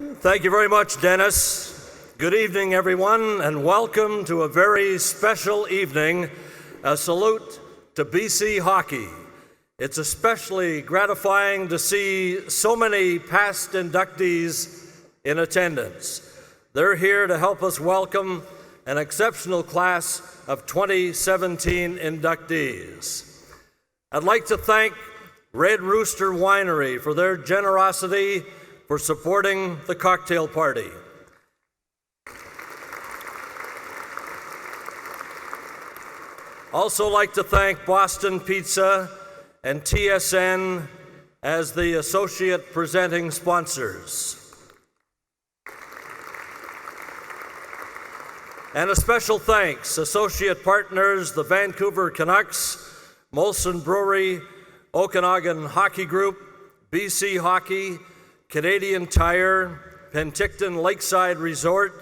Thank you very much, Dennis. Good evening, everyone, and welcome to a very special evening. A salute to BC Hockey. It's especially gratifying to see so many past inductees in attendance. They're here to help us welcome an exceptional class of 2017 inductees. I'd like to thank Red Rooster Winery for their generosity for supporting the cocktail party. Also like to thank Boston Pizza and TSN as the associate presenting sponsors. And a special thanks, associate partners, the Vancouver Canucks, Molson Brewery, Okanagan Hockey Group, BC Hockey, Canadian Tire, Penticton Lakeside Resort,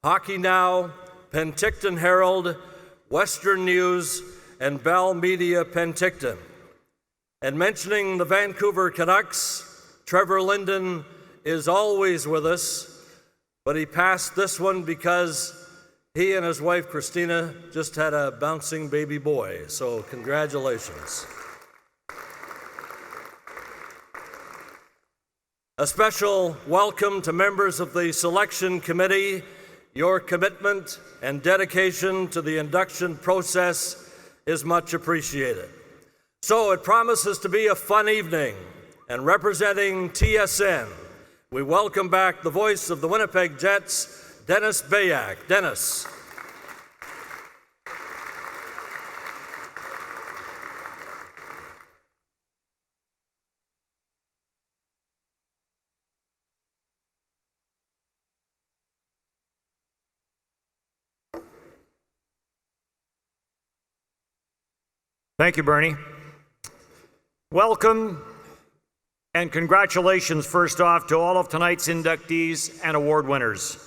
Hockey Now, Penticton Herald, Western News, and Bell Media Penticton. And mentioning the Vancouver Canucks, Trevor Linden is always with us, but he passed this one because he and his wife Christina just had a bouncing baby boy, so congratulations. A special welcome to members of the selection committee. Your commitment and dedication to the induction process is much appreciated. So it promises to be a fun evening, and representing TSN, we welcome back the voice of the Winnipeg Jets, Dennis Bayak. Dennis. Thank you, Bernie. Welcome and congratulations, first off, to all of tonight's inductees and award winners.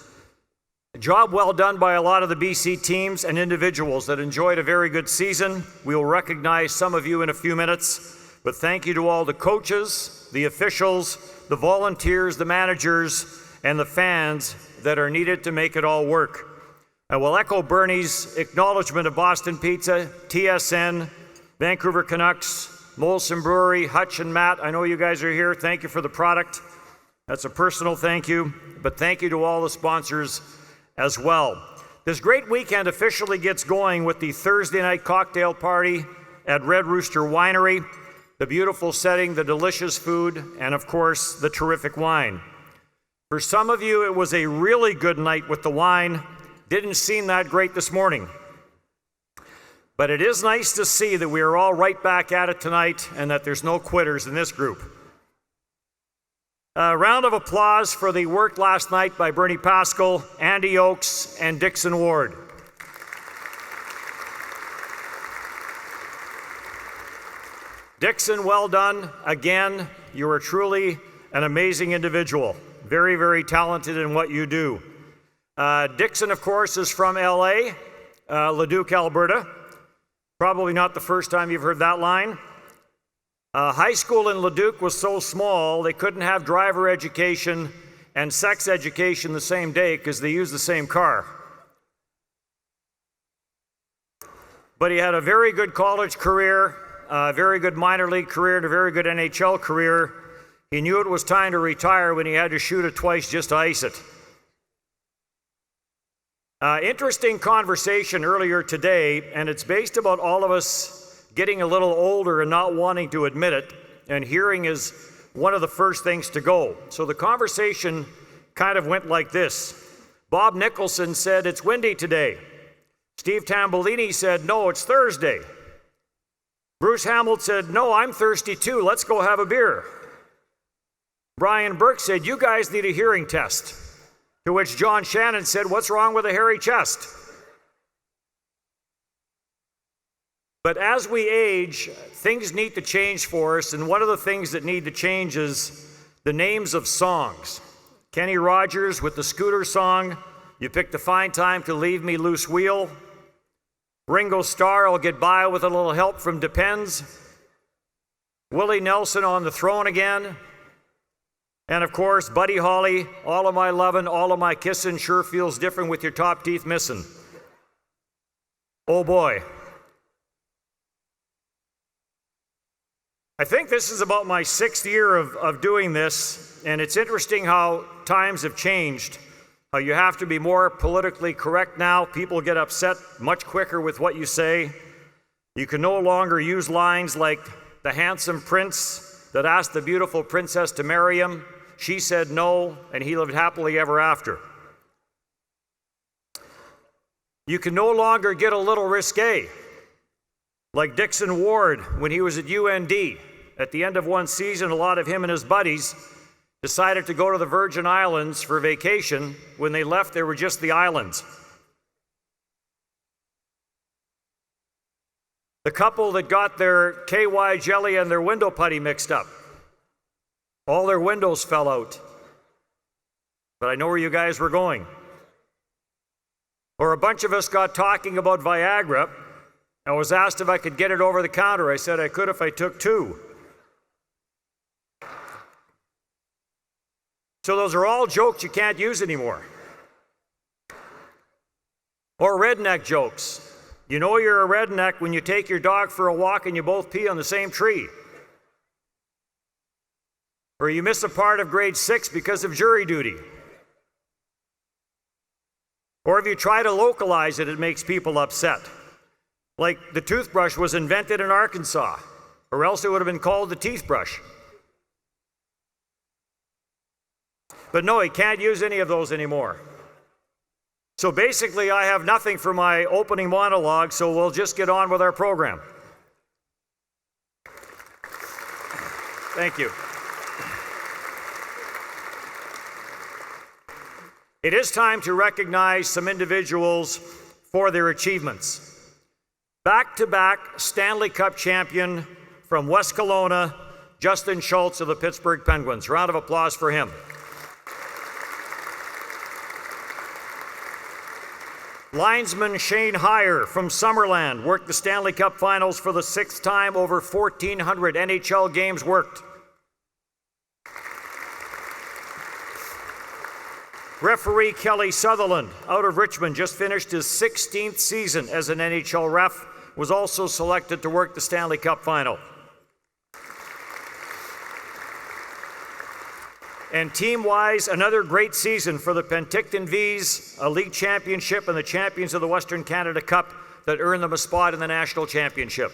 A job well done by a lot of the BC teams and individuals that enjoyed a very good season. We will recognize some of you in a few minutes, but thank you to all the coaches, the officials, the volunteers, the managers, and the fans that are needed to make it all work. I will echo Bernie's acknowledgement of Boston Pizza, TSN, Vancouver Canucks, Molson Brewery, Hutch and Matt. I know you guys are here. Thank you for the product. That's a personal thank you, but thank you to all the sponsors as well. This great weekend officially gets going with the Thursday night cocktail party at Red Rooster Winery, the beautiful setting, the delicious food, and of course, the terrific wine. For some of you, it was a really good night with the wine. Didn't seem that great this morning. But it is nice to see that we are all right back at it tonight and that there's no quitters in this group. A round of applause for the work last night by Bernie Pascal, Andy Oakes, and Dixon Ward. Dixon, well done. Again, you are truly an amazing individual. Very, very talented in what you do. Dixon, of course, is from LA, Leduc, Alberta. Probably not the first time you've heard that line. High school in Leduc was so small they couldn't have driver education and sex education the same day because they used the same car. But he had a very good college career, a very good minor league career, and a very good NHL career. He knew it was time to retire when he had to shoot it twice just to ice it. Interesting conversation earlier today, and it's based about all of us getting a little older and not wanting to admit it, and hearing is one of the first things to go. So the conversation kind of went like this. Bob Nicholson said, "It's windy today." Steve Tambolini said, "No, it's Thursday." Bruce Hamilton said, "No, I'm thirsty too, let's go have a beer." Brian Burke said, "You guys need a hearing test." To which John Shannon said, "What's wrong with a hairy chest?" But as we age, things need to change for us, and one of the things that need to change is the names of songs. Kenny Rogers with the Scooter song, "You Picked a Fine Time to Leave Me Loose Wheel." Ringo Starr, "I'll Get By with a Little Help from Depends." Willie Nelson, "On the Throne Again." And of course, Buddy Holly, all of my lovin', all of my kissin' sure feels different with your top teeth missing. Oh boy. I think this is about my 6th year of doing this, and it's interesting how times have changed. How you have to be more politically correct now. People get upset much quicker with what you say. You can no longer use lines like the handsome prince that asked the beautiful princess to marry him. She said no, and he lived happily ever after. You can no longer get a little risque, like Dixon Ward when he was at UND. At the end of one season, a lot of him and his buddies decided to go to the Virgin Islands for vacation. When they left, they were just the islands. The couple that got their KY jelly and their window putty mixed up. All their windows fell out. But I know where you guys were going. Or a bunch of us got talking about Viagra. I was asked if I could get it over the counter. I said I could if I took 2. So those are all jokes you can't use anymore. Or redneck jokes. You know you're a redneck when you take your dog for a walk and you both pee on the same tree. Or you miss a part of grade 6 because of jury duty. Or if you try to localize it, it makes people upset. Like the toothbrush was invented in Arkansas, or else it would have been called the teeth brush. But no, you can't use any of those anymore. So basically, I have nothing for my opening monologue, so we'll just get on with our program. Thank you. It is time to recognize some individuals for their achievements. Back-to-back Stanley Cup champion from West Kelowna, Justin Schultz of the Pittsburgh Penguins. Round of applause for him. Linesman Shane Heyer from Summerland worked the Stanley Cup Finals for the 6th time, over 1,400 NHL games worked. Referee Kelly Sutherland, out of Richmond, just finished his 16th season as an NHL ref, was also selected to work the Stanley Cup Final. And team-wise, another great season for the Penticton V's, a league championship, and the champions of the Western Canada Cup that earned them a spot in the national championship.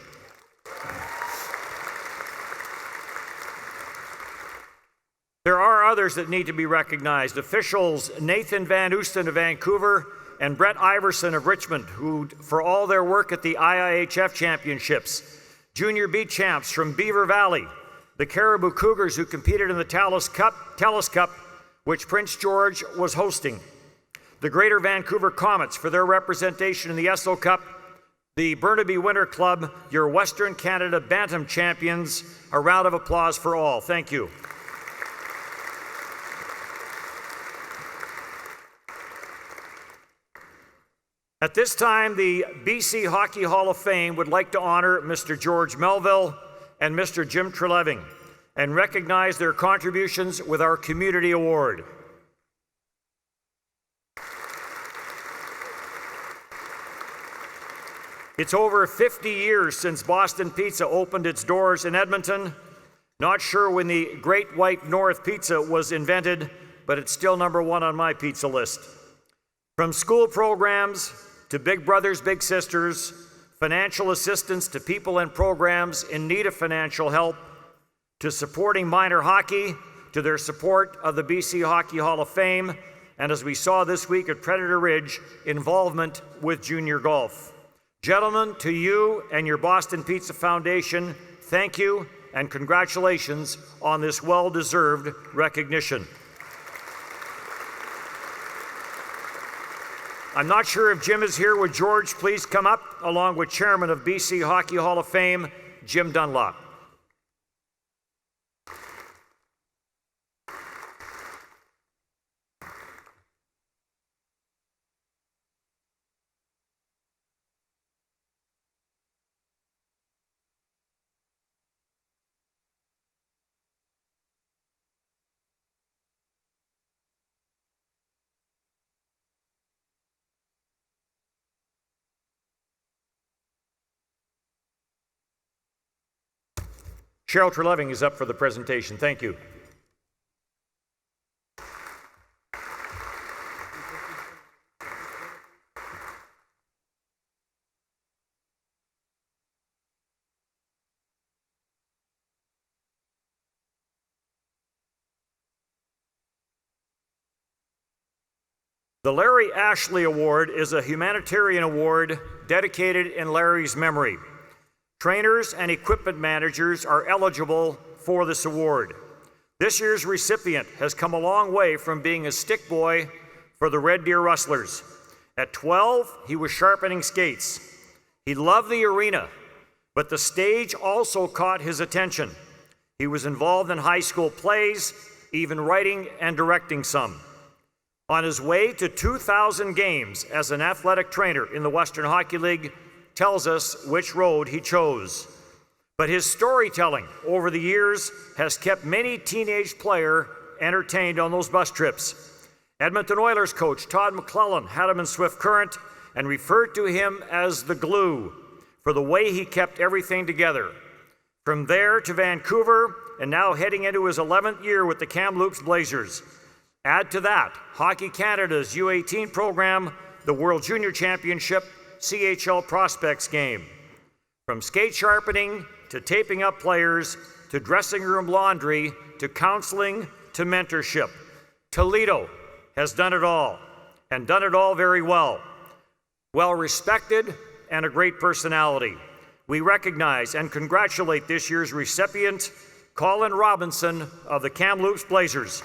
There are others that need to be recognized. Officials Nathan Van Oosten of Vancouver and Brett Iverson of Richmond, who, for all their work at the IIHF Championships. Junior B champs from Beaver Valley. The Caribou Cougars, who competed in the TELUS Cup, which Prince George was hosting. The Greater Vancouver Comets for their representation in the Esso Cup. The Burnaby Winter Club, your Western Canada Bantam champions. A round of applause for all. Thank you. At this time, the BC Hockey Hall of Fame would like to honor Mr. George Melville and Mr. Jim Treleving and recognize their contributions with our Community Award. It's over 50 years since Boston Pizza opened its doors in Edmonton. Not sure when the Great White North Pizza was invented, but it's still #1 on my pizza list. From school programs to Big Brothers, Big Sisters, financial assistance to people and programs in need of financial help, to supporting minor hockey, to their support of the BC Hockey Hall of Fame, and as we saw this week at Predator Ridge, involvement with junior golf. Gentlemen, to you and your Boston Pizza Foundation, thank you and congratulations on this well-deserved recognition. I'm not sure if Jim is here. Would George please come up, along with Chairman of BC Hockey Hall of Fame, Jim Dunlop. Cheryl Treleving is up for the presentation. Thank you. The Larry Ashley Award is a humanitarian award dedicated in Larry's memory. Trainers and equipment managers are eligible for this award. This year's recipient has come a long way from being a stick boy for the Red Deer Rustlers. At 12, he was sharpening skates. He loved the arena, but the stage also caught his attention. He was involved in high school plays, even writing and directing some. On his way to 2,000 games as an athletic trainer in the Western Hockey League tells us which road he chose. But his storytelling over the years has kept many teenage players entertained on those bus trips. Edmonton Oilers coach Todd McClellan had him in Swift Current and referred to him as the glue for the way he kept everything together. From there to Vancouver, and now heading into his 11th year with the Kamloops Blazers. Add to that Hockey Canada's U18 program, the World Junior Championship, CHL Prospects game. From skate sharpening to taping up players to dressing room laundry to counseling to mentorship, Toledo has done it all, and done it all very well. Well respected and a great personality. We recognize and congratulate this year's recipient, Colin Robinson of the Kamloops Blazers.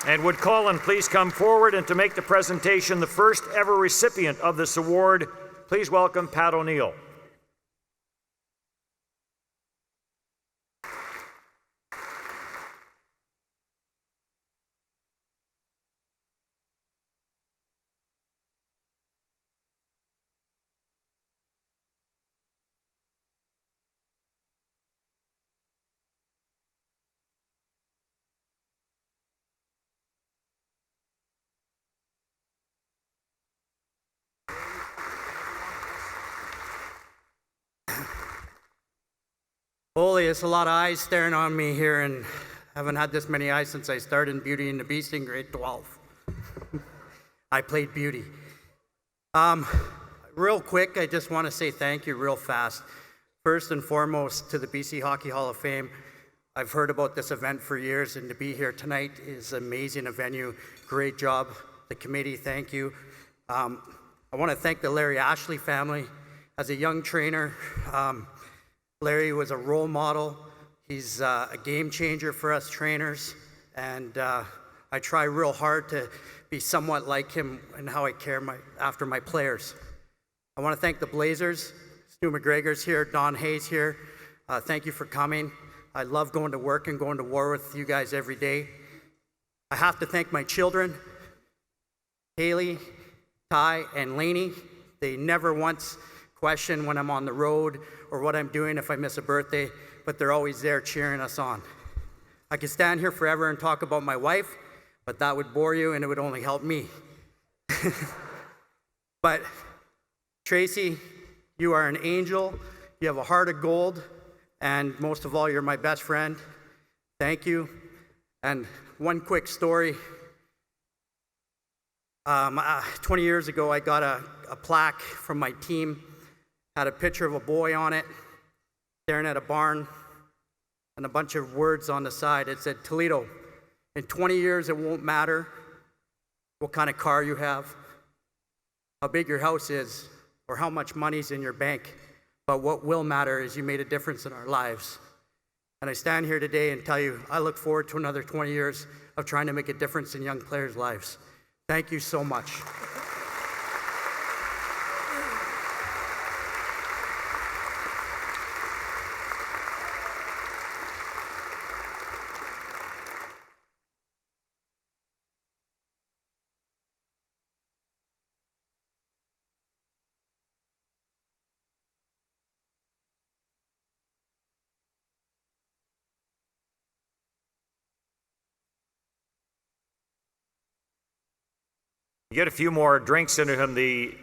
And would Colin please come forward, and to make the presentation the first ever recipient of this award, please welcome Pat O'Neill. Holy, it's a lot of eyes staring on me here, and haven't had this many eyes since I started in Beauty and the Beast in grade 12. I played Beauty. Real quick, I just want to say thank you real fast. First and foremost to the BC Hockey Hall of Fame. I've heard about this event for years, and to be here tonight is amazing, a venue. Great job. The committee, thank you. I want to thank the Larry Ashley family. As a young trainer, Larry was a role model. He's a game changer for us trainers, and I try real hard to be somewhat like him in how I care after my players. I want to thank the Blazers. Stu McGregor's here, Don Hayes here. Thank you for coming. I love going to work and going to war with you guys every day. I have to thank my children, Haley, Ty, and Lainey. They never once question when I'm on the road or what I'm doing if I miss a birthday, but they're always there cheering us on. I could stand here forever and talk about my wife, but that would bore you and it would only help me. But Tracy, you are an angel. You have a heart of gold, and most of all, you're my best friend. Thank you. And one quick story. 20 years ago, I got a plaque from my team. Had a picture of a boy on it, staring at a barn, and a bunch of words on the side. It said, Toledo, in 20 years it won't matter what kind of car you have, how big your house is, or how much money's in your bank, but what will matter is you made a difference in our lives. And I stand here today and tell you, I look forward to another 20 years of trying to make a difference in young players' lives. Thank you so much. Get a few more drinks into him. The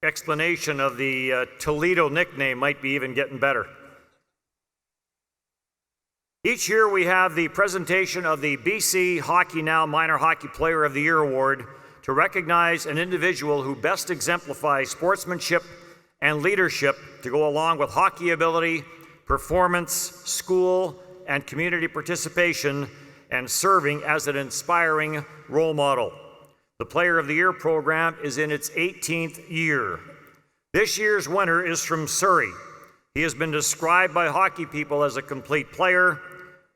explanation of the Toledo nickname might be even getting better. Each year we have the presentation of the BC Hockey Now Minor Hockey Player of the Year Award to recognize an individual who best exemplifies sportsmanship and leadership to go along with hockey ability, performance, school, and community participation, and serving as an inspiring role model. The Player of the Year program is in its 18th year. This year's winner is from Surrey. He has been described by hockey people as a complete player,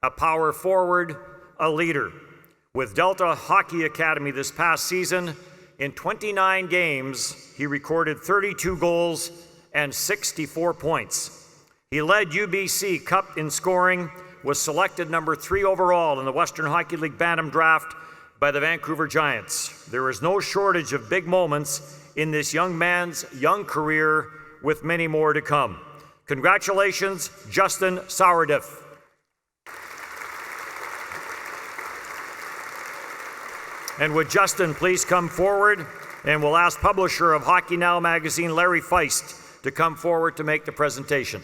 a power forward, a leader. With Delta Hockey Academy this past season, in 29 games, he recorded 32 goals and 64 points. He led UBC Cup in scoring, was selected number 3 overall in the Western Hockey League Bantam Draft by the Vancouver Giants. There is no shortage of big moments in this young man's young career, with many more to come. Congratulations, Justin Sourdiff. And would Justin please come forward, and we'll ask publisher of Hockey Now magazine, Larry Feist, to come forward to make the presentation.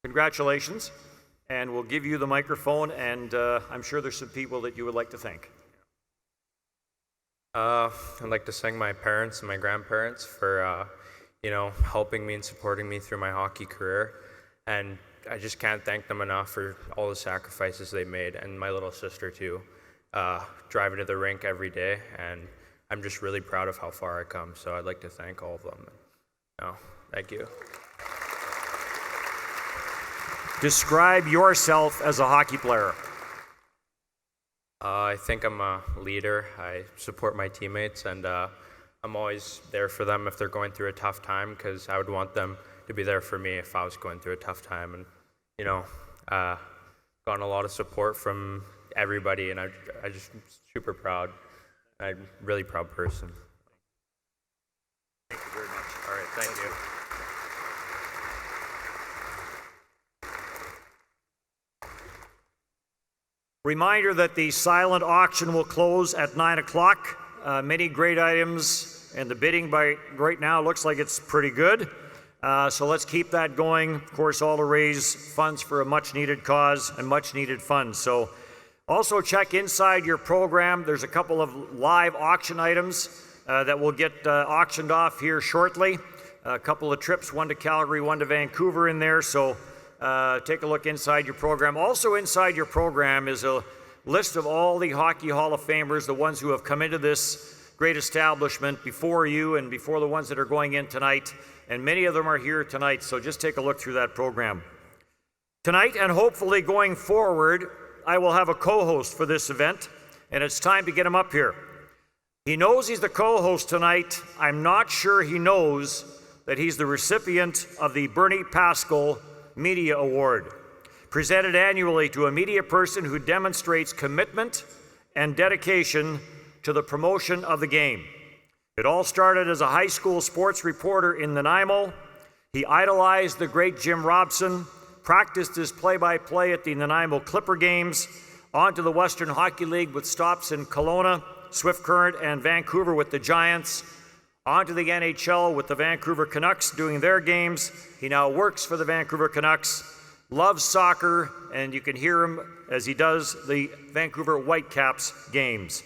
Congratulations, and we'll give you the microphone, and I'm sure there's some people that you would like to thank. I'd like to thank my parents and my grandparents for, helping me and supporting me through my hockey career, and I just can't thank them enough for all the sacrifices they made, and my little sister too, driving to the rink every day, and I'm just really proud of how far I come, so I'd like to thank all of them. Thank you. Describe yourself as a hockey player. I think I'm a leader. I support my teammates, and I'm always there for them if they're going through a tough time, because I would want them to be there for me if I was going through a tough time. And, gotten a lot of support from everybody, and I just super proud. I'm a really proud person. Thank you very much. All right, thank you. Reminder that the silent auction will close at 9 o'clock. Many great items, and the bidding by right now looks like it's pretty good. So let's keep that going. Of course, all to raise funds for a much needed cause and much needed funds. So also check inside your program. There's a couple of live auction items that will get auctioned off here shortly. A couple of trips, one to Calgary, one to Vancouver in there. So take a look inside your program. Also inside your program is a list of all the Hockey Hall of Famers, the ones who have come into this great establishment before you and before the ones that are going in tonight. And many of them are here tonight, so just take a look through that program. Tonight, and hopefully going forward, I will have a co-host for this event, and it's time to get him up here. He knows he's the co-host tonight. I'm not sure he knows that he's the recipient of the Bernie Pascal Media Award, presented annually to a media person who demonstrates commitment and dedication to the promotion of the game. It all started as a high school sports reporter in Nanaimo. He idolized the great Jim Robson, practiced his play-by-play at the Nanaimo Clipper games, on to the Western Hockey League with stops in Kelowna, Swift Current, and Vancouver with the Giants, on to the NHL with the Vancouver Canucks doing their games. He now works for the Vancouver Canucks, loves soccer, and you can hear him as he does the Vancouver Whitecaps games.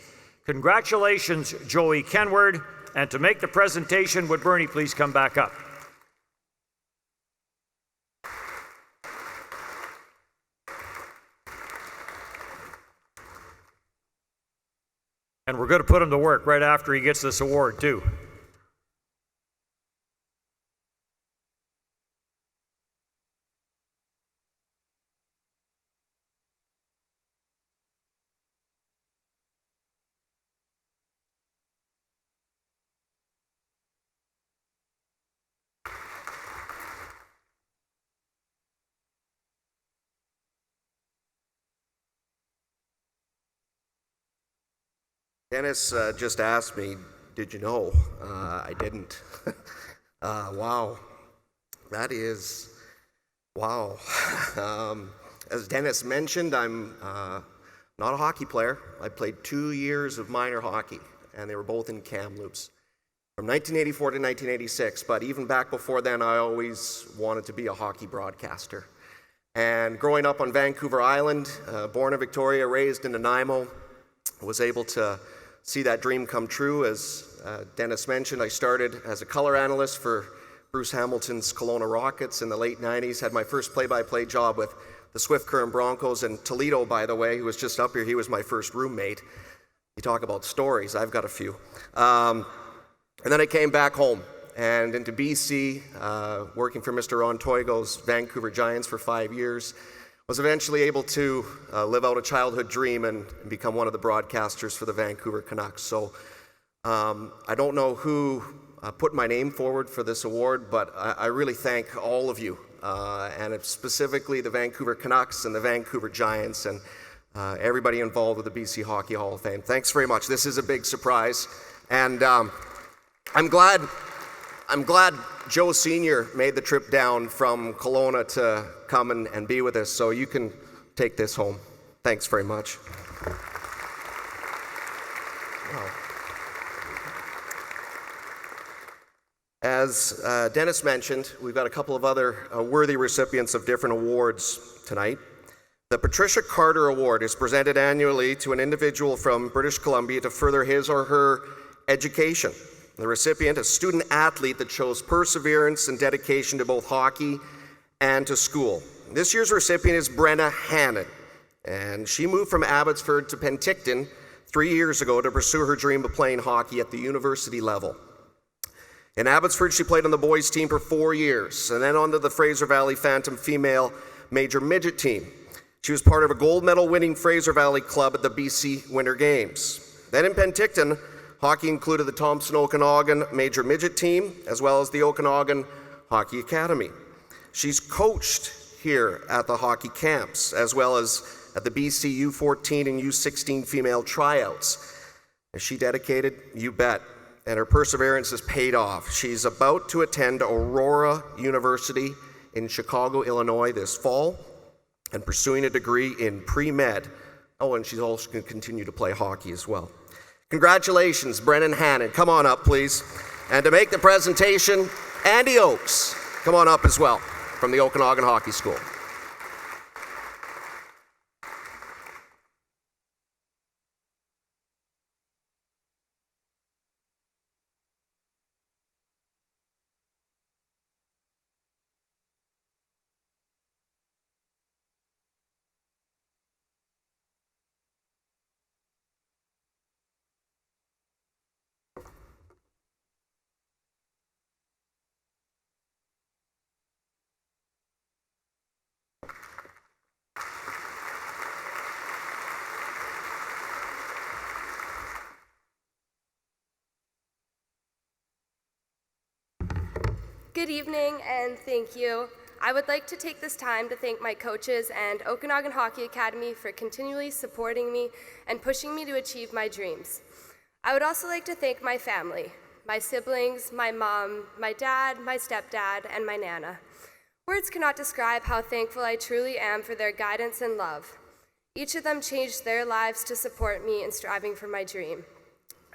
Congratulations, Joey Kenward. And to make the presentation, would Bernie please come back up? And we're going to put him to work right after he gets this award, too. Dennis just asked me, did you know? I didn't. Wow. That is, wow. As Dennis mentioned, I'm not a hockey player. I played 2 years of minor hockey, and they were both in Kamloops from 1984 to 1986. But even back before then, I always wanted to be a hockey broadcaster. And growing up on Vancouver Island, born in Victoria, raised in Nanaimo, was able to see that dream come true. As Dennis mentioned, I started as a color analyst for Bruce Hamilton's Kelowna Rockets in the late 90s, had my first play-by-play job with the Swift Current Broncos, and Toledo, by the way, who was just up here, he was my first roommate. You talk about stories, I've got a few. And then I came back home and into BC, working for Mr. Ron Toigo's Vancouver Giants for 5 years. Was eventually able to live out a childhood dream and become one of the broadcasters for the Vancouver Canucks. So I don't know who put my name forward for this award, but I really thank all of you, and it's specifically the Vancouver Canucks and the Vancouver Giants and everybody involved with the BC Hockey Hall of Fame. Thanks very much. This is a big surprise, and I'm glad Joe Sr. made the trip down from Kelowna to come and be with us, so you can take this home. Thanks very much. Wow. As Dennis mentioned, we've got a couple of other worthy recipients of different awards tonight. The Patricia Carter Award is presented annually to an individual from British Columbia to further his or her education. The recipient, a student athlete that shows perseverance and dedication to both hockey and to school. This year's recipient is Brenna Hannon, and she moved from Abbotsford to Penticton 3 years ago to pursue her dream of playing hockey at the university level. In Abbotsford, she played on the boys' team for 4 years, and then onto the Fraser Valley Phantom female major midget team. She was part of a gold medal winning Fraser Valley club at the BC Winter Games. Then in Penticton, hockey included the Thompson Okanagan major midget team, as well as the Okanagan Hockey Academy. She's coached here at the hockey camps, as well as at the BC U14 and U16 female tryouts. Is she dedicated? You bet. And her perseverance has paid off. She's about to attend Aurora University in Chicago, Illinois this fall, and pursuing a degree in pre-med. Oh, and she's also going to continue to play hockey as well. Congratulations, Brennan Hannon. Come on up, please. And to make the presentation, Andy Oakes. Come on up as well, from the Okanagan Hockey School. Good evening and thank you. I would like to take this time to thank my coaches and Okanagan Hockey Academy for continually supporting me and pushing me to achieve my dreams. I would also like to thank my family, my siblings, my mom, my dad, my stepdad, and my nana. Words cannot describe how thankful I truly am for their guidance and love. Each of them changed their lives to support me in striving for my dream.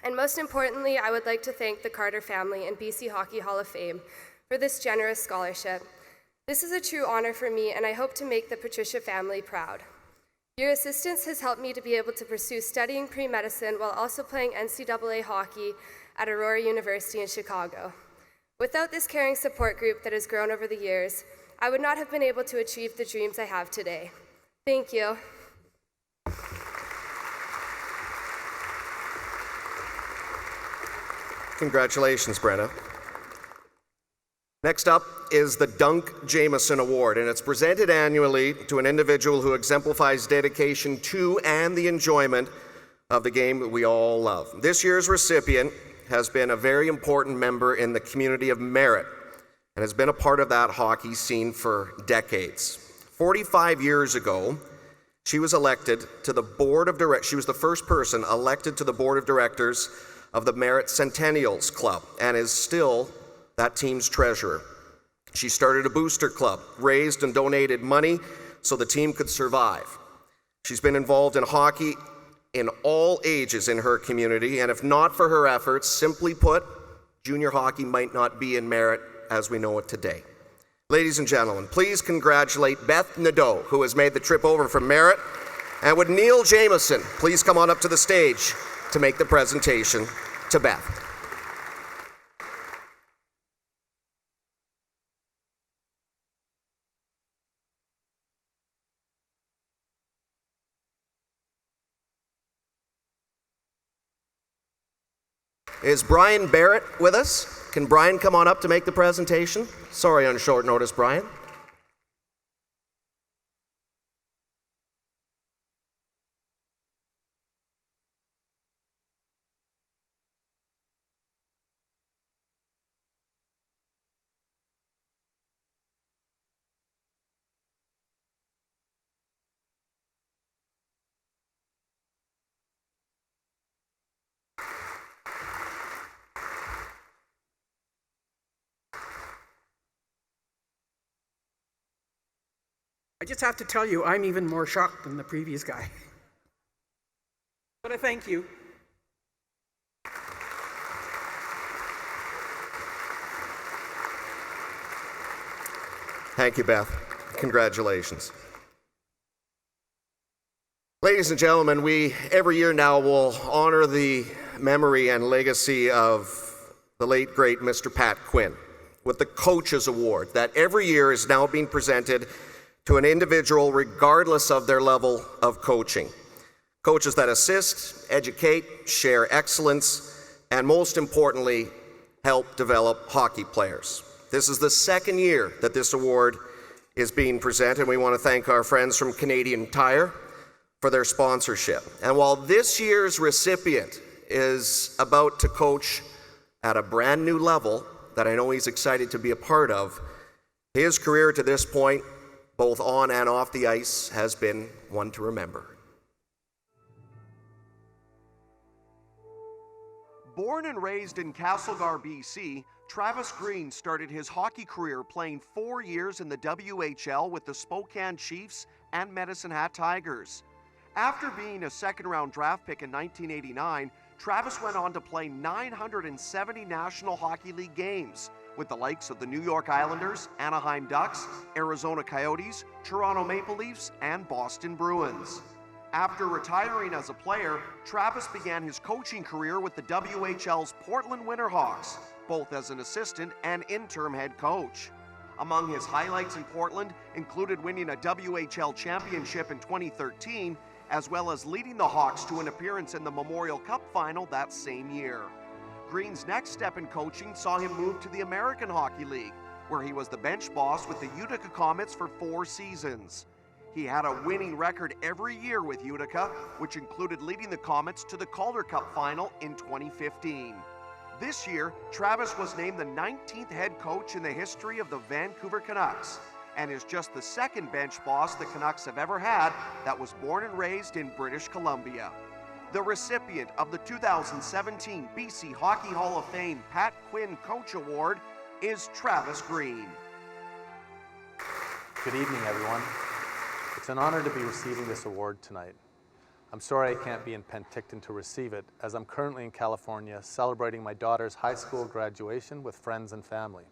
And most importantly, I would like to thank the Carter family and BC Hockey Hall of Fame for this generous scholarship. This is a true honor for me, and I hope to make the Patricia family proud. Your assistance has helped me to be able to pursue studying pre-medicine while also playing NCAA hockey at Aurora University in Chicago. Without this caring support group that has grown over the years, I would not have been able to achieve the dreams I have today. Thank you. Congratulations, Brenna. Next up is the Dunk Jameson Award, and it's presented annually to an individual who exemplifies dedication to and the enjoyment of the game that we all love. This year's recipient has been a very important member in the community of Merritt and has been a part of that hockey scene for decades. 45 years ago, She was elected to the board of directors. She was the first person elected to the board of directors of the Merit Centennials Club and is still that team's treasurer. She started a booster club, raised and donated money so the team could survive. She's been involved in hockey in all ages in her community, and if not for her efforts, simply put, junior hockey might not be in Merit as we know it today. Ladies and gentlemen, please congratulate Beth Nadeau, who has made the trip over from Merit, and would Neil Jameson please come on up to the stage to make the presentation to Beth. Is Brian Barrett with us? Can Brian come on up to make the presentation? Sorry on short notice, Brian. I just have to tell you, I'm even more shocked than the previous guy. But I thank you. Thank you, Beth. Congratulations. Ladies and gentlemen, we every year now will honor the memory and legacy of the late, great Mr. Pat Quinn with the Coaches Award that every year is now being presented to an individual regardless of their level of coaching. Coaches that assist, educate, share excellence, and most importantly, help develop hockey players. This is the second year that this award is being presented, and we want to thank our friends from Canadian Tire for their sponsorship. And while this year's recipient is about to coach at a brand new level that I know he's excited to be a part of, his career to this point, both on and off the ice, has been one to remember. Born and raised in Castlegar, BC, Travis Green started his hockey career playing 4 years in the WHL with the Spokane Chiefs and Medicine Hat Tigers. After being a second-round draft pick in 1989, Travis went on to play 970 National Hockey League games with the likes of the New York Islanders, Anaheim Ducks, Arizona Coyotes, Toronto Maple Leafs, and Boston Bruins. After retiring as a player, Travis began his coaching career with the WHL's Portland Winterhawks, both as an assistant and interim head coach. Among his highlights in Portland included winning a WHL championship in 2013, as well as leading the Hawks to an appearance in the Memorial Cup final that same year. Green's next step in coaching saw him move to the American Hockey League, where he was the bench boss with the Utica Comets for 4 seasons. He had a winning record every year with Utica, which included leading the Comets to the Calder Cup final in 2015. This year, Travis was named the 19th head coach in the history of the Vancouver Canucks, and is just the second bench boss the Canucks have ever had that was born and raised in British Columbia. The recipient of the 2017 BC Hockey Hall of Fame Pat Quinn Coach Award is Travis Green. Good evening, everyone. It's an honor to be receiving this award tonight. I'm sorry I can't be in Penticton to receive it, as I'm currently in California celebrating my daughter's high school graduation with friends and family.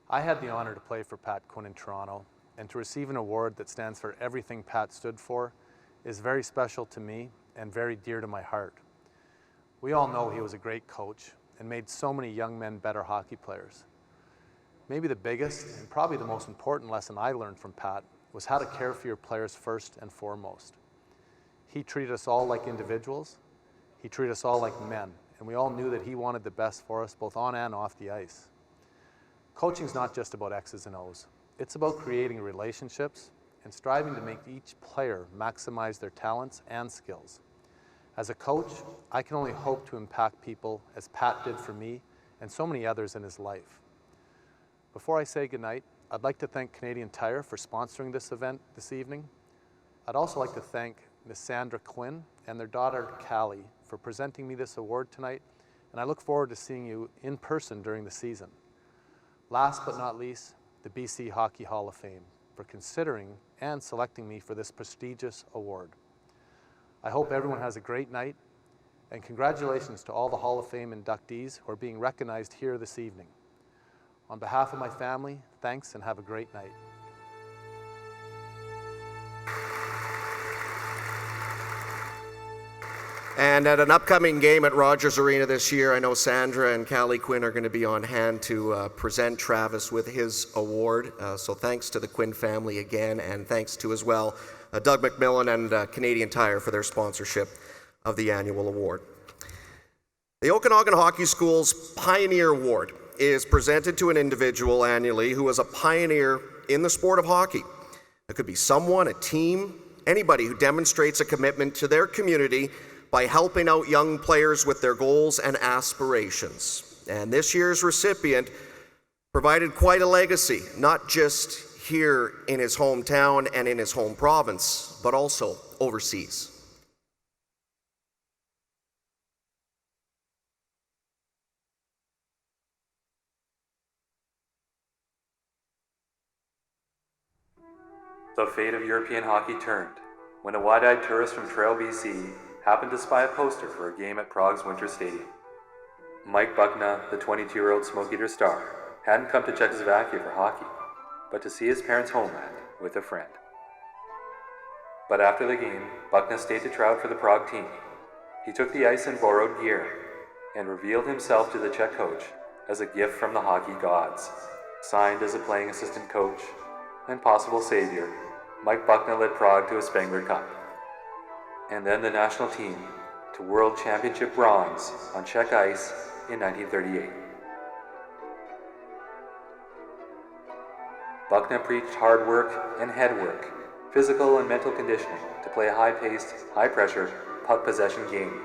I had the honor to play for Pat Quinn in Toronto, and to receive an award that stands for everything Pat stood for is very special to me and very dear to my heart. We all know he was a great coach and made so many young men better hockey players. Maybe the biggest and probably the most important lesson I learned from Pat was how to care for your players first and foremost. He treated us all like individuals, he treated us all like men, and we all knew that he wanted the best for us both on and off the ice. Coaching's not just about X's and O's. It's about creating relationships and striving to make each player maximize their talents and skills. As a coach, I can only hope to impact people as Pat did for me and so many others in his life. Before I say goodnight, I'd like to thank Canadian Tire for sponsoring this event this evening. I'd also like to thank Ms. Sandra Quinn and their daughter Callie for presenting me this award tonight, and I look forward to seeing you in person during the season. Last but not least, the BC Hockey Hall of Fame for considering and selecting me for this prestigious award. I hope everyone has a great night, and congratulations to all the Hall of Fame inductees who are being recognized here this evening. On behalf of my family, thanks and have a great night. And at an upcoming game at Rogers Arena this year, I know Sandra and Callie Quinn are going to be on hand to present Travis with his award. So thanks to the Quinn family again, and thanks to as well Doug McMillan and Canadian Tire for their sponsorship of the annual award. The Okanagan Hockey School's Pioneer Award is presented to an individual annually who is a pioneer in the sport of hockey. It could be someone, a team, anybody who demonstrates a commitment to their community by helping out young players with their goals and aspirations. And this year's recipient provided quite a legacy, not just here in his hometown and in his home province, but also overseas. The fate of European hockey turned when a wide-eyed tourist from Trail, BC happened to spy a poster for a game at Prague's Winter Stadium. Mike Buckna, the 22-year-old Smoke Eater star, hadn't come to Czechoslovakia for hockey, but to see his parents' homeland with a friend. But after the game, Buckna stayed to try out for the Prague team. He took the ice in borrowed gear and revealed himself to the Czech coach as a gift from the hockey gods. Signed as a playing assistant coach and possible savior, Mike Buckna led Prague to a Spengler Cup, and then the national team to World Championship bronze on Czech ice in 1938. Buckna preached hard work and head work, physical and mental conditioning to play a high-paced, high-pressure, puck possession game.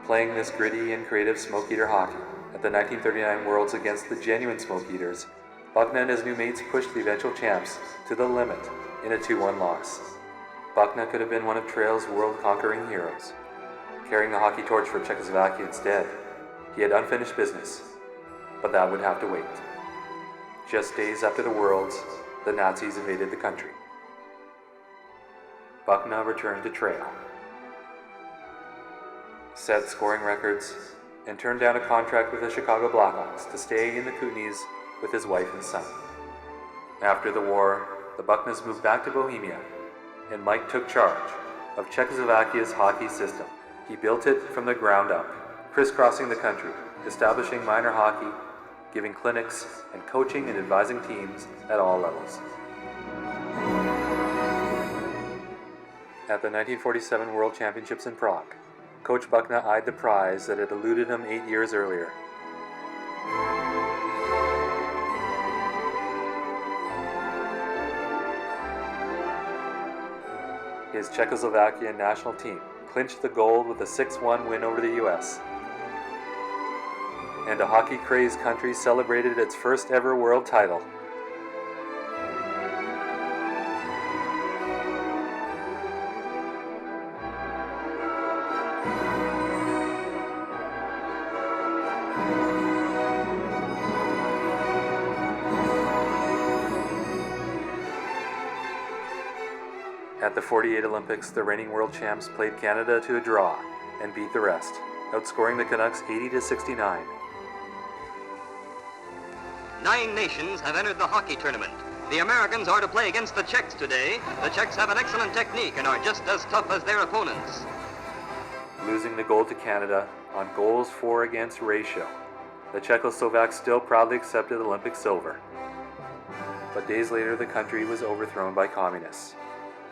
Playing this gritty and creative Smoke Eater hockey at the 1939 Worlds against the genuine Smoke Eaters, Buckna and his new mates pushed the eventual champs to the limit in a 2-1 loss. Buckna could have been one of Trail's world-conquering heroes. Carrying the hockey torch for Czechoslovakia instead, he had unfinished business, but that would have to wait. Just days after the Worlds, the Nazis invaded the country. Buckna returned to Trail, set scoring records, and turned down a contract with the Chicago Blackhawks to stay in the Kootenays with his wife and son. After the war, the Bucknas moved back to Bohemia, and Mike took charge of Czechoslovakia's hockey system. He built it from the ground up, crisscrossing the country, establishing minor hockey, giving clinics, and coaching and advising teams at all levels. At the 1947 World Championships in Prague, Coach Buckna eyed the prize that had eluded him 8 years earlier. His Czechoslovakian national team clinched the gold with a 6-1 win over the U.S. And a hockey-crazed country celebrated its first ever world title. At the 48 Olympics, the reigning world champs played Canada to a draw and beat the rest, outscoring the Canucks 80-69. 9 nations have entered the hockey tournament. The Americans are to play against the Czechs today. The Czechs have an excellent technique and are just as tough as their opponents. Losing the gold to Canada on goals for against ratio, the Czechoslovaks still proudly accepted Olympic silver. But days later, the country was overthrown by communists.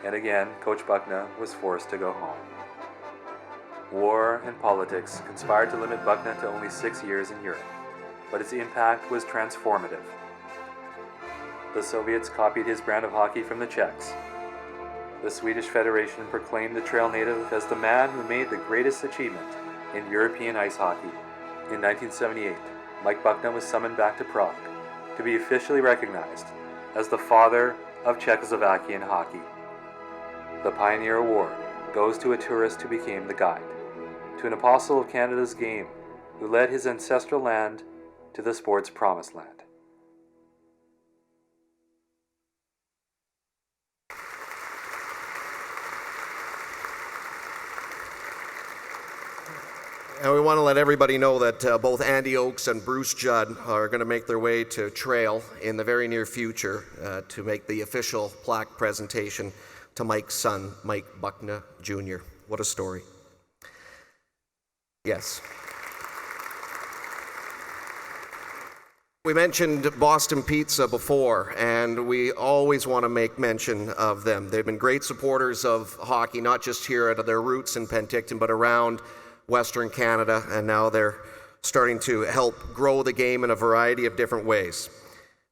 And again, Coach Buckna was forced to go home. War and politics conspired to limit Buckna to only 6 years in Europe, but its impact was transformative. The Soviets copied his brand of hockey from the Czechs. The Swedish Federation proclaimed the Trail native as the man who made the greatest achievement in European ice hockey. In 1978, Mike Buckna was summoned back to Prague to be officially recognized as the father of Czechoslovakian hockey. The Pioneer Award goes to a tourist who became the guide, to an apostle of Canada's game who led his ancestral land to the sport's promised land. And we want to let everybody know that both Andy Oakes and Bruce Judd are going to make their way to Trail in the very near future to make the official plaque presentation to Mike's son, Mike Buckna Jr. What a story. Yes. We mentioned Boston Pizza before, and we always want to make mention of them. They've been great supporters of hockey, not just here at their roots in Penticton, but around Western Canada, and now they're starting to help grow the game in a variety of different ways.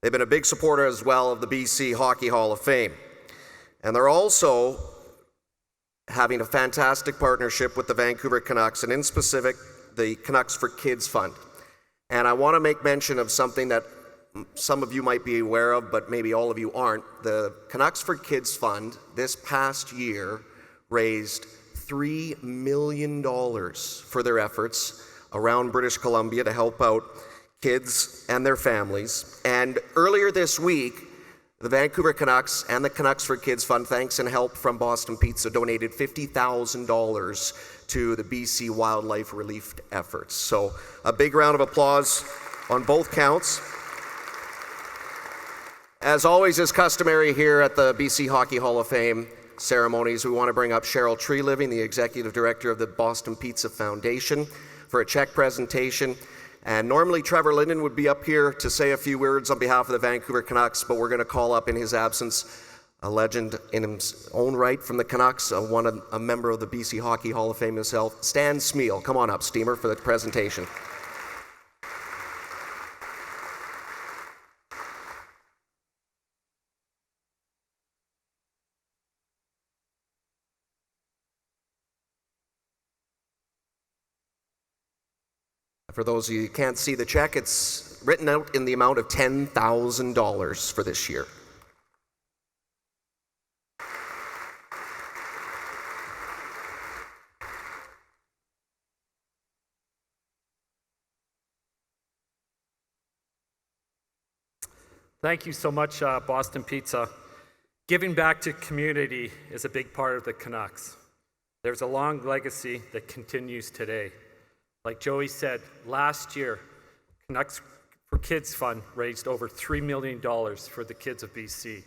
They've been a big supporter as well of the BC Hockey Hall of Fame. And they're also having a fantastic partnership with the Vancouver Canucks, and in specific, the Canucks for Kids Fund. And I want to make mention of something that some of you might be aware of, but maybe all of you aren't. The Canucks for Kids Fund this past year raised $3 million for their efforts around British Columbia to help out kids and their families. And earlier this week, the Vancouver Canucks and the Canucks for Kids Fund, thanks and help from Boston Pizza, donated $50,000 to the BC Wildlife Relief efforts. So a big round of applause on both counts. As always is customary here at the BC Hockey Hall of Fame ceremonies, we want to bring up Cheryl Treeliving, the Executive Director of the Boston Pizza Foundation, for a check presentation. And normally Trevor Linden would be up here to say a few words on behalf of the Vancouver Canucks, but we're going to call up in his absence a legend in his own right from the Canucks, a member of the BC Hockey Hall of Fame himself, Stan Smeal. Come on up, Steamer, for the presentation. For those of you who can't see the check, it's written out in the amount of $10,000 for this year. Thank you so much, Boston Pizza. Giving back to community is a big part of the Canucks. There's a long legacy that continues today. Like Joey said, last year, Canucks for Kids Fund raised over $3 million for the kids of BC.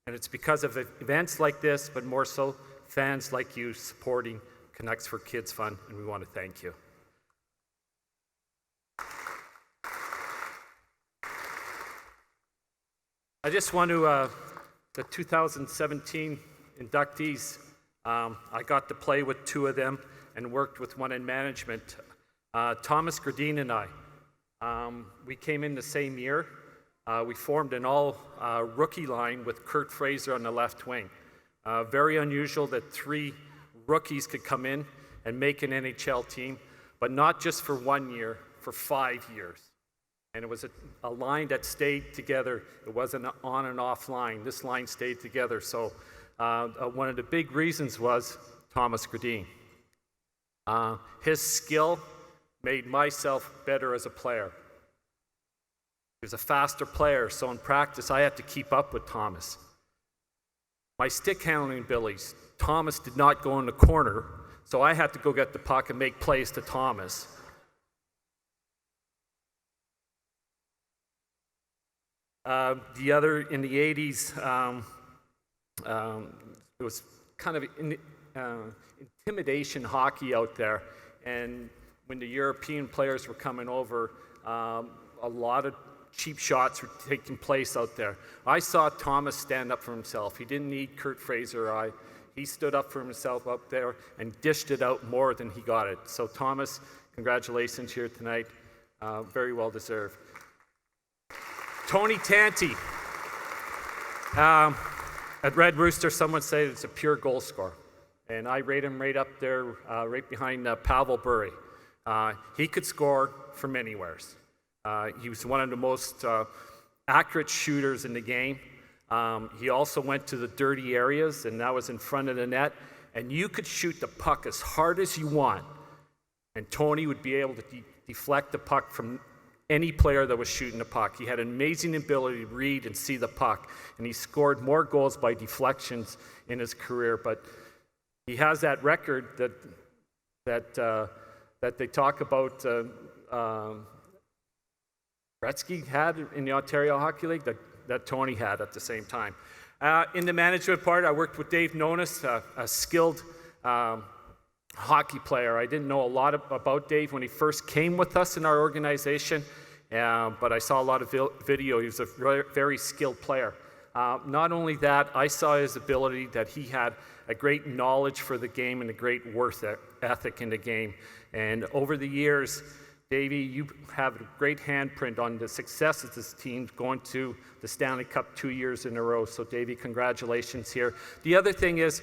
And it's because of events like this, but more so fans like you supporting Canucks for Kids Fund, and we want to thank you. I just want to, the 2017 inductees, I got to play with two of them and worked with one in management. Thomas Gradine and I, we came in the same year. We formed an all-rookie line with Kurt Fraser on the left wing. Very unusual that three rookies could come in and make an NHL team, but not just for 1 year, for 5 years. And it was a line that stayed together. It wasn't an on and off line. This line stayed together. So one of the big reasons was Thomas Gradine. His skill made myself better as a player. He was a faster player, so in practice I had to keep up with Thomas. My stick handling abilities, Thomas did not go in the corner, so I had to go get the puck and make plays to Thomas. The other, in the 80s, it was kind of intimidation hockey out there, and when the European players were coming over, a lot of cheap shots were taking place out there. I saw Thomas stand up for himself. He didn't need Kurt Fraser or I. He stood up for himself up there and dished it out more than he got it. So Thomas, congratulations here tonight. Very well deserved. Tony Tanti. At Red Rooster, someone said it's a pure goal scorer. And I rate him right up there, right behind Pavel Bure. He could score from anywheres. He was one of the most accurate shooters in the game. He also went to the dirty areas, and that was in front of the net. And you could shoot the puck as hard as you want, and Tony would be able to deflect the puck from any player that was shooting the puck. He had an amazing ability to read and see the puck, and he scored more goals by deflections in his career. But he has that record that they talk about Gretzky had in the Ontario Hockey League, that Tony had at the same time. In the management part, I worked with Dave Nonis, a skilled hockey player. I didn't know a lot about Dave when he first came with us in our organization, but I saw a lot of video. He was a very skilled player. Not only that, I saw his ability that he had a great knowledge for the game and a great work ethic in the game. And over the years, Davey, you have a great handprint on the success of this team going to the Stanley Cup 2 years in a row. So, Davey, congratulations here. The other thing is,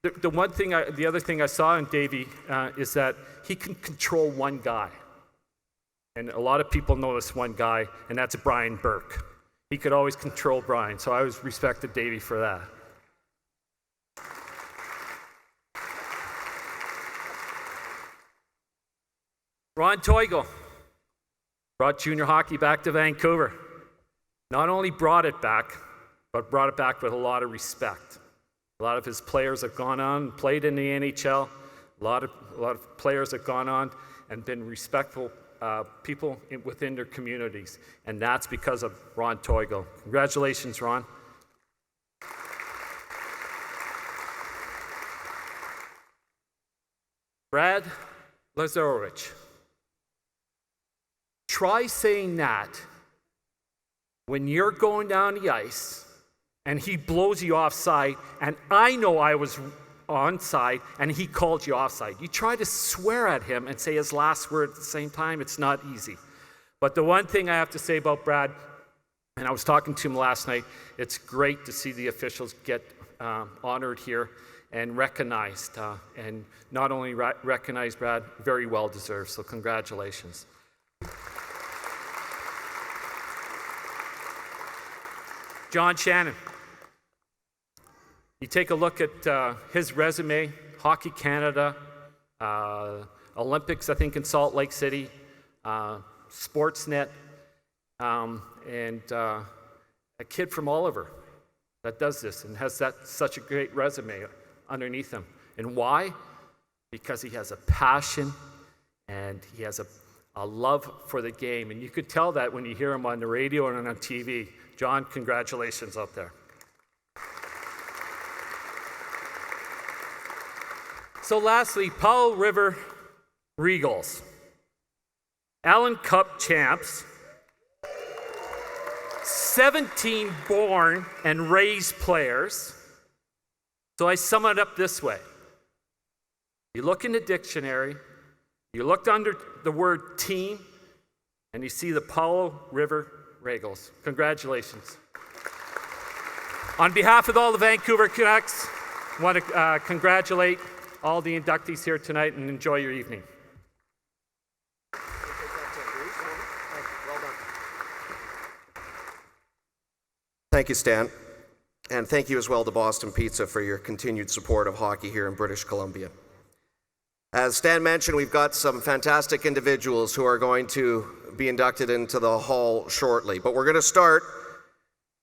the other thing I saw in Davey is that he can control one guy. And a lot of people know this one guy, and that's Brian Burke. He could always control Brian, so I always respected Davey for that. Ron Toigo brought junior hockey back to Vancouver. Not only brought it back, but brought it back with a lot of respect. A lot of his players have gone on and played in the NHL. A lot of players have gone on and been respectful people within their communities. And that's because of Ron Toigo. Congratulations, Ron. Brad Lazarowicz. Try saying that when you're going down the ice and he blows you offside, and I know I was onside and he called you offside. You try to swear at him and say his last word at the same time, it's not easy. But the one thing I have to say about Brad, and I was talking to him last night, it's great to see the officials get honored here and recognized. And not only recognized, Brad, very well deserved, so congratulations. John Shannon. You take a look at his resume, Hockey Canada, Olympics, I think, in Salt Lake City, Sportsnet, and a kid from Oliver that does this and has such a great resume underneath him. And why? Because he has a passion and he has a love for the game. And you could tell that when you hear him on the radio and on TV. John, congratulations out there. So lastly, Powell River Regals. Allen Cup champs, 17 born and raised players. So I sum it up this way. You look in the dictionary, you look under the word team, and you see the Powell River Regals. Congratulations. On behalf of all the Vancouver Canucks, I want to congratulate all the inductees here tonight and enjoy your evening. Thank you, Stan. And thank you as well to Boston Pizza for your continued support of hockey here in British Columbia. As Stan mentioned, we've got some fantastic individuals who are going to be inducted into the hall shortly. But we're going to start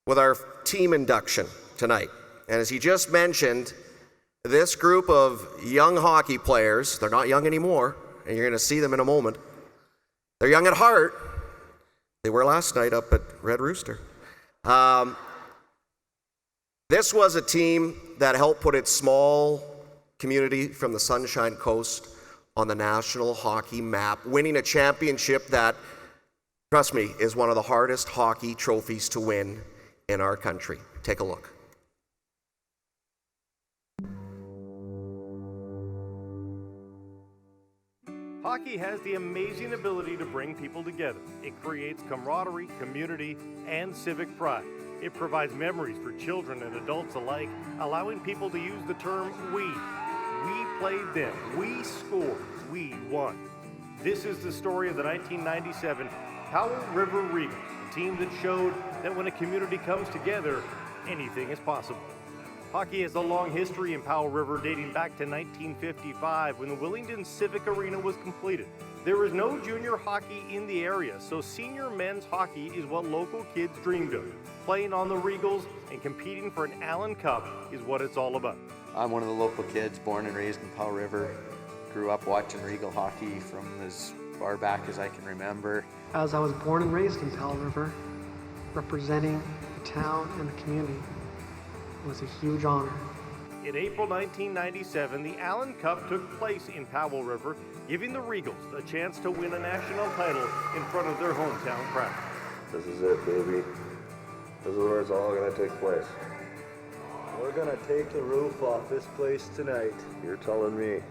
with our team induction tonight. And as he just mentioned, this group of young hockey players, they're not young anymore, and you're going to see them in a moment. They're young at heart. They were last night up at Red Rooster. This was a team that helped put its small community from the Sunshine Coast on the national hockey map, winning a championship that, trust me, is one of the hardest hockey trophies to win in our country. Take a look. Hockey has the amazing ability to bring people together. It creates camaraderie, community, and civic pride. It provides memories for children and adults alike, allowing people to use the term we. We played them. We scored. We won. This is the story of the 1997 Powell River Regals, a team that showed that when a community comes together, anything is possible. Hockey has a long history in Powell River dating back to 1955 when the Willingdon Civic Arena was completed. There is no junior hockey in the area, so senior men's hockey is what local kids dreamed of. Playing on the Regals and competing for an Allen Cup is what it's all about. I'm one of the local kids, born and raised in Powell River. Grew up watching Regal hockey from as far back as I can remember. As I was born and raised in Powell River, representing the town and the community was a huge honor. In April 1997, the Allen Cup took place in Powell River, giving the Regals a chance to win a national title in front of their hometown crowd. This is it, baby. This is where it's all going to take place. We're going to take the roof off this place tonight. You're telling me.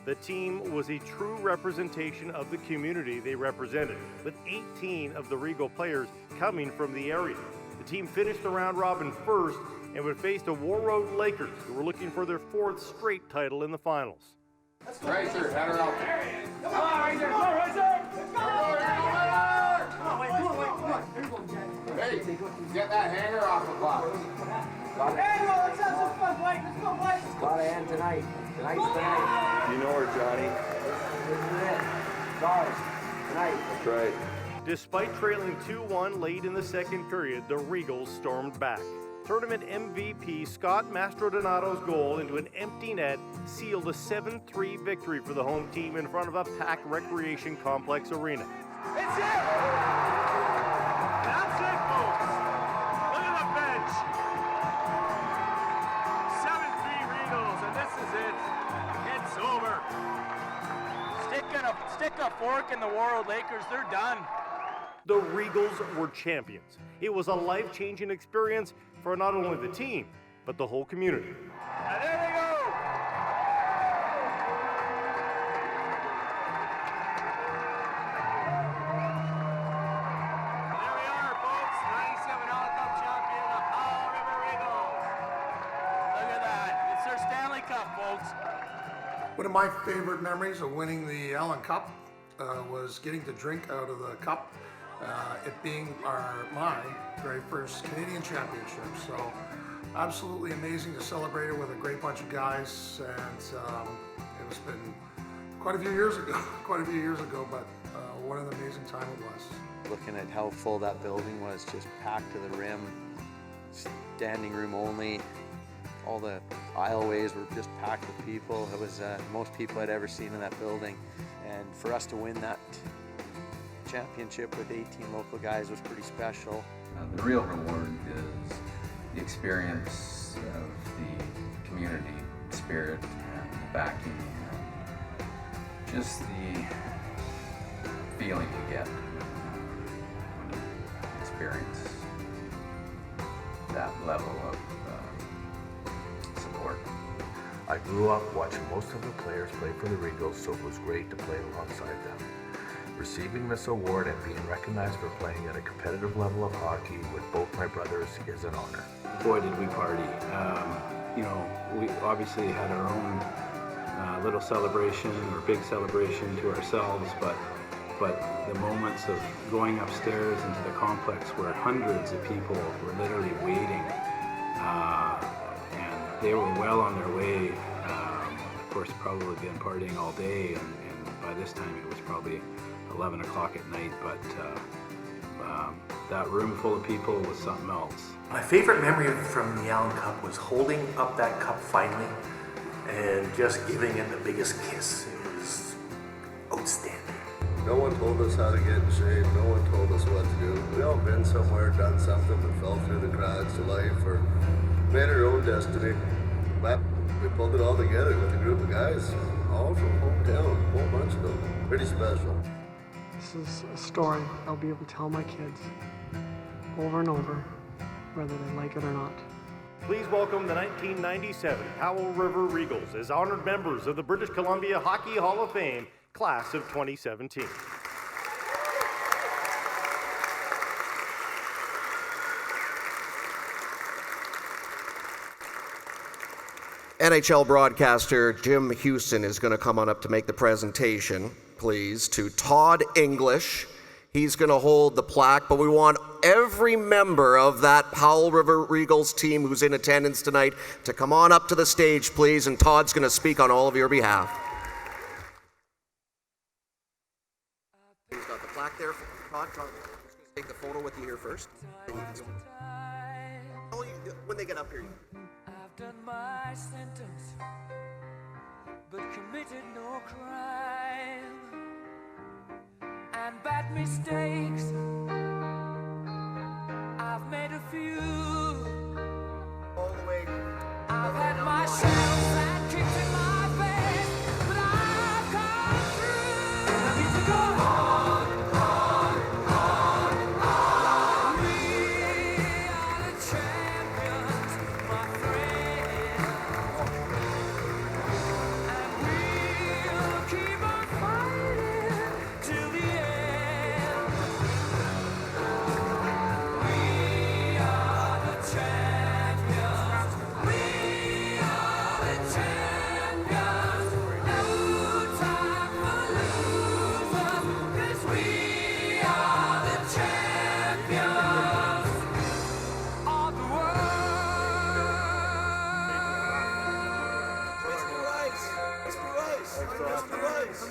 The team was a true representation of the community they represented, with 18 of the Regal players coming from the area. The team finished the round robin first and would face the War Road Lakers, who were looking for their 4th straight title in the finals. Racer, head her out. Come on, Racer! Come on, Racer! Come on! Hey, get that hanger off the box. Hanger, let's have some fun, Blake. Let's go, Blake. Got to end tonight. Tonight's the night. You know her, Johnny. This is it. Stars. Tonight. That's right. Despite trailing 2-1 late in the second period, the Regals stormed back. Tournament MVP Scott Mastrodonato's goal into an empty net sealed a 7-3 victory for the home team in front of a packed recreation complex arena. It's it! That's it, folks. Look at the bench. 7-3 Regals, and this is it. It's over. Stick a fork in the War Road Lakers. They're done. The Regals were champions. It was a life-changing experience for not only the team, but the whole community. And there they go! There we are, folks. 97 Allen Cup champion, the Powell River Regals. Look at that. It's their Stanley Cup, folks. One of my favorite memories of winning the Allen Cup was getting to drink out of the cup. It being my very first Canadian championship. So absolutely amazing to celebrate it with a great bunch of guys. And it's been quite a few years ago, but what an amazing time it was. Looking at how full that building was, just packed to the rim, standing room only. All the aisleways were just packed with people. It was the most people I'd ever seen in that building. And for us to win that championship with 18 local guys was pretty special. The real reward is the experience of the community spirit and the backing and just the feeling you get when you experience that level of support. I grew up watching most of the players play for the Regals, so it was great to play alongside them. Receiving this award and being recognized for playing at a competitive level of hockey with both my brothers is an honor. Boy, did we party. We obviously had our own little celebration or big celebration to ourselves, but the moments of going upstairs into the complex where hundreds of people were literally waiting, and they were well on their way. Of course, probably been partying all day, and by this time it was probably 11 o'clock at night, but that room full of people was something else. My favorite memory from the Allen Cup was holding up that cup finally and just giving it the biggest kiss. It was outstanding. No one told us how to get in shape. No one told us what to do. We all been somewhere, done something, but fell through the cracks of life or made our own destiny. But we pulled it all together with a group of guys, all from hometown, a whole bunch of them. Pretty special. This is a story I'll be able to tell my kids over and over, whether they like it or not. Please welcome the 1997 Powell River Regals as honored members of the British Columbia Hockey Hall of Fame, class of 2017. NHL broadcaster Jim Houston is going to come on up to make the presentation, please, to Todd English, He's going to hold the plaque, but we want every member of that Powell River Eagles team who's in attendance tonight to come on up to the stage, please, and Todd's going to speak on all of your behalf. He's got the plaque there. Todd, I'm just going to take the photo with you here first. When they get up here. I've done my sentence, but committed no crime. And bad mistakes, I've made a few. All the way. I've had my shells and kicked in my face, but I've come through. I need to go on, on, on, on. We are the champions, my friend, and we'll keep on fighting till the end. We are the champions. We are the champions. No time for losers, 'cause we are the champions of the world. Mr. Rice. Mr. Rice. Mr. Rice.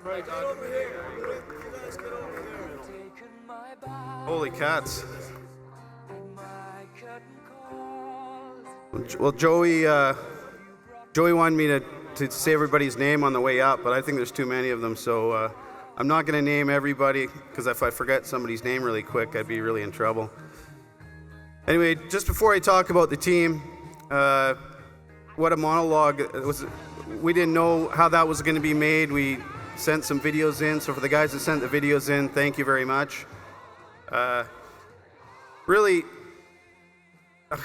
Right over here. You guys get over here. Holy cats. Curtain Well, Joey wanted me to say everybody's name on the way up, but I think there's too many of them, so I'm not going to name everybody, because if I forget somebody's name really quick, I'd be really in trouble. Anyway, just before I talk about the team, what a monologue it was. We didn't know how that was going to be made. We sent some videos in, so for the guys that sent the videos in, thank you very much. Really, I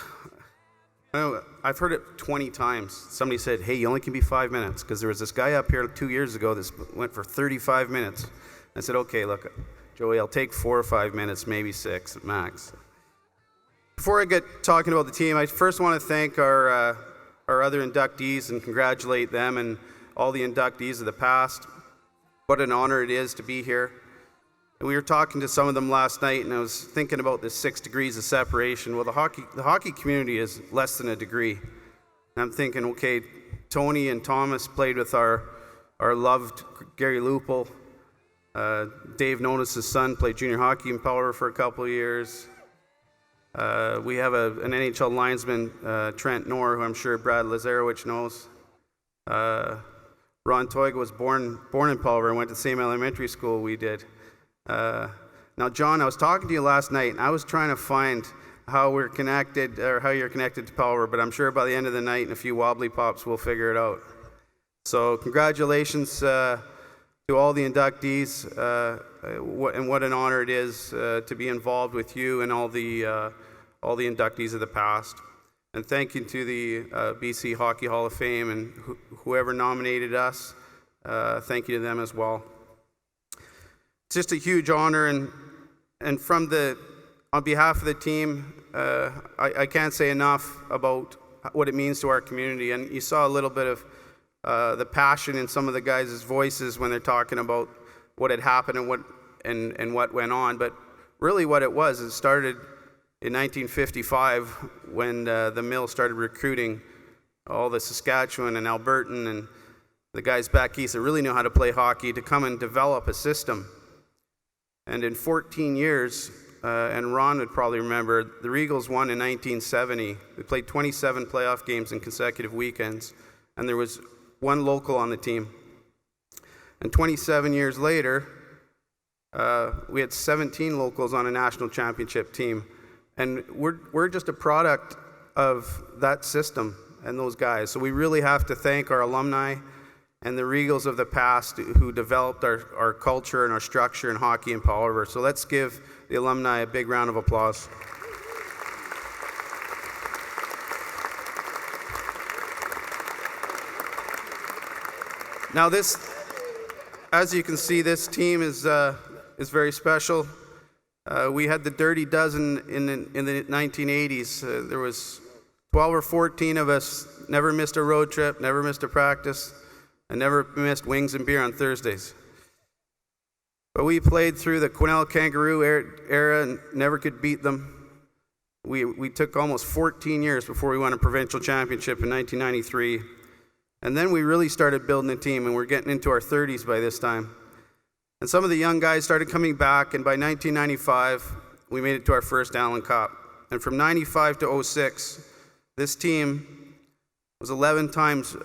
don't know, I've heard it 20 times. Somebody said, hey, you only can be 5 minutes, because there was this guy up here 2 years ago that went for 35 minutes. I said, okay, look, Joey, I'll take 4 or 5 minutes, maybe 6 at max. Before I get talking about the team, I first want to thank our other inductees and congratulate them and all the inductees of the past. What an honor it is to be here. And we were talking to some of them last night, and I was thinking about the 6 degrees of separation. Well, the hockey community is less than a degree. And I'm thinking, okay, Tony and Thomas played with our loved Gary Lupel. Dave Nonis's son played junior hockey in Powell River for a couple of years. We have an NHL linesman, Trent Knorr, who I'm sure Brad Lazarowicz knows. Ron Toiga was born in Powell River and went to the same elementary school we did. Now, John, I was talking to you last night, and I was trying to find how we're connected, or how you're connected to Powell River, but I'm sure by the end of the night and a few wobbly pops, we'll figure it out. So congratulations to all the inductees, and what an honor it is to be involved with you and all the inductees of the past. And thank you to the BC Hockey Hall of Fame and whoever nominated us. Thank you to them as well. It's just a huge honor, and on behalf of the team, I can't say enough about what it means to our community. And you saw a little bit of the passion in some of the guys' voices when they're talking about what had happened and what went on. But really what it was, it started in 1955 when the mill started recruiting all the Saskatchewan and Albertan and the guys back east that really knew how to play hockey to come and develop a system. And in 14 years, and Ron would probably remember, the Regals won in 1970. We played 27 playoff games in consecutive weekends, and there was one local on the team. And 27 years later, we had 17 locals on a national championship team. And we're just a product of that system and those guys. So we really have to thank our alumni and the Regals of the past who developed our culture and our structure in hockey in Powell River. So let's give the alumni a big round of applause. Now this, as you can see, this team is very special. We had the Dirty Dozen in the 1980s. There was 12 or 14 of us, never missed a road trip, never missed a practice, and never missed wings and beer on Thursdays. But we played through the Quesnel Kangaroo era and never could beat them. We took almost 14 years before we won a provincial championship in 1993. And then we really started building a team, and we're getting into our 30s by this time. And some of the young guys started coming back, and by 1995, we made it to our first Allen Cup. And from 95 to 06, this team was 11 times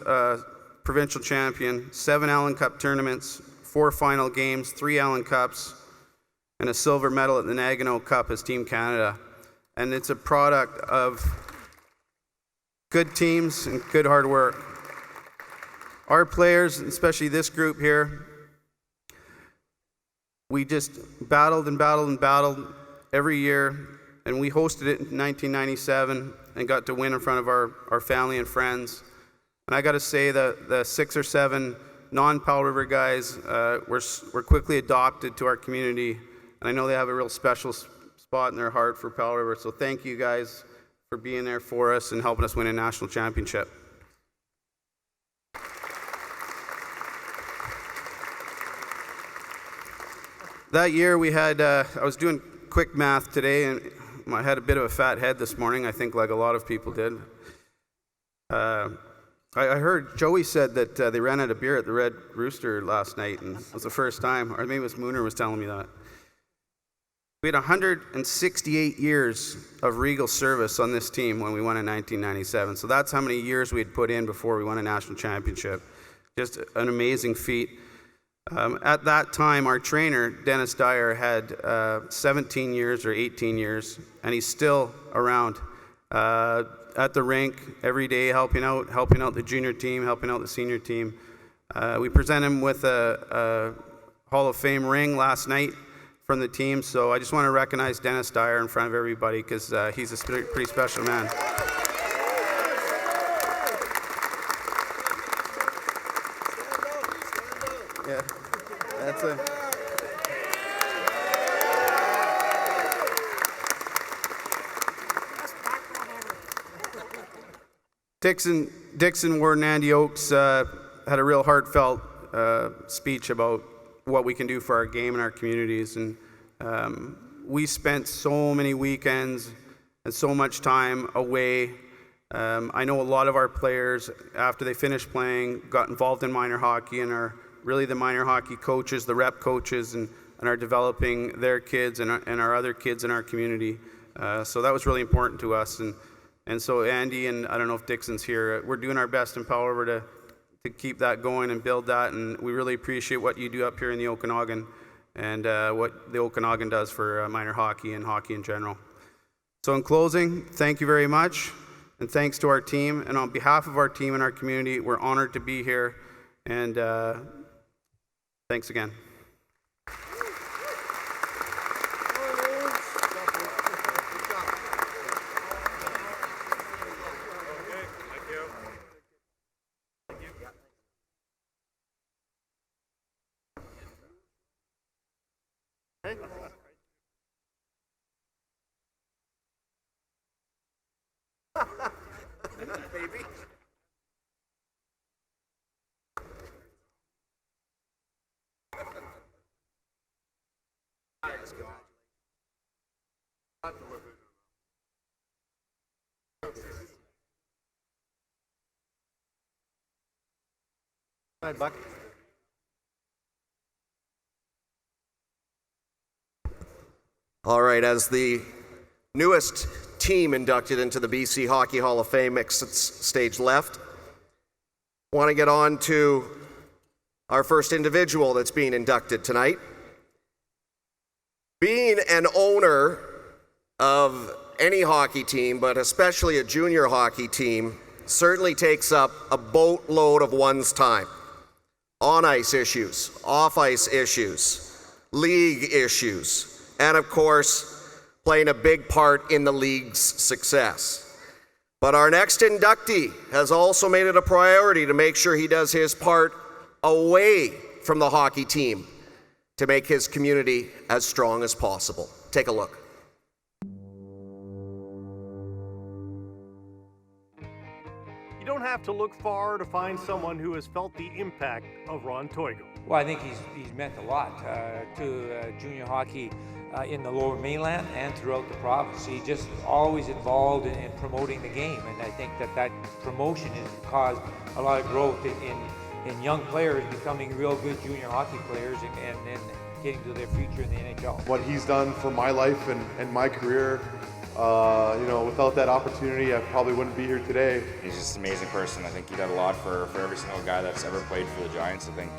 provincial champion, 7 Allen Cup tournaments, 4 final games, 3 Allen Cups, and a silver medal at the Nagano Cup as Team Canada. And it's a product of good teams and good hard work. Our players, especially this group here, we just battled and battled and battled every year, and we hosted it in 1997 and got to win in front of our family and friends. And I got to say that the 6 or 7 non-Powell River guys were quickly adopted to our community, and I know they have a real special spot in their heart for Powell River. So thank you guys for being there for us and helping us win a national championship. That year we had, I was doing quick math today, and I had a bit of a fat head this morning, I think like a lot of people did. I heard Joey said that they ran out of beer at the Red Rooster last night, and it was the first time, or maybe it was Mooner was telling me that. We had 168 years of Regal service on this team when we won in 1997. So that's how many years we had put in before we won a national championship. Just an amazing feat. At that time, our trainer, Dennis Dyer, had 17 years or 18 years, and he's still around at the rink every day, helping out the junior team, helping out the senior team. We presented him with a Hall of Fame ring last night from the team, so I just want to recognize Dennis Dyer in front of everybody because he's a pretty special man. Yeah, that's a... Dixon Ward and Andy Oakes had a real heartfelt speech about what we can do for our game and our communities, and we spent so many weekends and so much time away. I know a lot of our players, after they finished playing, got involved in minor hockey and are really the minor hockey coaches, the rep coaches, and are developing their kids and our other kids in our community. So that was really important to us. And so Andy, and I don't know if Dixon's here, we're doing our best in Powell River to keep that going and build that, and we really appreciate what you do up here in the Okanagan and what the Okanagan does for minor hockey and hockey in general. So in closing, thank you very much, and thanks to our team, and on behalf of our team and our community, we're honored to be here, and thanks again. Baby. Hi, Buck. All right, as the newest team inducted into the BC Hockey Hall of Fame, exit stage left, want to get on to our first individual that's being inducted tonight. Being an owner of any hockey team, but especially a junior hockey team, certainly takes up a boatload of one's time. On-ice issues, off-ice issues, league issues, and of course, playing a big part in the league's success. But our next inductee has also made it a priority to make sure he does his part away from the hockey team to make his community as strong as possible. Take a look. You don't have have to look far to find someone who has felt the impact of Ron Toigo. Well, I think he's meant a lot to junior hockey in the Lower Mainland and throughout the province. He's just always involved in promoting the game, and I think that promotion has caused a lot of growth in young players becoming real good junior hockey players and getting to their future in the NHL. What he's done for my life and my career, without that opportunity, I probably wouldn't be here today. He's just an amazing person. I think he did a lot for every single guy that's ever played for the Giants, I think,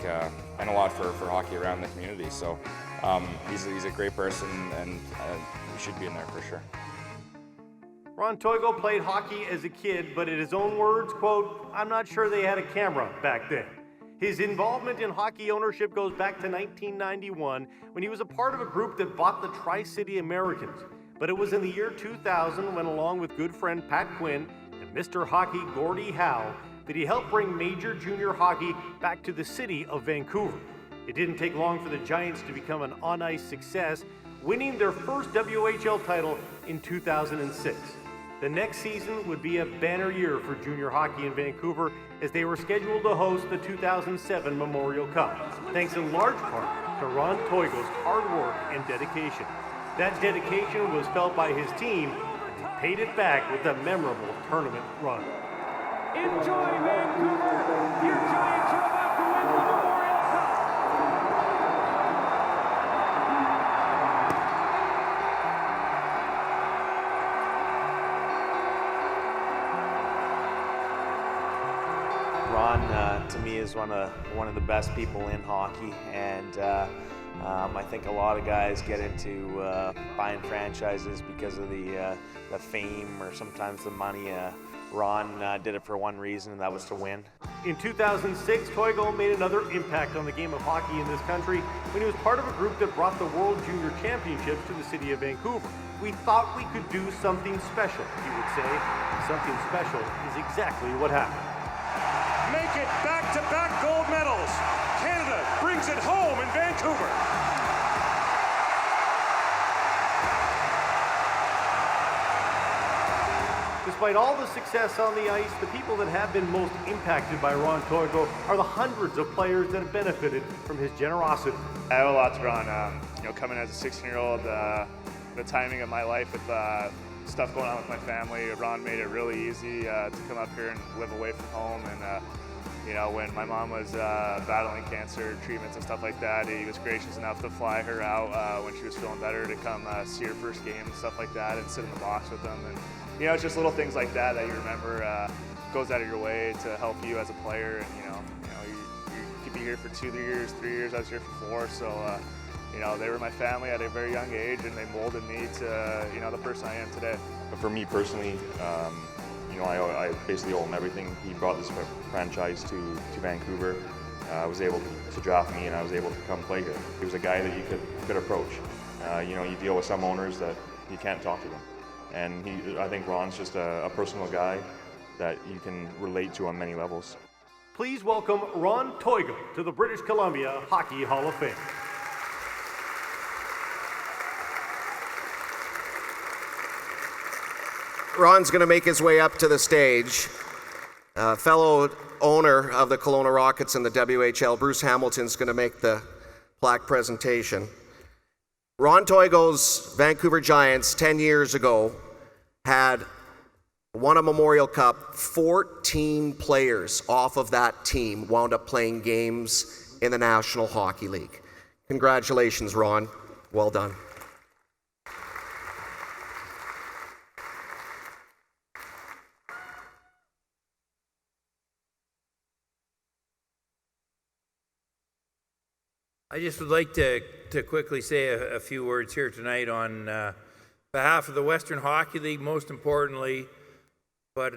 and a lot for hockey around the community. So he's a great person, and he should be in there for sure. Ron Toigo played hockey as a kid, but in his own words, quote, "I'm not sure they had a camera back then." His involvement in hockey ownership goes back to 1991 when he was a part of a group that bought the Tri-City Americans. But it was in the year 2000 when, along with good friend Pat Quinn and Mr. Hockey Gordie Howe, that he helped bring major junior hockey back to the city of Vancouver. It didn't take long for the Giants to become an on-ice success, winning their first WHL title in 2006. The next season would be a banner year for junior hockey in Vancouver as they were scheduled to host the 2007 Memorial Cup, thanks in large part to Ron Toigo's hard work and dedication. That dedication was felt by his team, and he paid it back with a memorable tournament run. Enjoy Vancouver! Your Giants are about to win the Memorial Cup! Ron, to me, is one of the best people in hockey, and I think a lot of guys get into buying franchises because of the fame or sometimes the money. Ron did it for one reason, and that was to win. In 2006, Toigo made another impact on the game of hockey in this country when he was part of a group that brought the World Junior Championships to the city of Vancouver. We thought we could do something special, he would say. Something special is exactly what happened. Make it back-to-back gold medals. Canada brings it home in Vancouver. Despite all the success on the ice, the people that have been most impacted by Ron Toigo are the hundreds of players that have benefited from his generosity. I owe a lot to Ron. Coming as a 16-year-old, the timing of my life with stuff going on with my family, Ron made it really easy to come up here and live away from home. And when my mom was battling cancer treatments and stuff like that, he was gracious enough to fly her out when she was feeling better to come see her first game and stuff like that, and sit in the box with them. And it's just little things like that you remember. Goes out of your way to help you as a player. And you could be here for 2 years, 3 years. I was here for 4. So they were my family at a very young age, and they molded me to the person I am today. But for me personally, I basically owe him everything. He brought this franchise to Vancouver. I was able to draft me, and I was able to come play here. He was a guy that you could approach. You deal with some owners that you can't talk to them. And I think Ron's just a personal guy that you can relate to on many levels. Please welcome Ron Toigo to the British Columbia Hockey Hall of Fame. Ron's going to make his way up to the stage. Fellow owner of the Kelowna Rockets and the WHL, Bruce Hamilton's going to make the plaque presentation. Ron Toigo's Vancouver Giants 10 years ago had won a Memorial Cup. 14 players off of that team wound up playing games in the National Hockey League. Congratulations, Ron. Well done. I just would like to quickly say a few words here tonight on behalf of the Western Hockey League, most importantly. But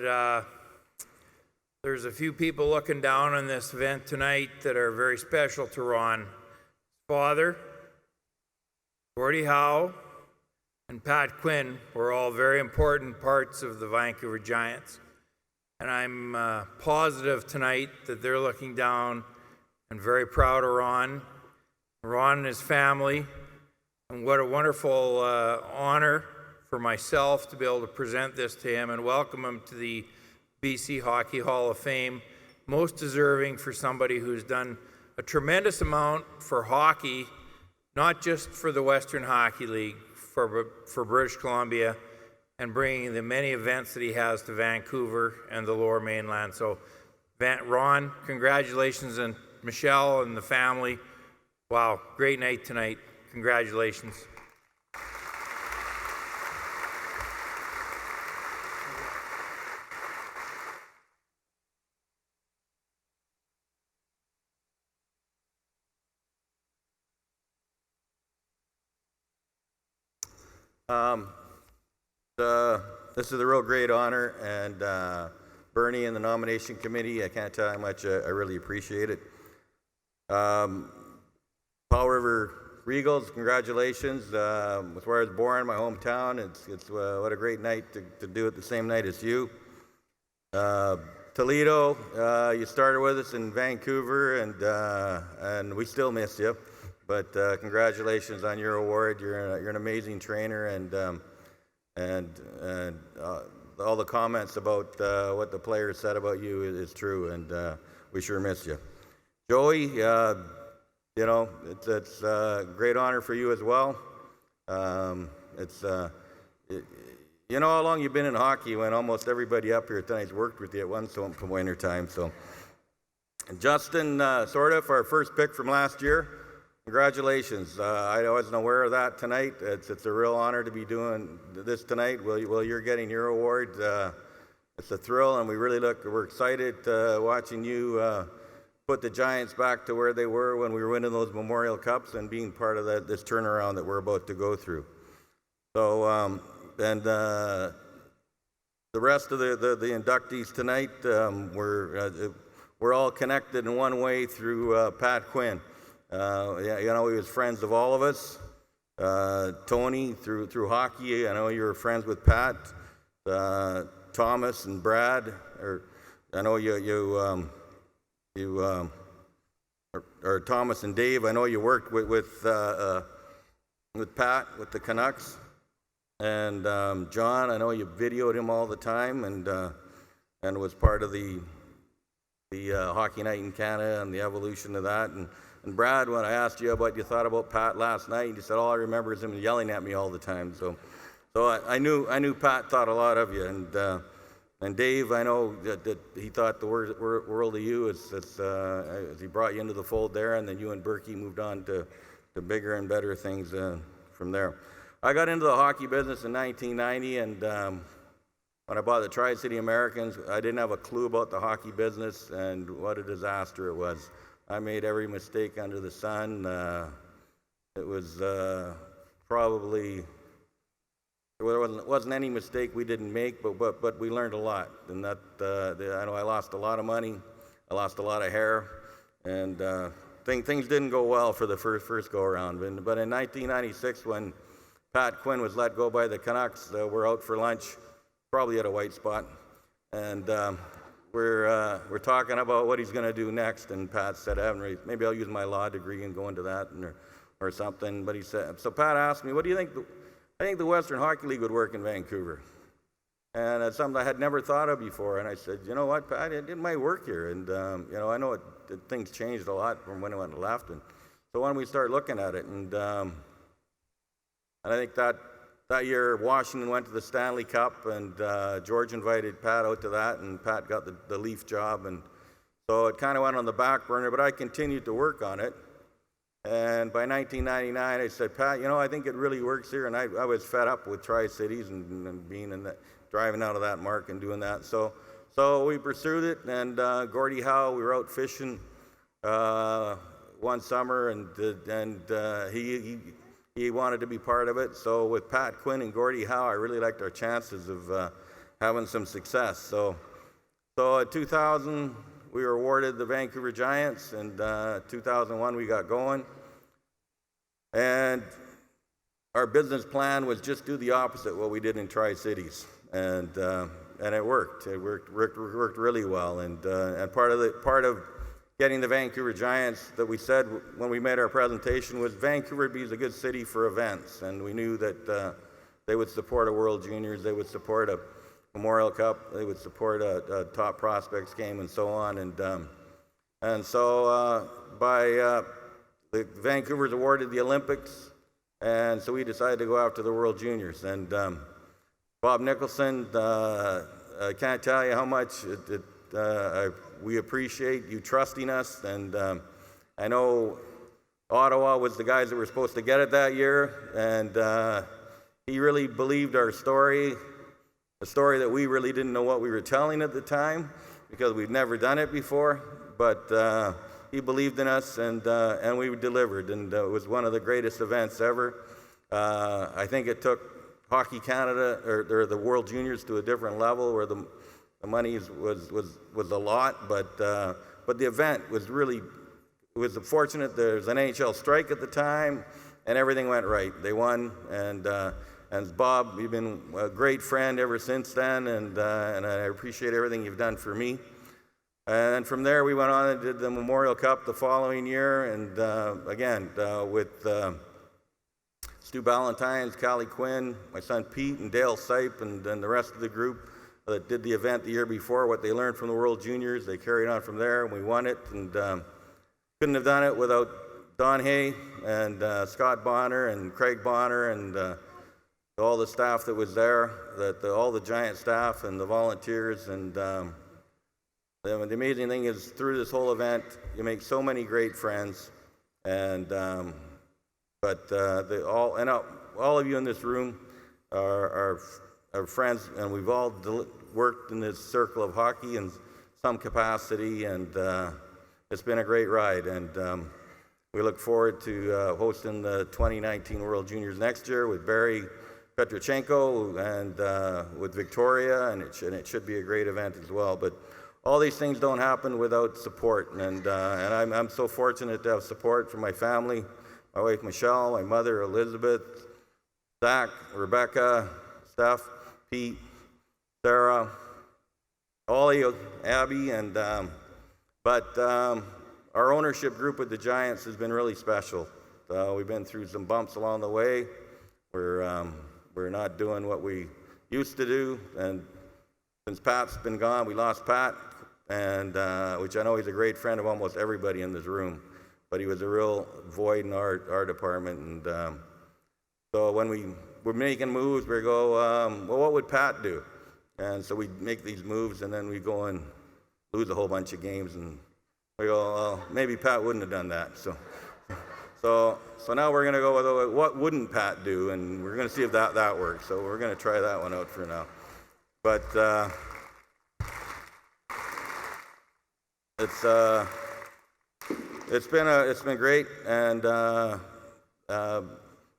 there's a few people looking down on this event tonight that are very special to Ron. His father, Gordie Howe, and Pat Quinn were all very important parts of the Vancouver Giants. And I'm positive tonight that they're looking down and very proud of Ron and his family. And what a wonderful honor for myself to be able to present this to him and welcome him to the BC Hockey Hall of Fame. Most deserving for somebody who's done a tremendous amount for hockey, not just for the Western Hockey League, for British Columbia, and bringing the many events that he has to Vancouver and the Lower Mainland. So, Ron, congratulations, and Michelle and the family. Wow, great night tonight. Congratulations. This is a real great honor, and Bernie and the nomination committee, I can't tell you how much I really appreciate it. Powell River Regals, congratulations. It's where I was born, my hometown. It's what a great night to do it the same night as you. Toledo, you started with us in Vancouver, and we still miss you. But congratulations on your award. You're an amazing trainer, and all the comments about what the players said about you is true, and we sure miss you. Joey, you know, it's a great honor for you as well. You know how long you've been in hockey when almost everybody up here tonight's worked with you at one point in time. So, and Justin Sordiff, our first pick from last year. Congratulations. I wasn't aware of that tonight. It's a real honor to be doing this tonight. Well, you're getting your award. It's a thrill, and we're excited watching you put the Giants back to where they were when we were winning those Memorial Cups and being part of this turnaround that we're about to go through. So, the rest of the inductees tonight, we're all connected in one way through Pat Quinn. Yeah, you know, he was friends of all of us. Tony, through hockey, I know you were friends with Pat. Thomas and Brad, I know or Thomas and Dave, I know you worked with Pat, with the Canucks. And John, I know you videoed him all the time, and was part of the Hockey Night in Canada and the evolution of that. And Brad, when I asked you what you thought about Pat last night, you said all I remember is him yelling at me all the time. So I knew Pat thought a lot of you, and Dave, I know that he thought the world of you as he brought you into the fold there, and then you and Berkey moved on to bigger and better things from there. I got into the hockey business in 1990, and when I bought the Tri-City Americans, I didn't have a clue about the hockey business, and what a disaster it was. I made every mistake under the sun. It was probably, there wasn't any mistake we didn't make, but we learned a lot. And that I know I lost a lot of money, I lost a lot of hair, and things didn't go well for the first go around. But in 1996, when Pat Quinn was let go by the Canucks, we're out for lunch, probably at a white spot, and we're talking about what he's going to do next, and Pat said, maybe I'll use my law degree and go into that or something. But he said, so Pat asked me, what do you think? I think the Western Hockey League would work in Vancouver. And it's something I had never thought of before. And I said, you know what, Pat, it might work here. And, you know, I know things changed a lot from when it went left. And so why don't we start looking at it? And I think that year, Washington went to the Stanley Cup, and George invited Pat out to that, and Pat got the Leaf job, and so it kind of went on the back burner, but I continued to work on it. And by 1999, I said, Pat, you know, I think it really works here, and I was fed up with Tri-Cities and being in driving out of that mark and doing that. So we pursued it, and Gordie Howe, we were out fishing one summer, and he wanted to be part of it. So with Pat Quinn and Gordie Howe, I really liked our chances of having some success. So in 2000, we were awarded the Vancouver Giants, and 2001 we got going. And our business plan was just do the opposite of what we did in Tri-Cities, and it worked. It worked really well. And part of getting the Vancouver Giants that we said when we made our presentation was Vancouver is a good city for events, and we knew that they would support a World Juniors, they would support a Memorial Cup. They would support a top prospects game and so on. And so the Vancouver's awarded the Olympics, and so we decided to go after the World Juniors. And Bob Nicholson, I can't tell you how much we appreciate you trusting us. And I know Ottawa was the guys that were supposed to get it that year, and he really believed our story, a story that we really didn't know what we were telling at the time because we'd never done it before. But he believed in us, and we delivered, and it was one of the greatest events ever. I think it took Hockey Canada or the World Juniors to a different level where the money was a lot, but the event was really, it was fortunate. There was an NHL strike at the time, and everything went right. They won, and Bob, you've been a great friend ever since then, and I appreciate everything you've done for me. And from there, we went on and did the Memorial Cup the following year, and again, with Stu Ballantyne, Callie Quinn, my son Pete, and Dale Sipe, and then the rest of the group that did the event the year before, what they learned from the World Juniors, they carried on from there, and we won it, and couldn't have done it without Don Hay, and Scott Bonner, and Craig Bonner, and all the staff that was there, all the Giant staff, and the volunteers, and the amazing thing is, through this whole event, you make so many great friends, and all of you in this room are friends, and we've all worked in this circle of hockey in some capacity, and it's been a great ride, and we look forward to hosting the 2019 World Juniors next year with Barry Petrochenko and with Victoria, and it should be a great event as well. But all these things don't happen without support, and I'm so fortunate to have support from my family, my wife Michelle, my mother Elizabeth, Zach, Rebecca, Steph, Pete, Sarah, all of you, Abby, and but our ownership group with the Giants has been really special. We've been through some bumps along the way. We're not doing what we used to do, and since Pat's been gone, we lost Pat, and which I know he's a great friend of almost everybody in this room, but he was a real void in our department, and so when we're making moves, we go, well, what would Pat do? And so we make these moves, and then we go and lose a whole bunch of games, and we go, well, maybe Pat wouldn't have done that. So now we're going to go with what wouldn't Pat do, and we're going to see if that works. So we're going to try that one out for now. But it's been great, and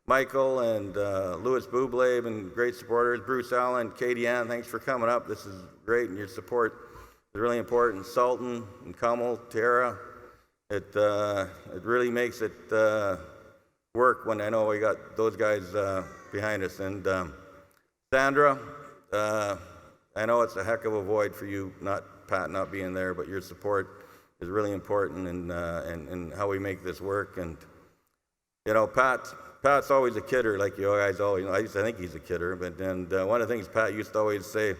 Michael and Louis Buble have been great supporters. Bruce Allen, Katie Ann, thanks for coming up. This is great, and your support is really important. Sultan and Kamal, Tara, it really makes it work when I know we got those guys behind us. And Sandra, I know it's a heck of a void for you, Pat not being there, but your support is really important in how we make this work. And you know, Pat's always a kidder, like you guys always know. I used to think he's a kidder, but one of the things Pat used to always say,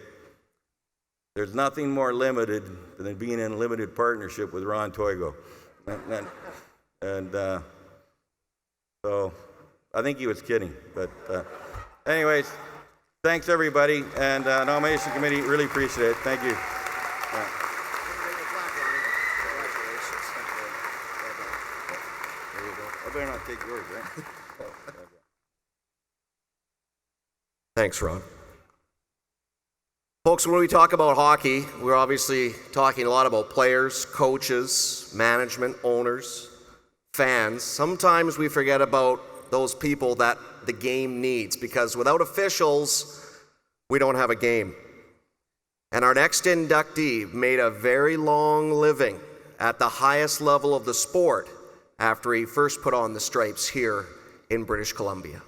there's nothing more limited than being in limited partnership with Ron Toigo. And so I think he was kidding. But anyways, thanks everybody, and nomination committee, really appreciate it. Thank you. I better not take yours, right? Thanks, Ron. Folks, when we talk about hockey, we're obviously talking a lot about players, coaches, management, owners, fans. Sometimes we forget about those people that the game needs, because without officials, we don't have a game. And our next inductee made a very long living at the highest level of the sport after he first put on the stripes here in British Columbia.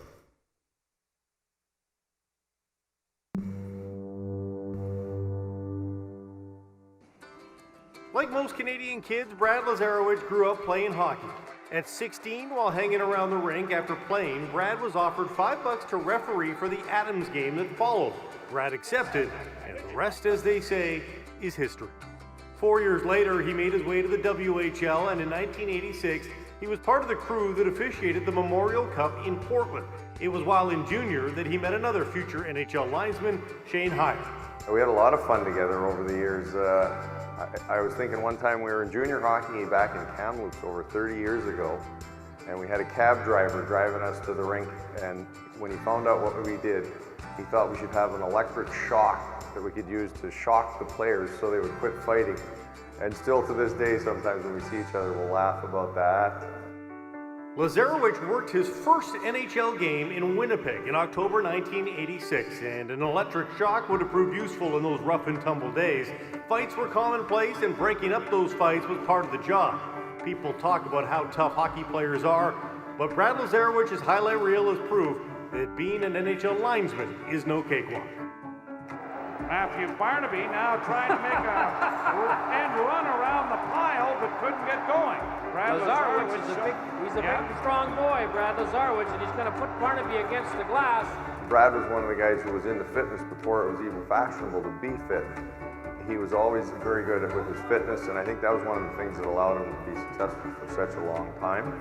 Like most Canadian kids, Brad Lazarowicz grew up playing hockey. At 16, while hanging around the rink after playing, Brad was offered $5 to referee for the Adams game that followed. Brad accepted, and the rest, as they say, is history. 4 years later, he made his way to the WHL, and in 1986, he was part of the crew that officiated the Memorial Cup in Portland. It was while in junior that he met another future NHL linesman, Shane Hyatt. We had a lot of fun together over the years. I was thinking one time we were in junior hockey back in Kamloops over 30 years ago, and we had a cab driver driving us to the rink, and when he found out what we did, he thought we should have an electric shock that we could use to shock the players so they would quit fighting. And still to this day, sometimes when we see each other, we'll laugh about that. Lazarowicz worked his first NHL game in Winnipeg in October 1986, and an electric shock would have proved useful in those rough and tumble days. Fights were commonplace, and breaking up those fights was part of the job. People talk about how tough hockey players are, but Brad Lazarowicz's highlight reel is proof that being an NHL linesman is no cakewalk. Matthew Barnaby now trying to make a end run around the pile, but couldn't get going. Brad Lazarowicz is he's a big, strong boy, Brad Lazarowicz, and he's going to put Barnaby against the glass. Brad was one of the guys who was into fitness before it was even fashionable to be fit. He was always very good with his fitness, and I think that was one of the things that allowed him to be successful for such a long time.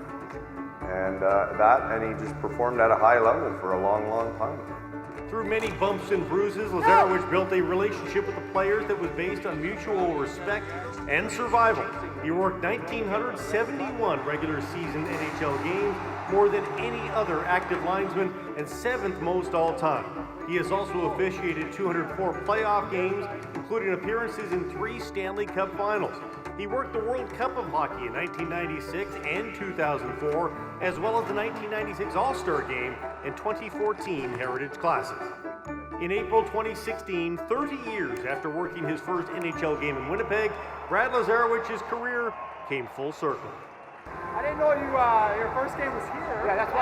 And he just performed at a high level for a long, long time. Through many bumps and bruises, Lazarowicz built a relationship with the players that was based on mutual respect and survival. He worked 1,971 regular season NHL games, more than any other active linesman, and 7th most all time. He has also officiated 204 playoff games, including appearances in 3 Stanley Cup finals. He worked the World Cup of Hockey in 1996 and 2004, as well as the 1996 All-Star Game and 2014 Heritage Classic. In April 2016, 30 years after working his first NHL game in Winnipeg, Brad Lazarowicz's career came full circle. I didn't know your first game was here. Yeah, that's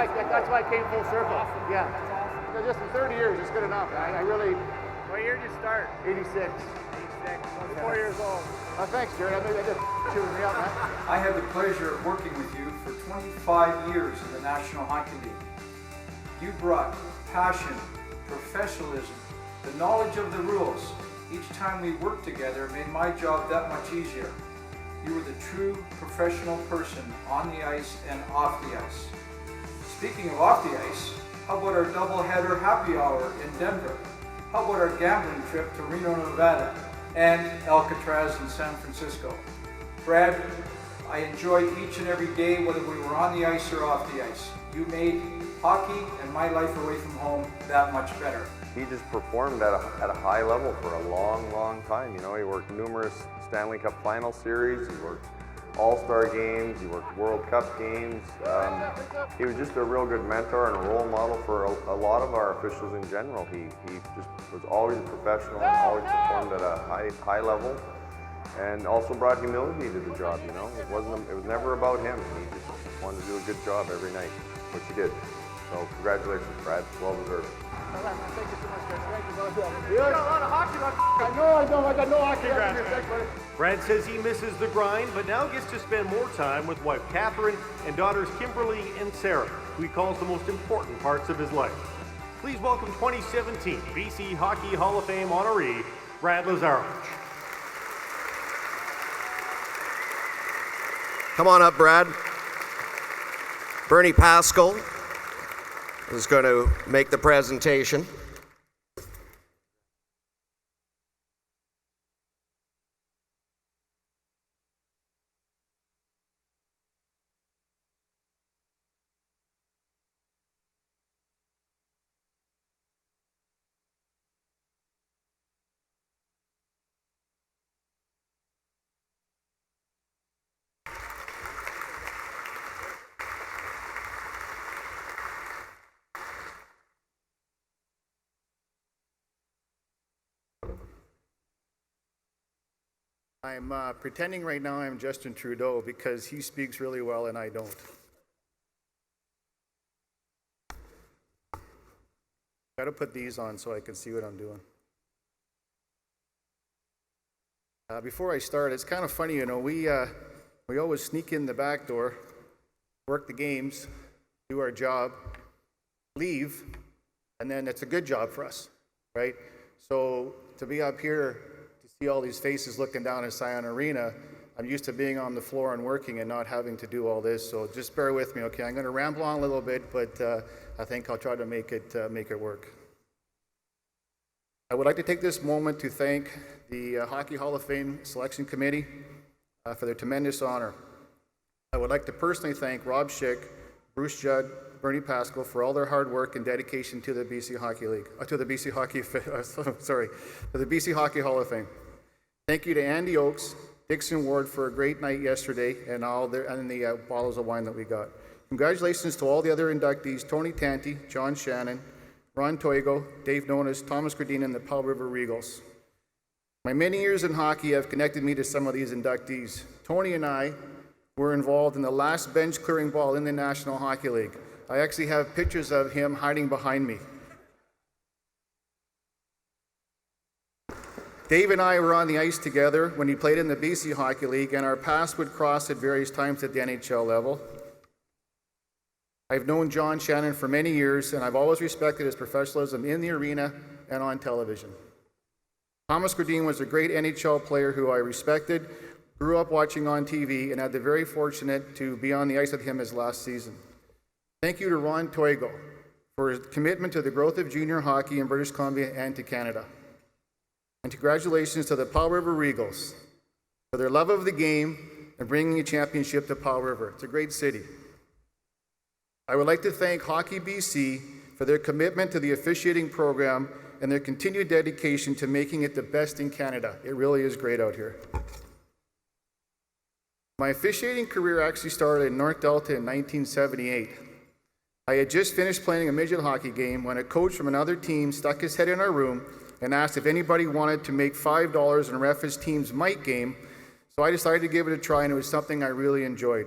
why I came full circle. Awesome. Yeah. That's awesome. So just in 30 years, it's good enough. I really... What year did you start? 86. 86. I was 4 years old. Oh, thanks, Jared. I just chewing me up, man. I had the pleasure of working with you for 25 years in the National Hockey League. You brought passion, professionalism, the knowledge of the rules. Each time we worked together made my job that much easier. You were the true professional person on the ice and off the ice. Speaking of off the ice, how about our doubleheader happy hour in Denver? How about our gambling trip to Reno, Nevada, and Alcatraz in San Francisco? Brad, I enjoyed each and every day, whether we were on the ice or off the ice. You made hockey and my life away from home that much better. He just performed at a high level for a long, long time. You know, he worked numerous Stanley Cup final series, he worked All-Star games, he worked World Cup games. He was just a real good mentor and a role model for a lot of our officials in general. He just was always a professional and always performed at a high level, and also brought humility to the job. You know, it was never about him. He just wanted to do a good job every night, which he did. So congratulations, Brad. Well deserved. All right, man. Thank you so much, guys. Thank you, brother. You got a lot of hockey left. I know. I got no hockey left. Thanks, buddy. Brad says he misses the grind, but now gets to spend more time with wife Catherine and daughters Kimberly and Sarah, who he calls the most important parts of his life. Please welcome 2017 BC Hockey Hall of Fame honoree, Brad Lazarowicz. Come on up, Brad. Bernie Pascal is going to make the presentation. I'm pretending right now I'm Justin Trudeau because he speaks really well and I don't. Got to put these on so I can see what I'm doing. Before I start, it's kind of funny, you know, we always sneak in the back door work the games, do our job, leave, and then it's a good job for us, right? So to be up here, to see all these faces looking down at Scion Arena, I'm used to being on the floor and working and not having to do all this, so just bear with me, okay? I'm gonna ramble on a little bit, but I think I'll try to make it work. I would like to take this moment to thank the Hockey Hall of Fame Selection Committee for their tremendous honor. I would like to personally thank Rob Schick, Bruce Judd, Bernie Pascal for all their hard work and dedication to the BC Hockey League, to the BC Hockey Hall of Fame. Thank you to Andy Oakes, Dixon Ward for a great night yesterday and the bottles of wine that we got. Congratulations to all the other inductees, Tony Tanti, John Shannon, Ron Toigo, Dave Nonis, Thomas Gradine, and the Powell River Regals. My many years in hockey have connected me to some of these inductees. Tony and I were involved in the last bench clearing ball in the National Hockey League. I actually have pictures of him hiding behind me. Dave and I were on the ice together when he played in the BC Hockey League, and our paths would cross at various times at the NHL level. I've known John Shannon for many years, and I've always respected his professionalism in the arena and on television. Thomas Gradine was a great NHL player who I respected, grew up watching on TV, and had the very fortunate to be on the ice with him his last season. Thank you to Ron Toigo for his commitment to the growth of junior hockey in British Columbia and to Canada. And congratulations to the Powell River Regals for their love of the game and bringing a championship to Powell River. It's a great city. I would like to thank Hockey BC for their commitment to the officiating program and their continued dedication to making it the best in Canada. It really is great out here. My officiating career actually started in North Delta in 1978. I had just finished playing a midget hockey game when a coach from another team stuck his head in our room and asked if anybody wanted to make $5 and ref his team's Mike game, so I decided to give it a try, and it was something I really enjoyed.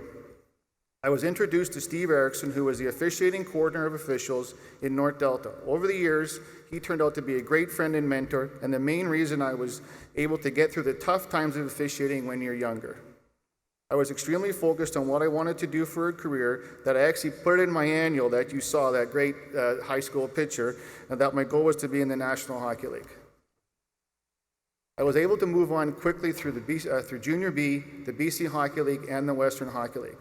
I was introduced to Steve Erickson, who was the officiating coordinator of officials in North Delta. Over the years, he turned out to be a great friend and mentor, and the main reason I was able to get through the tough times of officiating when you're younger. I was extremely focused on what I wanted to do for a career, that I actually put it in my annual that you saw, that great high school picture, and that my goal was to be in the National Hockey League. I was able to move on quickly through through Junior B, the BC Hockey League, and the Western Hockey League.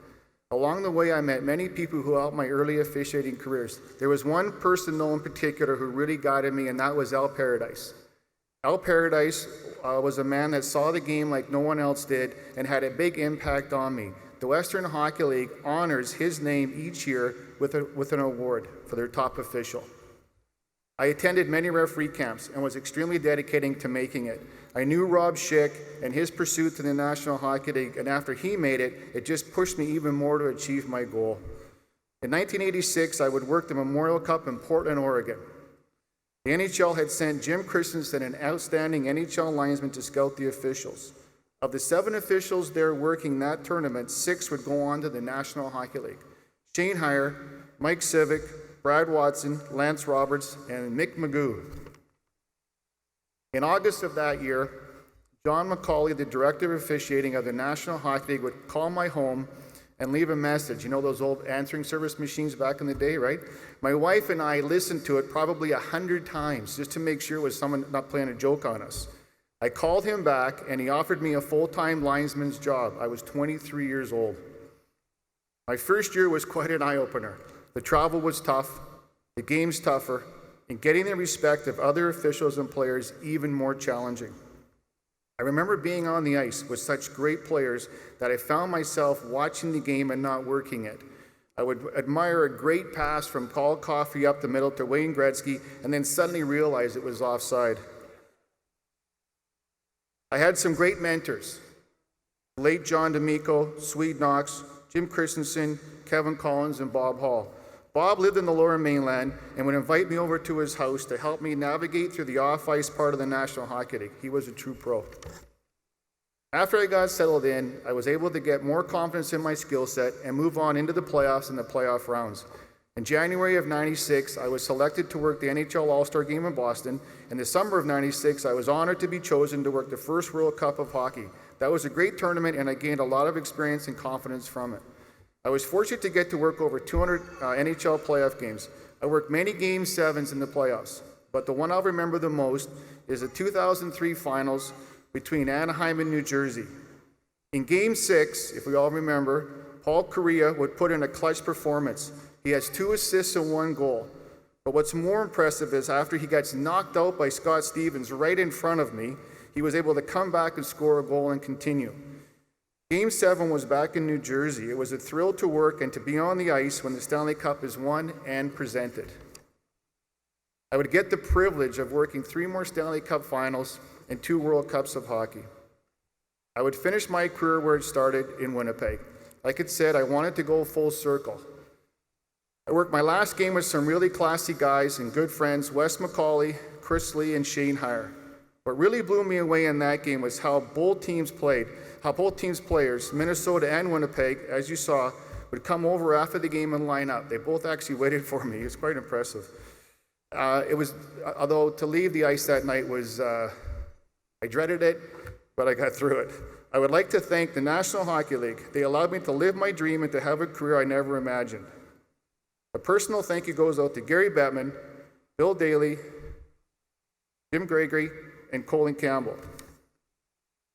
Along the way, I met many people who helped my early officiating careers. There was one person, though, in particular who really guided me, and that was Al Paradise. Al Paradise was a man that saw the game like no one else did and had a big impact on me. The Western Hockey League honors his name each year with an award for their top official. I attended many referee camps and was extremely dedicated to making it. I knew Rob Schick and his pursuit to the National Hockey League, and after he made it, it just pushed me even more to achieve my goal. In 1986, I would work the Memorial Cup in Portland, Oregon. The NHL had sent Jim Christensen, an outstanding NHL linesman, to scout the officials. Of the 7 officials there working that tournament, 6 would go on to the National Hockey League. Shane Heyer, Mike Civic, Brad Watson, Lance Roberts, and Mick Magoo. In August of that year, John McCauley, the director of officiating of the National Hockey League, would call my home and leave a message. You know those old answering service machines back in the day, right? My wife and I listened to it probably 100 times just to make sure it was someone not playing a joke on us. I called him back and he offered me a full-time linesman's job. I was 23 years old. My first year was quite an eye-opener. The travel was tough, the game's tougher, and getting the respect of other officials and players even more challenging. I remember being on the ice with such great players that I found myself watching the game and not working it. I would admire a great pass from Paul Coffey up the middle to Wayne Gretzky and then suddenly realize it was offside. I had some great mentors, late John D'Amico, Swede Knox, Jim Christensen, Kevin Collins, and Bob Hall. Bob lived in the Lower Mainland and would invite me over to his house to help me navigate through the off-ice part of the National Hockey League. He was a true pro. After I got settled in, I was able to get more confidence in my skill set and move on into the playoffs and the playoff rounds. In January of '96, I was selected to work the NHL All-Star Game in Boston. In the summer of '96, I was honored to be chosen to work the first World Cup of Hockey. That was a great tournament and I gained a lot of experience and confidence from it. I was fortunate to get to work over 200 NHL playoff games. I worked many Game 7s in the playoffs, but the one I'll remember the most is the 2003 finals between Anaheim and New Jersey. In Game 6, if we all remember, Paul Kariya would put in a clutch performance. He has 2 assists and 1 goal. But what's more impressive is after he gets knocked out by Scott Stevens right in front of me, he was able to come back and score a goal and continue. Game 7 was back in New Jersey. It was a thrill to work and to be on the ice when the Stanley Cup is won and presented. I would get the privilege of working 3 more Stanley Cup finals and 2 World Cups of hockey. I would finish my career where it started in Winnipeg. Like it said, I wanted to go full circle. I worked my last game with some really classy guys and good friends, Wes McCauley, Chris Lee, and Shane Heyer. What really blew me away in that game was how both teams played, how both teams' players, Minnesota and Winnipeg, as you saw, would come over after the game and line up. They both actually waited for me. It was quite impressive. Although to leave the ice that night was, I dreaded it, but I got through it. I would like to thank the National Hockey League. They allowed me to live my dream and to have a career I never imagined. A personal thank you goes out to Gary Bettman, Bill Daly, Jim Gregory, and Colin Campbell.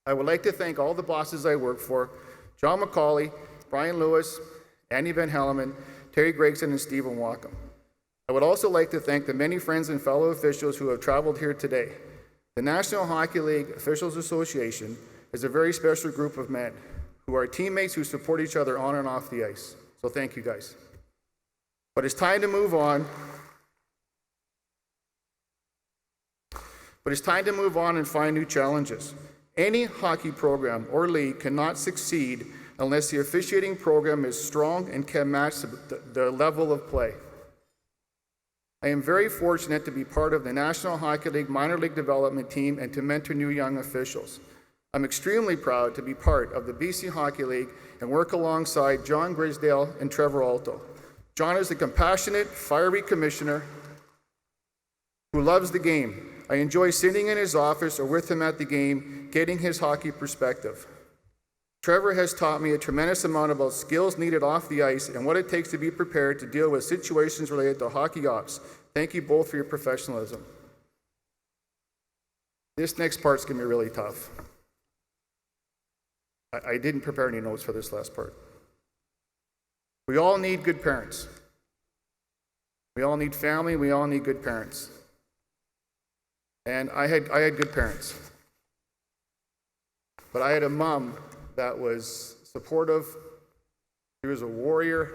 I would like to thank all the bosses I worked for, John McCauley, Brian Lewis, Andy Van Helleman, Terry Gregson, and Stephen Wacom. I would also like to thank the many friends and fellow officials who have traveled here today. The National Hockey League Officials Association is a very special group of men who are teammates who support each other on and off the ice. So thank you guys. But it's time to move on. And find new challenges. Any hockey program or league cannot succeed unless the officiating program is strong and can match the level of play. I am very fortunate to be part of the National Hockey League minor league development team and to mentor new young officials. I'm extremely proud to be part of the BC Hockey League and work alongside John Grisdale and Trevor Alto. John is a compassionate, fiery commissioner who loves the game. I enjoy sitting in his office or with him at the game, getting his hockey perspective. Trevor has taught me a tremendous amount about skills needed off the ice and what it takes to be prepared to deal with situations related to hockey ops. Thank you both for your professionalism. This next part's going to be really tough. I didn't prepare any notes for this last part. We all need good parents. We all need family. We all need good parents. And I had good parents. But I had a mom that was supportive. She was a warrior.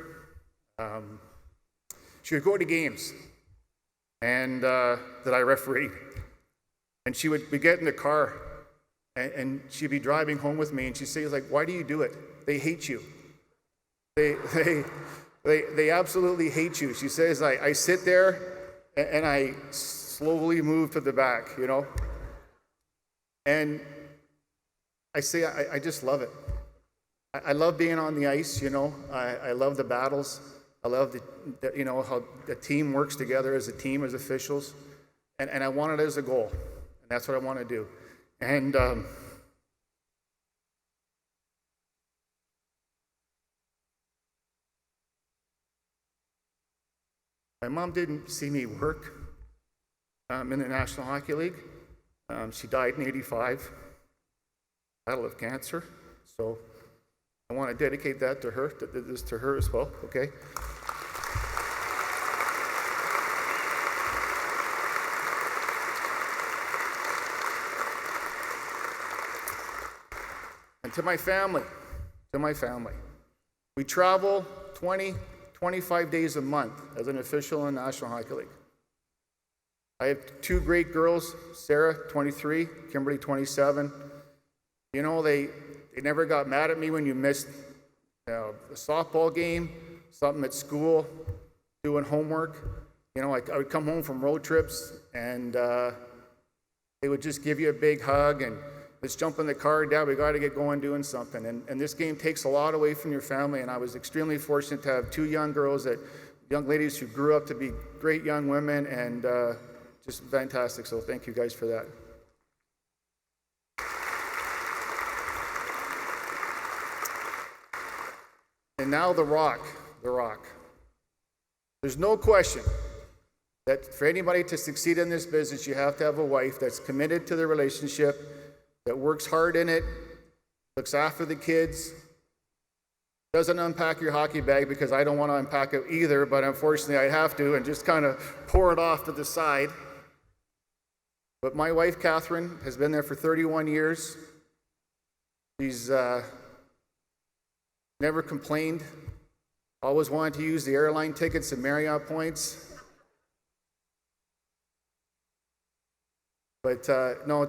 She would go to games and that I refereed. And we get in the car and she'd be driving home with me and she'd say, like, why do you do it? They hate you. They absolutely hate you. She says, I sit there and I slowly move to the back, you know? And I say, I just love it. I love being on the ice, you know? I love the battles. I love how the team works together as a team, as officials. And I want it as a goal. And that's what I want to do. And my mom didn't see me work in the National Hockey League. She died in '85, battle of cancer. So I want to dedicate that to her, this to her as well, okay? And to my family, we travel 20, 25 days a month as an official in the National Hockey League. I have 2 great girls, Sarah, 23, Kimberly, 27. You know, they never got mad at me when you missed a softball game, something at school, doing homework. You know, I would come home from road trips and they would just give you a big hug and let's jump in the car, Dad, we got to get going doing something. And this game takes a lot away from your family, and I was extremely fortunate to have 2 young girls, young ladies who grew up to be great young women and just fantastic. So thank you guys for that. And now the rock. There's no question that for anybody to succeed in this business, you have to have a wife that's committed to the relationship, that works hard in it, looks after the kids, doesn't unpack your hockey bag, because I don't want to unpack it either, but unfortunately I have to, and just kind of pour it off to the side. But my wife, Catherine, has been there for 31 years. She's never complained, always wanted to use the airline tickets and Marriott points. But no,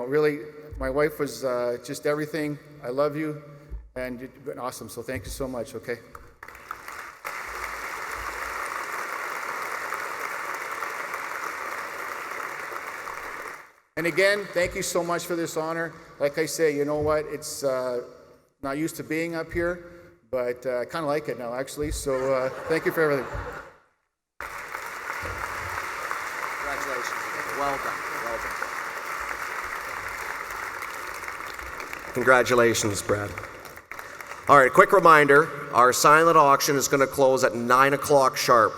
really, my wife was just everything. I love you, and you've been awesome. So thank you so much. Okay. And again, thank you so much for this honor. Like I say, you know what? It's not used to being up here, but I kind of like it now, actually. So thank you for everything. Well done. Congratulations, Brad. All right, quick reminder, our silent auction is going to close at 9 o'clock sharp.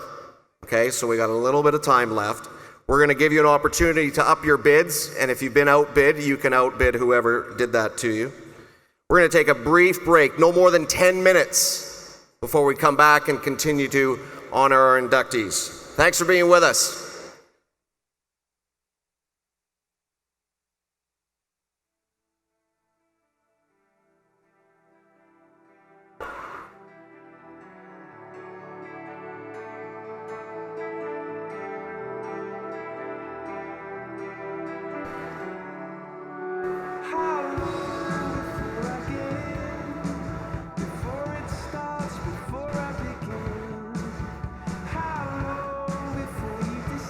Okay, so we got a little bit of time left. We're going to give you an opportunity to up your bids, and if you've been outbid, you can outbid whoever did that to you. We're going to take a brief break, no more than 10 minutes, before we come back and continue to honor our inductees. Thanks for being with us. Before I begin, how long before you decide?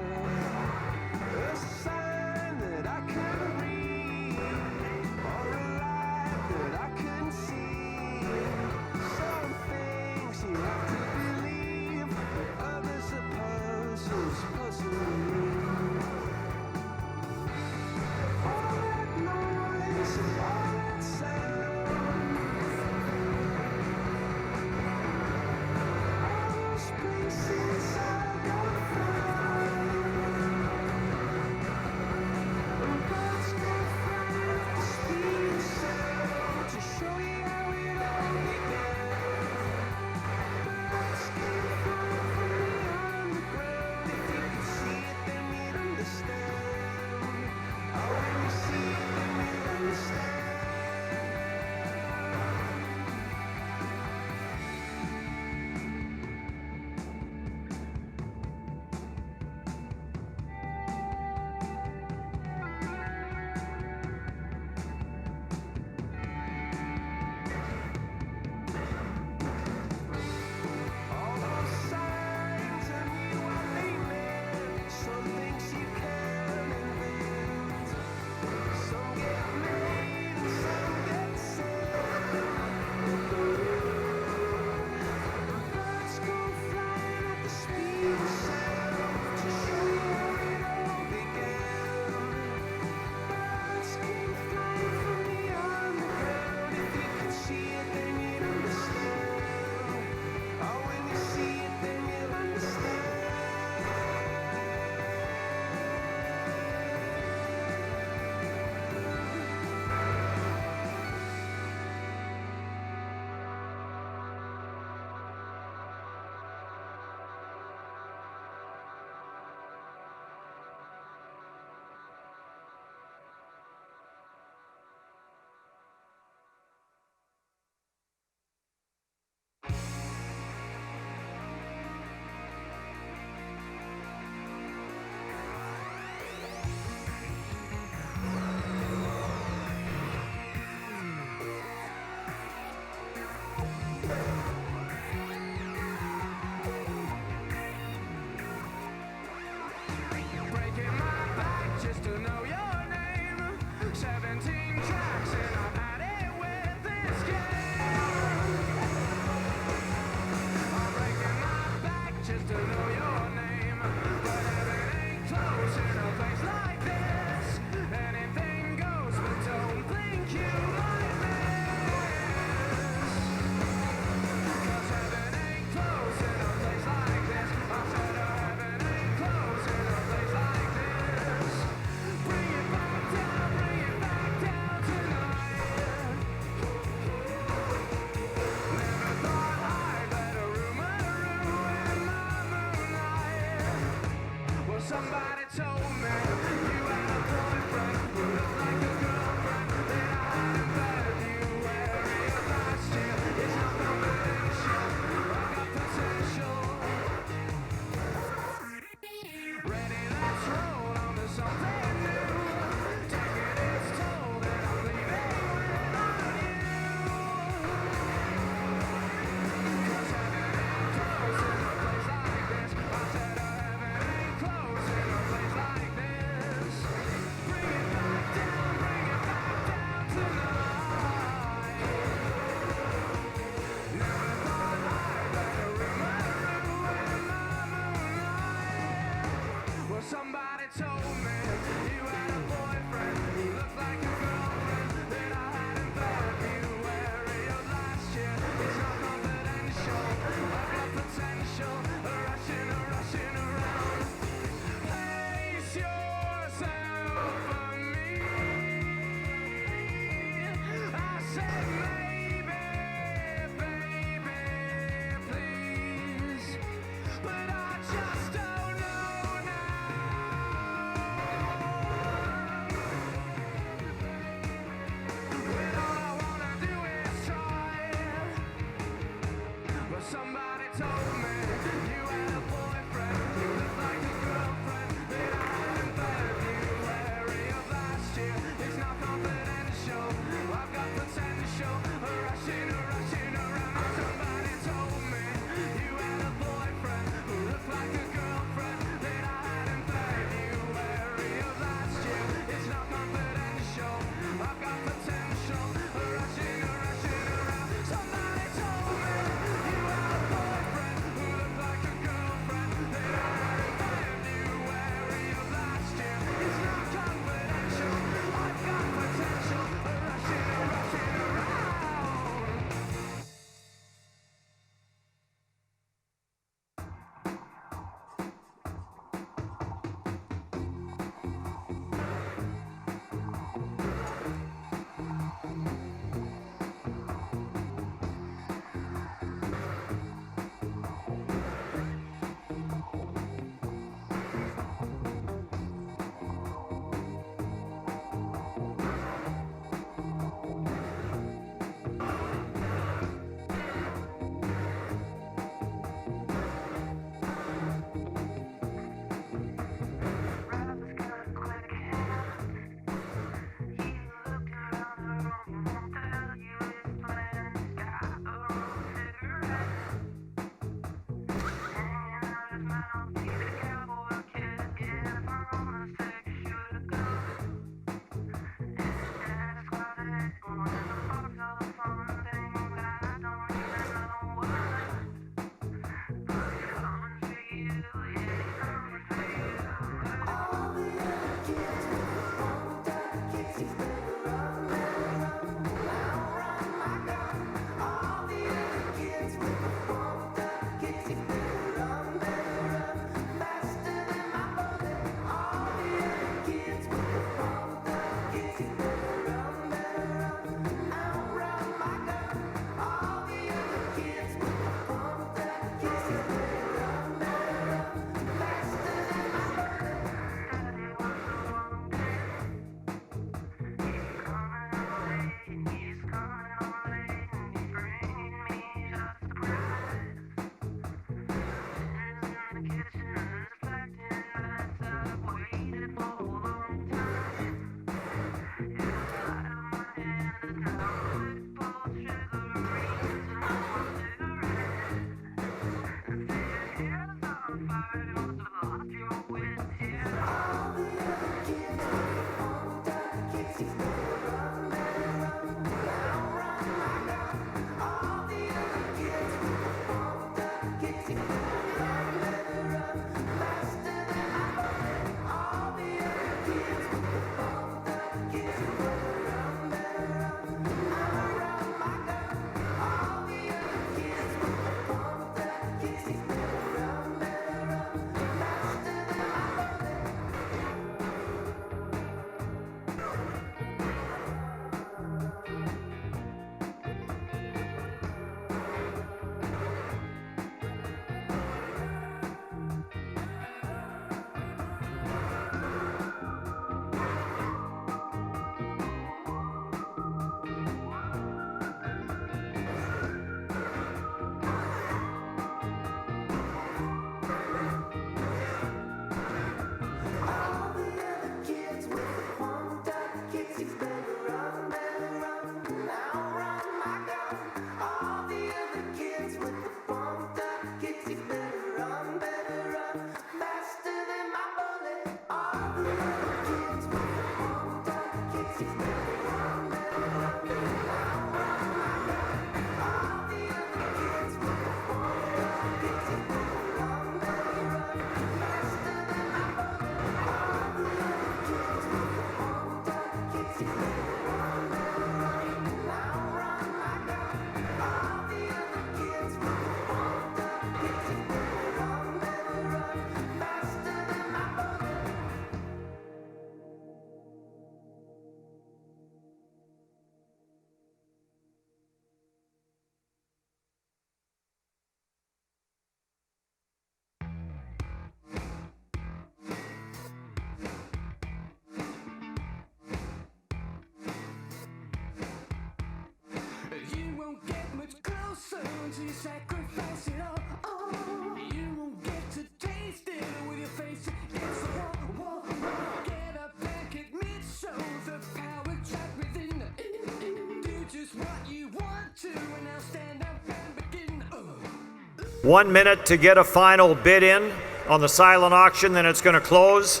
1 minute to get a final bid in on the silent auction, then it's going to close.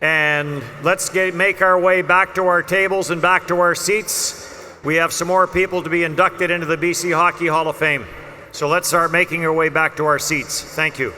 And let's make our way back to our tables and back to our seats. We have some more people to be inducted into the BC Hockey Hall of Fame. So let's start making our way back to our seats. Thank you.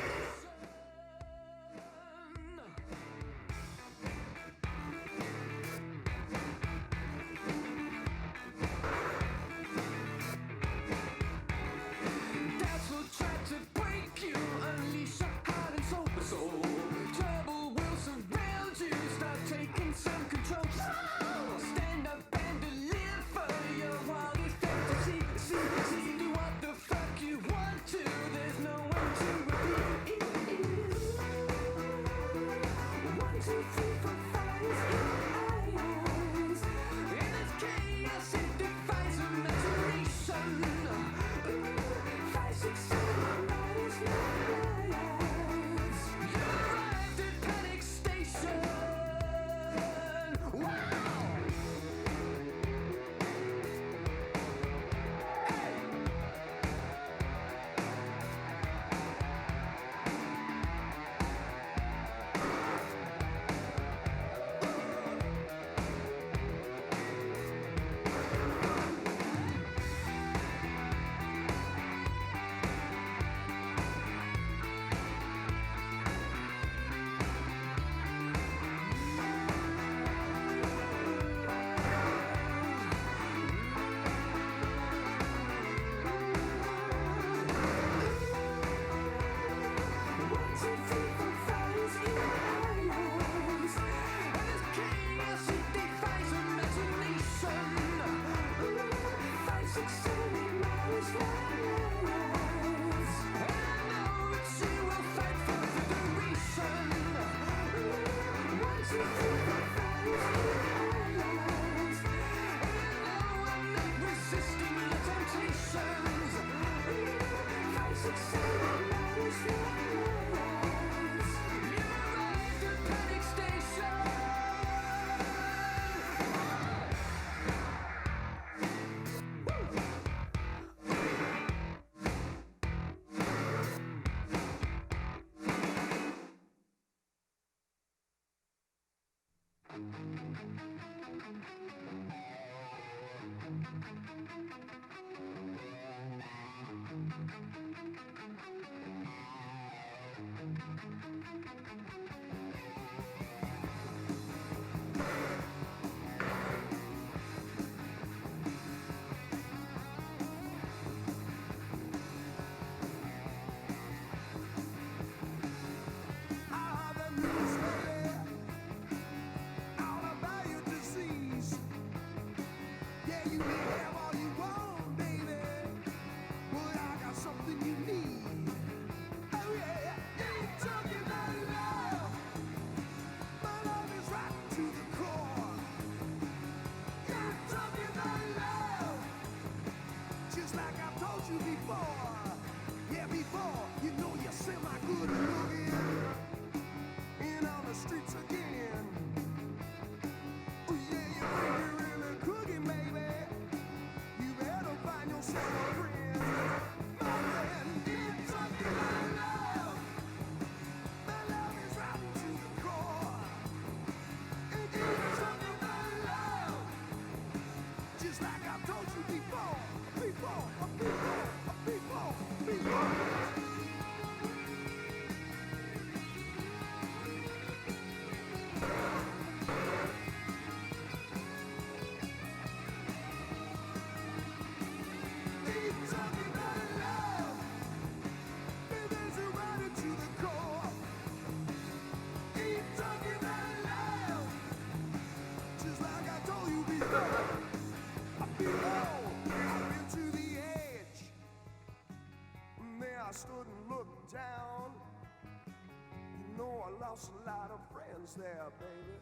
There, baby,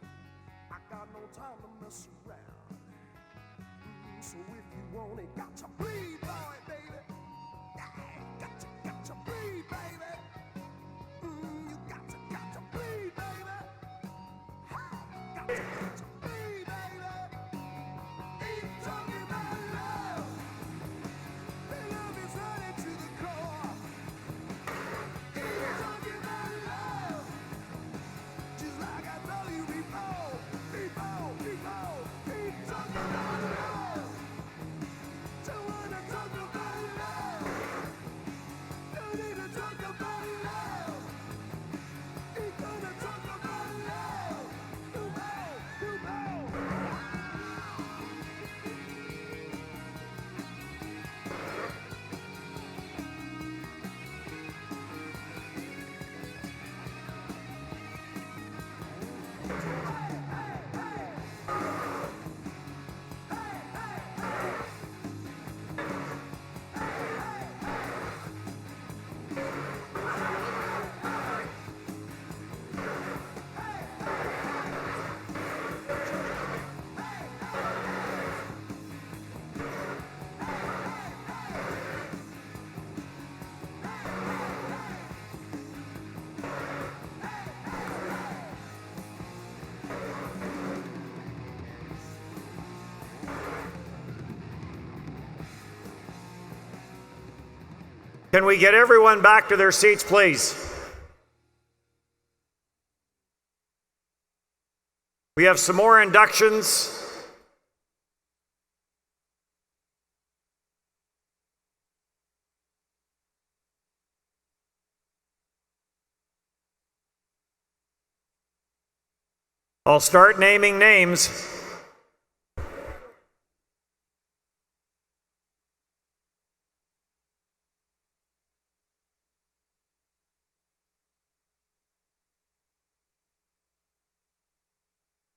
I got no time to mess around. So if you want it, got to bleed, boy, baby. Yeah, got to bleed, baby. You got to bleed, baby. Got to bleed, baby. Ain't talking about love. The love is running to the core. Can we get everyone back to their seats, please? We have some more inductions. I'll start naming names.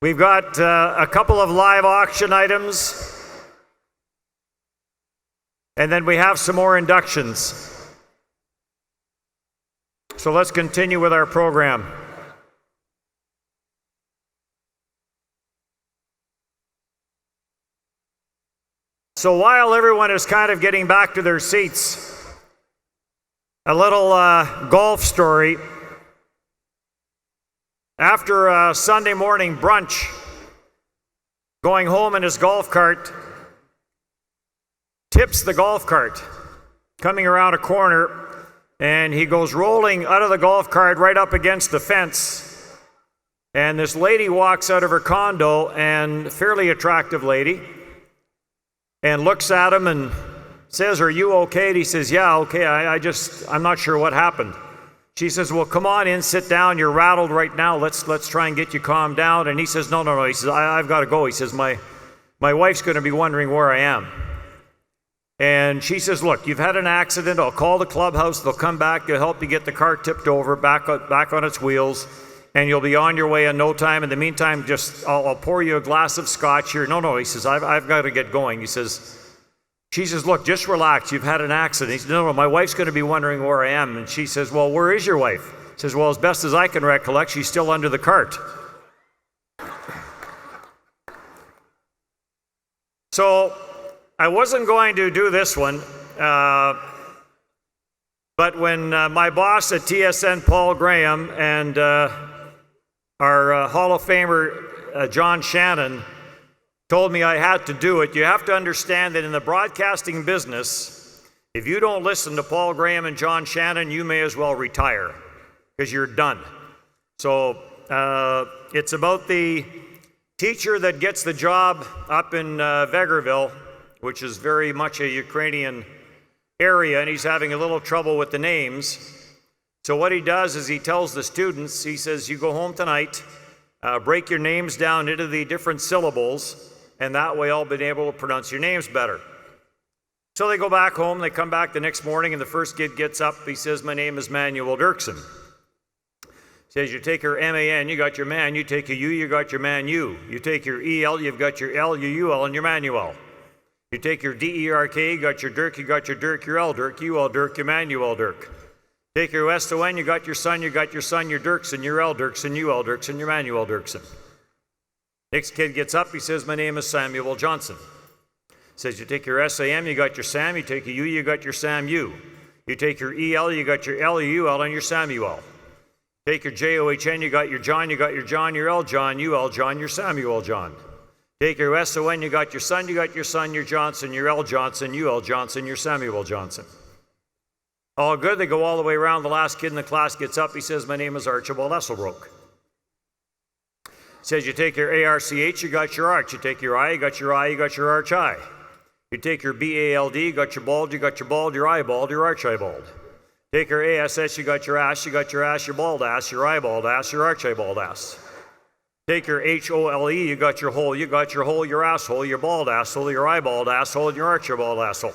We've got a couple of live auction items, and then we have some more inductions. So let's continue with our program. So while everyone is kind of getting back to their seats, a little golf story. After a Sunday morning brunch, going home in his golf cart, tips the golf cart, coming around a corner, and he goes rolling out of the golf cart right up against the fence. And this lady walks out of her condo, and fairly attractive lady, and looks at him and says, "Are you okay?" And he says, "Yeah, okay, I'm not sure what happened." She says, "Well, come on in, sit down, you're rattled right now, let's try and get you calmed down." And he says, No, he says, I've got to go. He says, my wife's going to be wondering where I am. And she says, "Look, you've had an accident, I'll call the clubhouse, they'll come back, they'll help you get the car tipped over, back on its wheels, and you'll be on your way in no time. In the meantime, I'll pour you a glass of scotch here." No, he says, I've got to get going. She says, "Look, just relax, you've had an accident." He says, No, my wife's going to be wondering where I am." And she says, "Well, where is your wife?" He says, "Well, as best as I can recollect, she's still under the cart." So I wasn't going to do this one, but when my boss at TSN, Paul Graham, and our Hall of Famer, John Shannon, told me I had to do it. You have to understand that in the broadcasting business, if you don't listen to Paul Graham and John Shannon, you may as well retire, because you're done. So it's about the teacher that gets the job up in Vegreville, which is very much a Ukrainian area, and he's having a little trouble with the names. So what he does is he tells the students, he says, "You go home tonight, break your names down into the different syllables, and that way I'll be able to pronounce your names better." So they go back home, they come back the next morning, and the first kid gets up, he says, "My name is Manuel Dirksen." Says, "You take your M-A-N, you got your man. You take your U, you got your man U. You take your E-L, you've got your L, your U-L, and your Manuel. You take your D-E-R-K, you got your Dirk, you got your Dirk, your L Dirk, U-L Dirk, your Manuel Dirk. Take your S-O-N, you got your son, your Dirksen, your L Dirksen, U-L Dirksen, your Manuel Dirksen." Next kid gets up, he says, "My name is Samuel Johnson." Says, "You take your S-A-M, you got your Sam, you take your U, you got your Sam U. You take your E-L, you got your L, your U-L, and your Samuel. Take your J-O-H-N, you got your John, your L John, U-L John, your Samuel John. Take your S-O-N, you got your son, your Johnson, your L Johnson, U-L Johnson, your Samuel Johnson." All good, they go all the way around. The last kid in the class gets up, he says, "My name is Archibald Esselbrook." Says, "You take your A-R-C-H, you got your arch. You take your I, you got your arch-I. You take your B-A-L-D, you got your bald, your eyebald, your arch-eyebald. Take your A-S-S, you got your ass, your bald ass, your eyebald ass, your arch-eyebald ass. Take your H-O-L-E, you got your hole, your asshole, your bald asshole, your eyebald asshole, and your arch-eyebald asshole.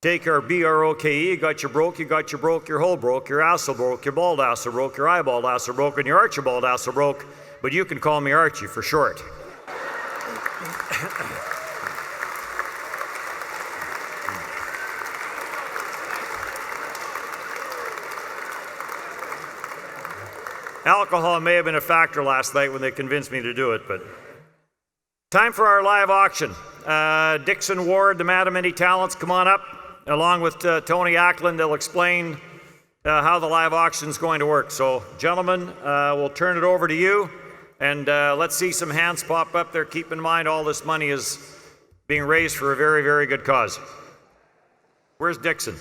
Take your B-R-O-K-E, you got your broke, your hole broke, your asshole broke, your bald asshole broke, your eyebald asshole broke, and your arch-eyebald asshole broke. But you can call me Archie for short." Alcohol may have been a factor last night when they convinced me to do it, but time for our live auction. Dixon Ward, the man of many talents, come on up. Along with Tony Ackland, they'll explain how the live auction is going to work. So, gentlemen, we'll turn it over to you. And let's see some hands pop up there. Keep in mind all this money is being raised for a very, very good cause. Where's Dixon?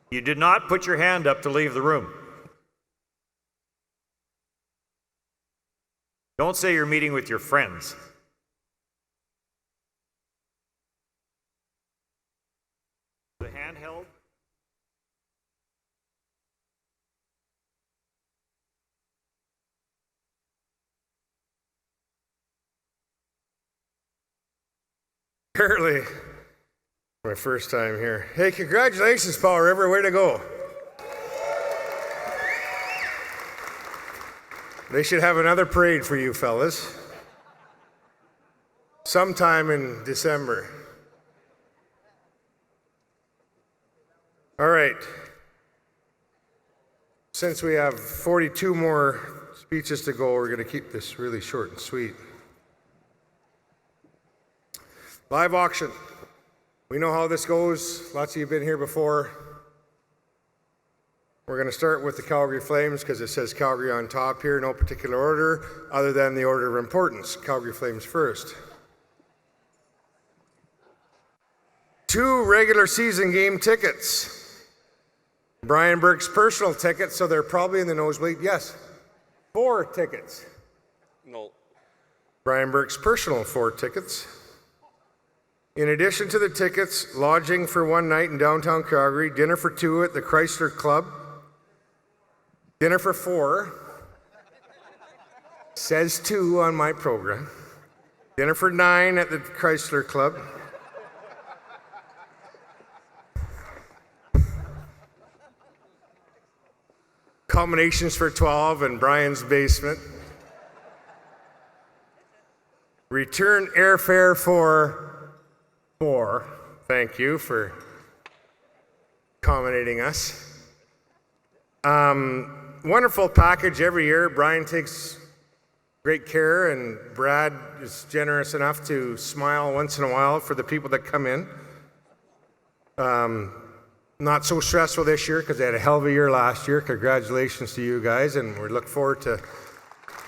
You did not put your hand up to leave the room. Don't say you're meeting with your friends. The handheld. Apparently, my first time here. Hey, congratulations, Paul River. Way to go. They should have another parade for you fellas. Sometime in December. All right. Since we have 42 more speeches to go, we're going to keep this really short and sweet. Live auction. We know how this goes. Lots of you have been here before. We're going to start with the Calgary Flames because it says Calgary on top here, no particular order other than the order of importance. Calgary Flames first. 2 regular season game tickets. Brian Burke's personal tickets, so they're probably in the nosebleed. Yes. 4 tickets. No. Brian Burke's personal 4 tickets. In addition to the tickets, lodging for 1 night in downtown Calgary, dinner for 2 at the Chrysler Club, dinner for 4, says 2 on my program, dinner for 9 at the Chrysler Club, combinations for 12 in Brian's basement, return airfare for 4. Thank you for accommodating us. Wonderful package every year. Brian takes great care, and Brad is generous enough to smile once in a while for the people that come in. Not so stressful this year because they had a hell of a year last year. Congratulations to you guys, and we look forward to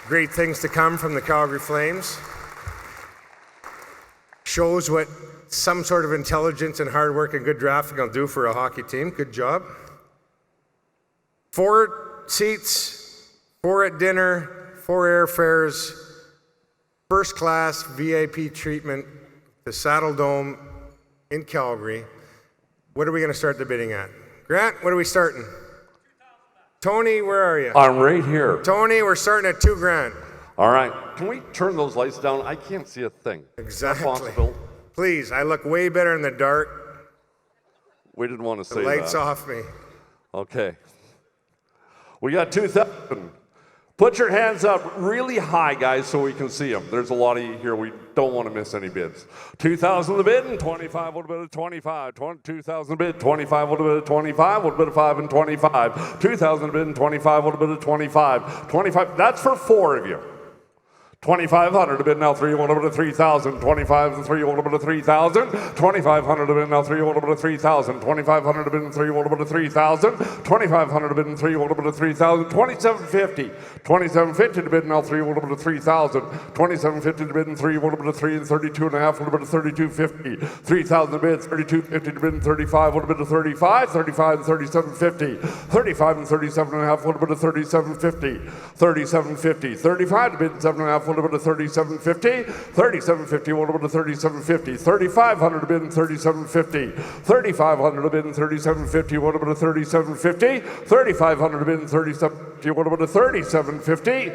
great things to come from the Calgary Flames. Shows what some sort of intelligence and hard work and good drafting will do for a hockey team. Good job. 4 seats, 4 at dinner, 4 airfares, first class VIP treatment, the Saddle Dome in Calgary. What are we going to start the bidding at? Grant, what are we starting? Tony, where are you? I'm right here. Tony, we're starting at $2,000. All right. Can we turn those lights down? I can't see a thing. Exactly. Is that possible? Please, I look way better in the dark. We didn't want to say The that. lights off me. Okay. We got 2,000. Put your hands up really high, guys, so we can see them. There's a lot of you here. We don't want to miss any bids. 2,000 the bid, and 25 would have been a 25. 2,000 the bid, 25 would have been a 25. Would have been a 5 and 25. 2,000 the bid, and 25 would have been a 25. 25. That's for 4 of you. 2,500 a bid, now 3, would have been a 3,000. 25 and 3, would have been a 3,000. 2,500 a bid, now 3, would have been a 3,000. 2,500 a bid, and 3, would have been a 3,000. 2,500 a bid, and 3, would have been a 3,000. 2,750. 2,750 to bid, now 3, would have been a 3,000. 2,750 to bid, and 3, would have been a 3, and 32 and a half would have been a 3,250. 3,000 to bid, 3,250 to bid, and 35 would have been a 35. 35 and 3,750. 35 and 37 and a half would have been a 3,750. 3,750. 35 to bid, and 7 and a half would have been a 3,750. 3,750 would have been a 3,750. 3,500 to bid, and 3,750. 3,500 to bid, and 3,750 would have been a 3,750. 3,500 to bid, and 3,750 would have been a 3,750.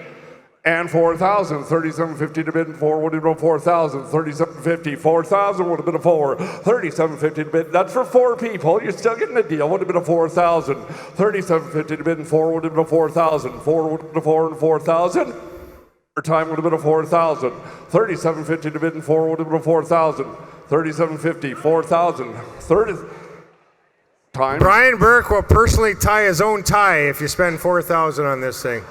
And 4,000. 3,750 to bid, and 4 would have been 4,000. 3,750. 4,000 would have been a 4. 3,750 to bid. That's for 4 people. You're still getting a deal. Would have been a 4,000. 3,750 to bid, and 4 would have been a 4,000. 4 would have been a 4 and 4,000. Time would have been a 4,000. 3,750 to bid, and 4 would have been a 4,000. 3,750, 4,000. 30 time. Brian Burke will personally tie his own tie if you spend 4,000 on this thing.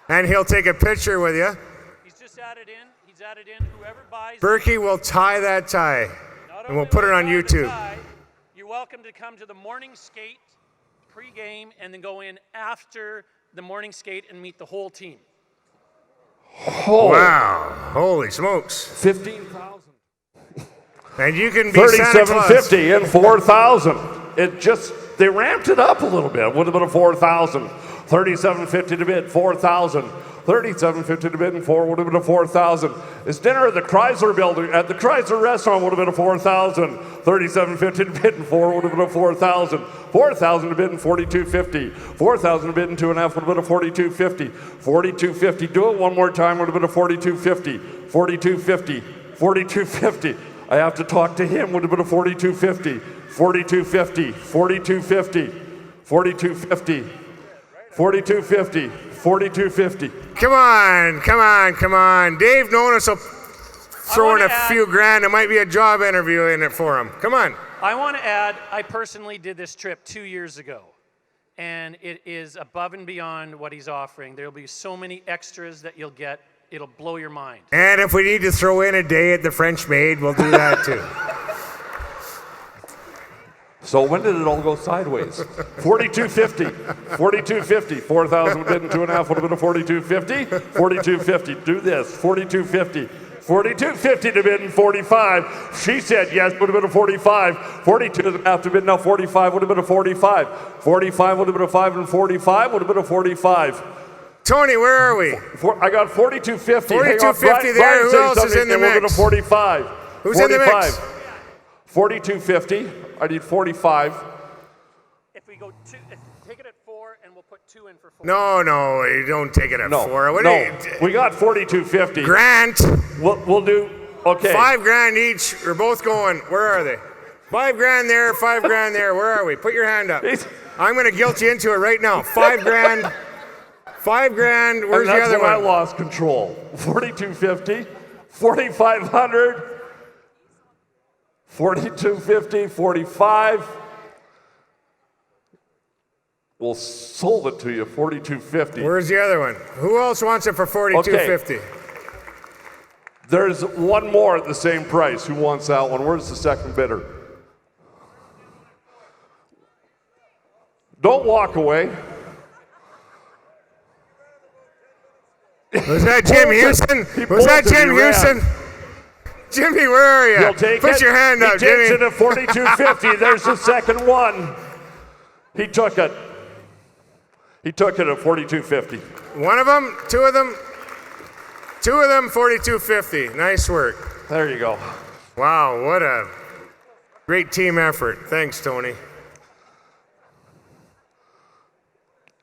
And he'll take a picture with you. He's just added in. He's added in. Whoever buys. Berkey will tie that tie. And we'll put it on YouTube. You're welcome to come to the morning skate pre-game and then go in after the morning skate and meet the whole team. Oh. Wow. Holy smokes. 15,000. And you can be Santa Claus. 3,750 and 4,000. It just They ramped it up a little bit. Would have been a 4,000. 37.50 to bid, 4,000. 37.50 to bid and 4 would have been a 4,000. It's dinner at the Chrysler building, at the Chrysler restaurant would have been a 4,000. 37.50 to bid and 4 would have been a 4,000. 4,000 to bid and 42.50. 4,000 to bid and 2.5 would have been a 42.50. 42.50. Do it one more time would have been a 42.50. 42.50. 42.50. I have to talk to him would have been a 42.50. 42.50. 42.50. 42.50. 42.50. 42.50. Come on, come on, come on. Dave Nonis will throw in a few grand. It might be a job interview in it for him. Come on. I want to add, I personally did this trip 2 years ago, and it is above and beyond what he's offering. There'll be so many extras that you'll get. It'll blow your mind. And if we need to throw in a day at the French Maid, we'll do that too. So when did it all go sideways? 42.50. 42.50. 4,000 bid and 2.5 would have been a 42.50. 42.50. Do this. 42.50. 42.50 to bid and 45. She said yes, would have been a 45. 42 doesn't have to bid now. 45 would have been a 45. 45 would have been a 5 and 45 would have been a 45. Tony, where are we? I got 42.50. 42.50 there. Who else is in the mix? Would have been a 45. Who's 45. in the mix? 42.50. I need 45. If we go take it at 4 and we'll put 2 in for 4. No, you don't take it at 4. What we got 42.50. Grant. We'll do, okay. 5 grand each. We're both going. Where are they? 5 grand there, 5 grand there. Where are we? Put your hand up. I'm going to guilt you into it right now. 5 grand. 5 grand. Where's the other one? I lost control. 42.50. 4,500. 42.50, 45. We'll sold it to you, 42.50. Where's the other one? Who else wants it for 42.50? Okay. There's one more at the same price. Who wants that one? Where's the second bidder? Don't walk away. Was that Jim Houston? Was that Jim Houston? Jimmy, where are you? Put your hand up, Jimmy. He takes it at 42.50. There's the second one. He took it. He took it at 42.50. One of them? 2 of them? 2 of them, 42.50. Nice work. There you go. Wow, what a great team effort. Thanks, Tony.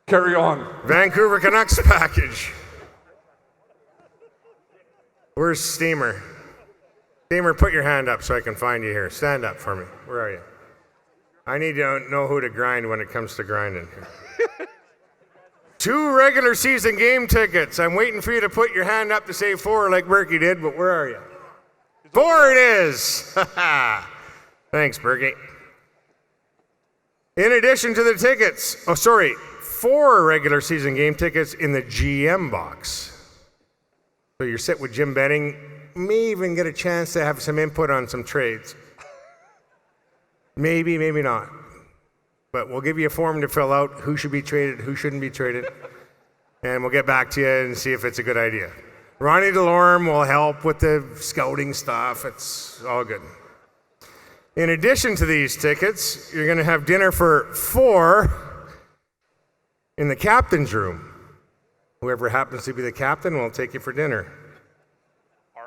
Carry on. Vancouver Canucks package. Where's Steamer? Steamer, put your hand up so I can find you here. Stand up for me. Where are you? I need to know who to grind when it comes to grinding. 2 regular season game tickets. I'm waiting for you to put your hand up to say 4 like Berkey did, but where are you? 4 it is. Thanks, Berkey. In addition to the tickets, 4 regular season game tickets in the GM box. So you're set with Jim Benning. May even get a chance to have some input on some trades. Maybe, maybe not. But we'll give you a form to fill out, who should be traded, who shouldn't be traded. And we'll get back to you and see if it's a good idea. Ronnie DeLorme will help with the scouting stuff. It's all good. In addition to these tickets, you're going to have dinner for 4 in the captain's room. Whoever happens to be the captain will take you for dinner.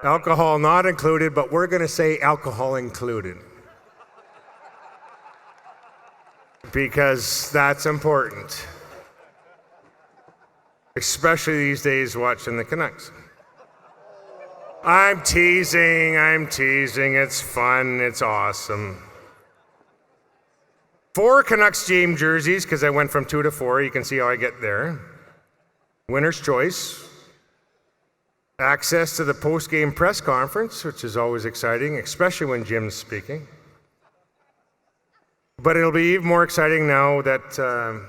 Alcohol not included, but we're going to say alcohol included. Because that's important. Especially these days watching the Canucks. I'm teasing. It's fun. It's awesome. 4 Canucks game jerseys, because I went from 2 to 4. You can see how I get there. Winner's choice. Access to the post-game press conference, which is always exciting, especially when Jim's speaking. But it'll be even more exciting now that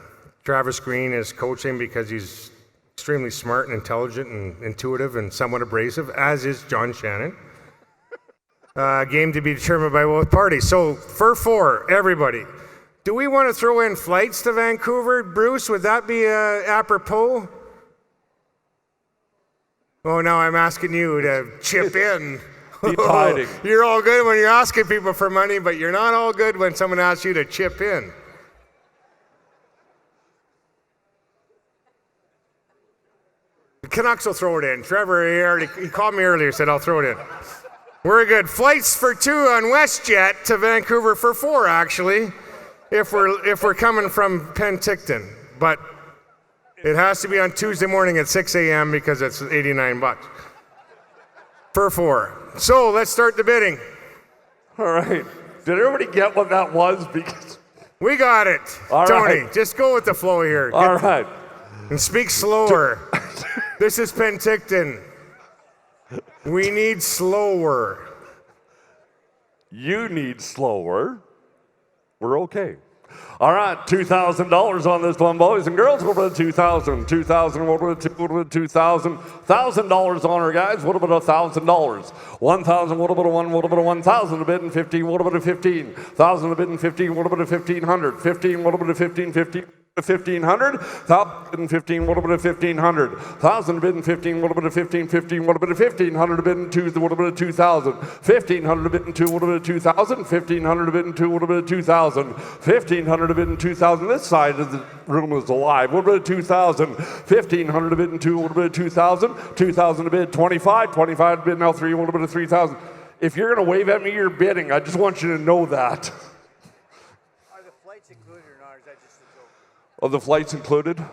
Travis Green is coaching, because he's extremely smart and intelligent and intuitive and somewhat abrasive, as is John Shannon. Game to be determined by both parties. So for 4, everybody, do we want to throw in flights to Vancouver? Bruce, would that be apropos? Oh, now I'm asking you to chip in. You're all good when you're asking people for money, but you're not all good when someone asks you to chip in. Canucks will throw it in. Trevor, he called me earlier, said I'll throw it in. We're good. Flights for 2 on WestJet to Vancouver for 4, actually, if we're coming from Penticton. But it has to be on Tuesday morning at 6 a.m. because it's $89 for 4. So let's start the bidding. All right. Did everybody get what that was? Because we got it. All Tony, right. just go with the flow here. All right. And speak slower. This is Penticton. We need slower. You need slower. We're okay. All right, $2,000 on this one, boys and girls. What about $2,000? $2,000. What about $2,000? $1,000 on her, guys. What about $1,000? $1,000. What about a 1? What about a 1,000? A bid and 15. What about a 15? 1,000 a bid and 15. What about a 1,500? 15. What about a 15? 15. 1,500, 1,000 and 15, what about a 1,500? 1,000 bid and 15, what about a 15, 15, what about a 1,500 bid and 2, what about a 2,000? 1,500 bid and 2, what about a 2,000? 1,500 bid and 2, what about a 2,000? 1,500 bid and 2,000. This side of the room is alive. What about a 2,000? 1,500 bid and 2, what about a 2,000? 2,000 a bid, 25, 25 bid now 3, what about a 3,000? If you're going to wave at me, you're bidding. I just want you to know that. Are the flights included?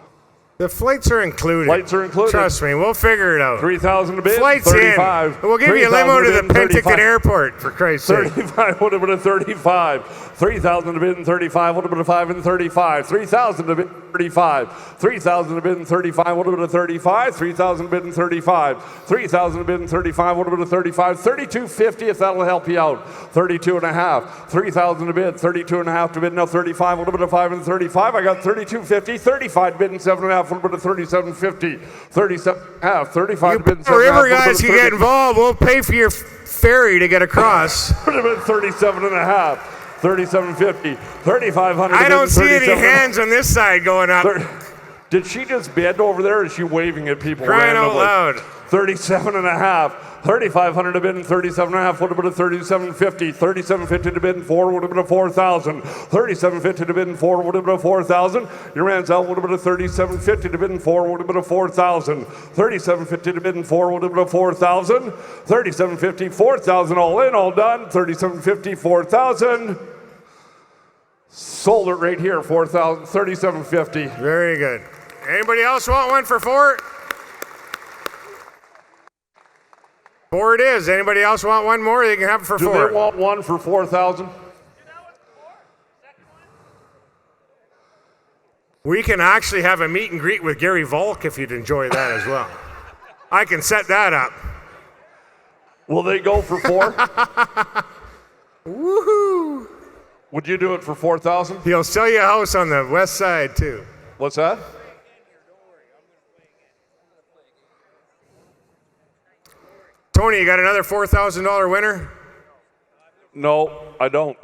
The flights are included. Flights are included. Trust me, we'll figure it out. 3,000 a bid. Flights 35. in. We'll give you a limo to the Penticton Airport, for Christ's sake. 35. What about a 35? 3,000 a bid and 35. What about a 5 and 35? 3,000 a bid and 35. 3,000 a bid and 35. What about a 35? 3,000 a bid and 35. 3,000 a bid and 35. What about a 35? 32.50 if that'll help you out. 32 and a half. 3,000 a bid. 32 and a half to bid now 35. What about a 5 and 35? I got 32.50. 35 bid and 7 and a half. What about a 37.50? 37 and a half. 35 bid and 7 and a half. River guys can get involved. We'll pay for your ferry to get across. What about 37 and a half? 37.50, 3,500. I don't see any hands on this side going up. Did she just bid over there, or is she waving at people Crying randomly? out loud. 37 and a half. 3,500 to bid and 37 and a half. What about a 37.50? 37.50 to bid and 4. What about a 4,000? 37.50 to bid and 4. What about a 4,000? Your man's out. What about a 37.50 to bid and 4? What about a 4,000? 37.50 to bid and 4. What about a 4,000? 37.50, 4,000 all in, all done. 37.50, 4,000. Sold it right here, 4,000, 37.50. Very good. Anybody else want one for 4? 4 it is. Anybody else want one more? They can have it for 4. Do they want one for 4,000? We can actually have a meet and greet with Gary Volk if you'd enjoy that as well. I can set that up. Will they go for 4? Woohoo! Would you do it for 4,000? He'll sell you a house on the west side too. What's that? Tony, you got another $4,000 winner? No, I don't.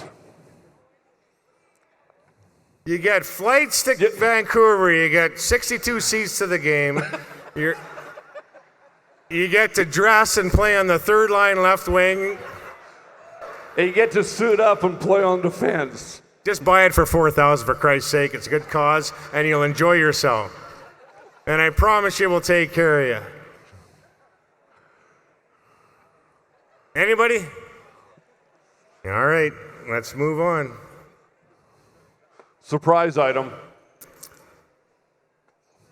You get flights to Vancouver. You get 62 seats to the game. You get to dress and play on the third line left wing. And you get to suit up and play on defense. Just buy it for $4,000 for Christ's sake. It's a good cause, and you'll enjoy yourself. And I promise you we'll take care of you. Anybody? All right, let's move on. Surprise item.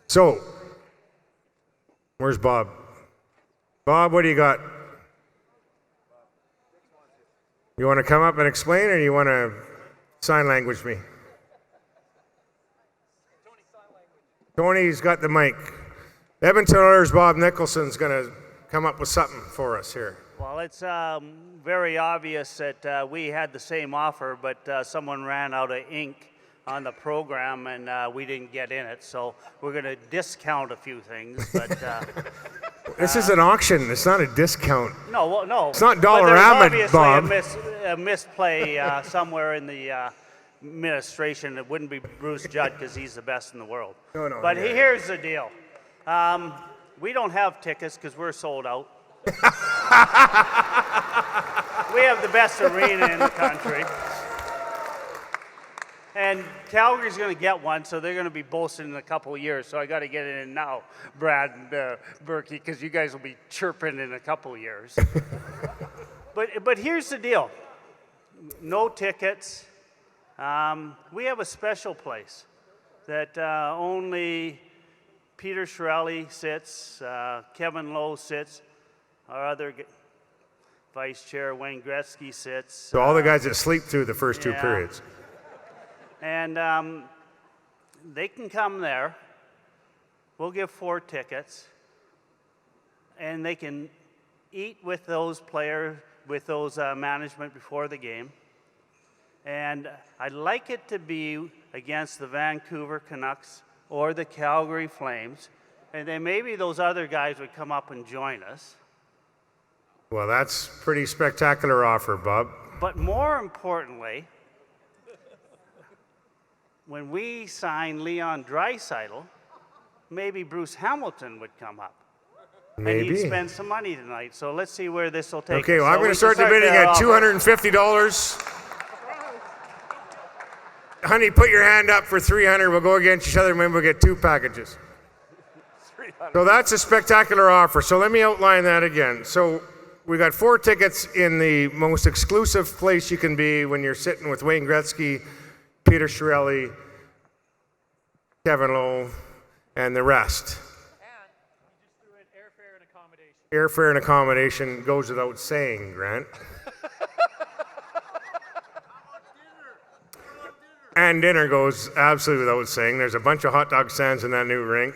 So, where's Bob? Bob, what do you got? You want to come up and explain, or you want to sign language me? Tony's got the mic. Edmonton Oilers' Bob Nicholson's going to come up with something for us here. Well, it's very obvious that we had the same offer, but someone ran out of ink on the program, and we didn't get in it. So we're going to discount a few things. But this is an auction. It's not a discount. No, well, no. It's not But there's Dollarama, obviously Bob. a misplay somewhere in the administration. It wouldn't be Bruce Judd because he's the best in the world. No. But here's the deal. We don't have tickets because we're sold out. We have the best arena in the country. And Calgary's going to get one, so they're going to be boasting in a couple of years. So I got to get it in now, Brad and Berkey, because you guys will be chirping in a couple of years. But here's the deal. No tickets. We have a special place that only Peter Chiarelli sits, Kevin Lowe sits, our other vice chair, Wayne Gretzky, sits. So all the guys that sleep through the first two periods. And they can come there. We'll give 4 tickets. And they can eat with those players, with those management before the game. And I'd like it to be against the Vancouver Canucks or the Calgary Flames. And then maybe those other guys would come up and join us. Well, that's a pretty spectacular offer, Bob. But more importantly, when we sign Leon Draisaitl, maybe Bruce Hamilton would come up. Maybe. And he'd spend some money tonight. So let's see where this will take us. Okay, well, I'm going to start the bidding at $250. Honey, put your hand up for $300. We'll go against each other, and maybe we'll get 2 packages. So that's a spectacular offer. So let me outline that again. So we got 4 tickets in the most exclusive place you can be when you're sitting with Wayne Gretzky, Peter Chiarelli, Kevin Lowe, and the rest. Airfare and accommodation goes without saying, Grant. And dinner goes absolutely without saying. There's a bunch of hot dog stands in that new rink.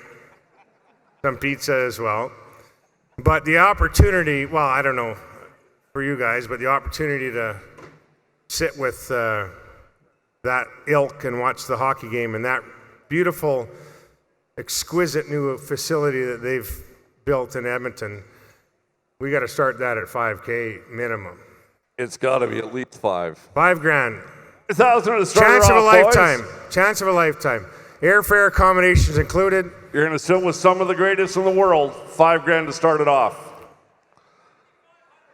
Some pizza as well. But the opportunity, well, I don't know for you guys, but the opportunity to sit with that ilk and watch the hockey game in that beautiful, exquisite new facility that they've built in Edmonton, we got to start that at $5,000 minimum. It's got to be at least 5. $5,000. 1,000 to start Chance of a off, lifetime. boys. Chance of a lifetime. Airfare accommodations included. You're going to sit with some of the greatest in the world. $5,000 to start it off.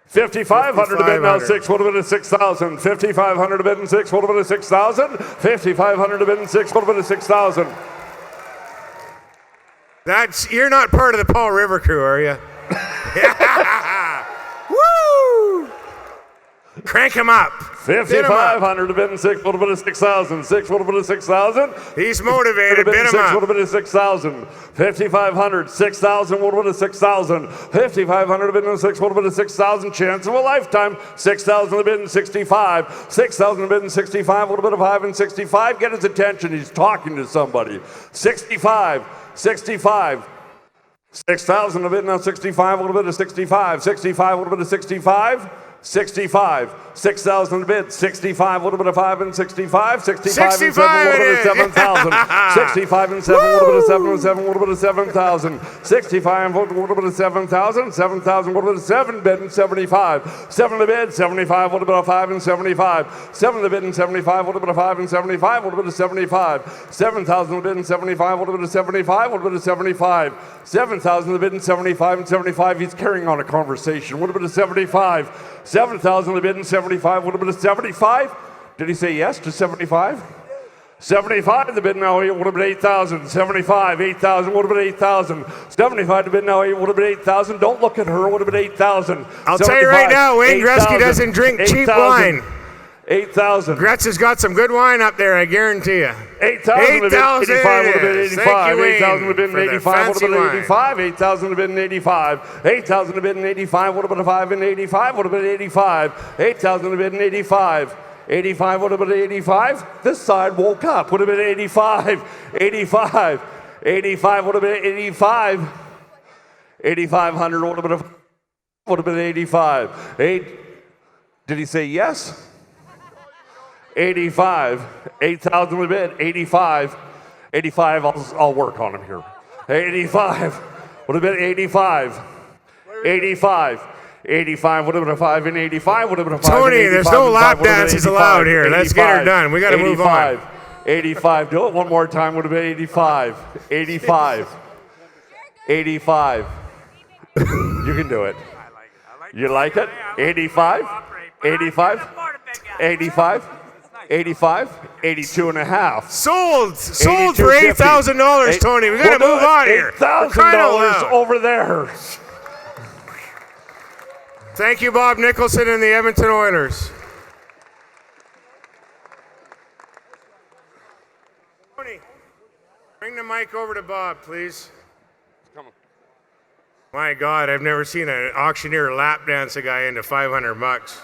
5,500 to bid now. 6 would have been a 6,000. 5,500 to bid in 6 would have been a 6,000. 5,500 to bid in 6 would have been a 6,000. You're not part of the Paul River crew, are you? Woo! Crank him up. 5,500 to bid in 6 would have been a 6,000. 6 would have been a 6,000. He's motivated. Bid him up. 6 would have been a 6,000. 5,500. 6,000 would have been a 6,000. 5,500 to bid in 6 would have been a 6,000. Chance of a lifetime. 6,000 to bid in 65. 6,000 to bid in 65 would have been a 5 and 65. Get his attention. He's talking to somebody. 65. 65. 6,000 to bid now. 65 would have been a 65. 65 would have been a 65. 65, 6,000 to bid, 65 would have been a 5 and 65, 65 and 7 would have been a 7,000, 65 and 7 would have been a 7 and 7 would have been a 7,000, 65 would have been a 7,000, 7,000 would have been a 7 bid and 75, 7 to bid, 75 would have been a 5 and 75, 7 to bid and 75 would have been a 5 and 75 would have been a 75, 7,000 to bid and 75 would have been a 75 would have been a 75, 7,000 to bid and 75 and 75, he's carrying on a conversation, would have been a 75, 7,000 to bid and 75 would have been a 75. Did he say yes to 75? 75 to bid now would have been 8,000. 75, 8,000 would have been 8,000. 75 to bid now would have been 8,000. Don't look at her, would have been 8,000. I'll tell you right now, Wayne Gretzky doesn't drink cheap wine. 8,000. Gretz has got some good wine up there, I guarantee you. 8,000 would have been 85 would have been 85. 8,000 would have been 85 would have been 85. 8,000 would have been 85. 8,000 would have been 85 would have been a 5 and 85 would have been 85. 8,000 would have been 85. 85 would have been 85. This side woke up. Would have been 85. 85. 85 would have been 85. 8,500 would have been 85. Did he say yes? 85, 8,000 would have been 85, 85, I'll work on him here. 85, would have been 85, 85, 85 would have been a 5 and 85 would have been a 5 Tony, and 85, there's no lap dances allowed here. Let's get her done. We got to move on. 85, do it one more time, would have been 85, 85, 85. You can do it. You like it? 85, 85, 85. 85, 82 and a half. Sold for $8,000, Tony. We got to move on here. $8,000 over there. Thank you, Bob Nicholson and the Edmonton Oilers. Tony, bring the mic over to Bob, please. Come on. My God, I've never seen an auctioneer lap dance a guy into $500.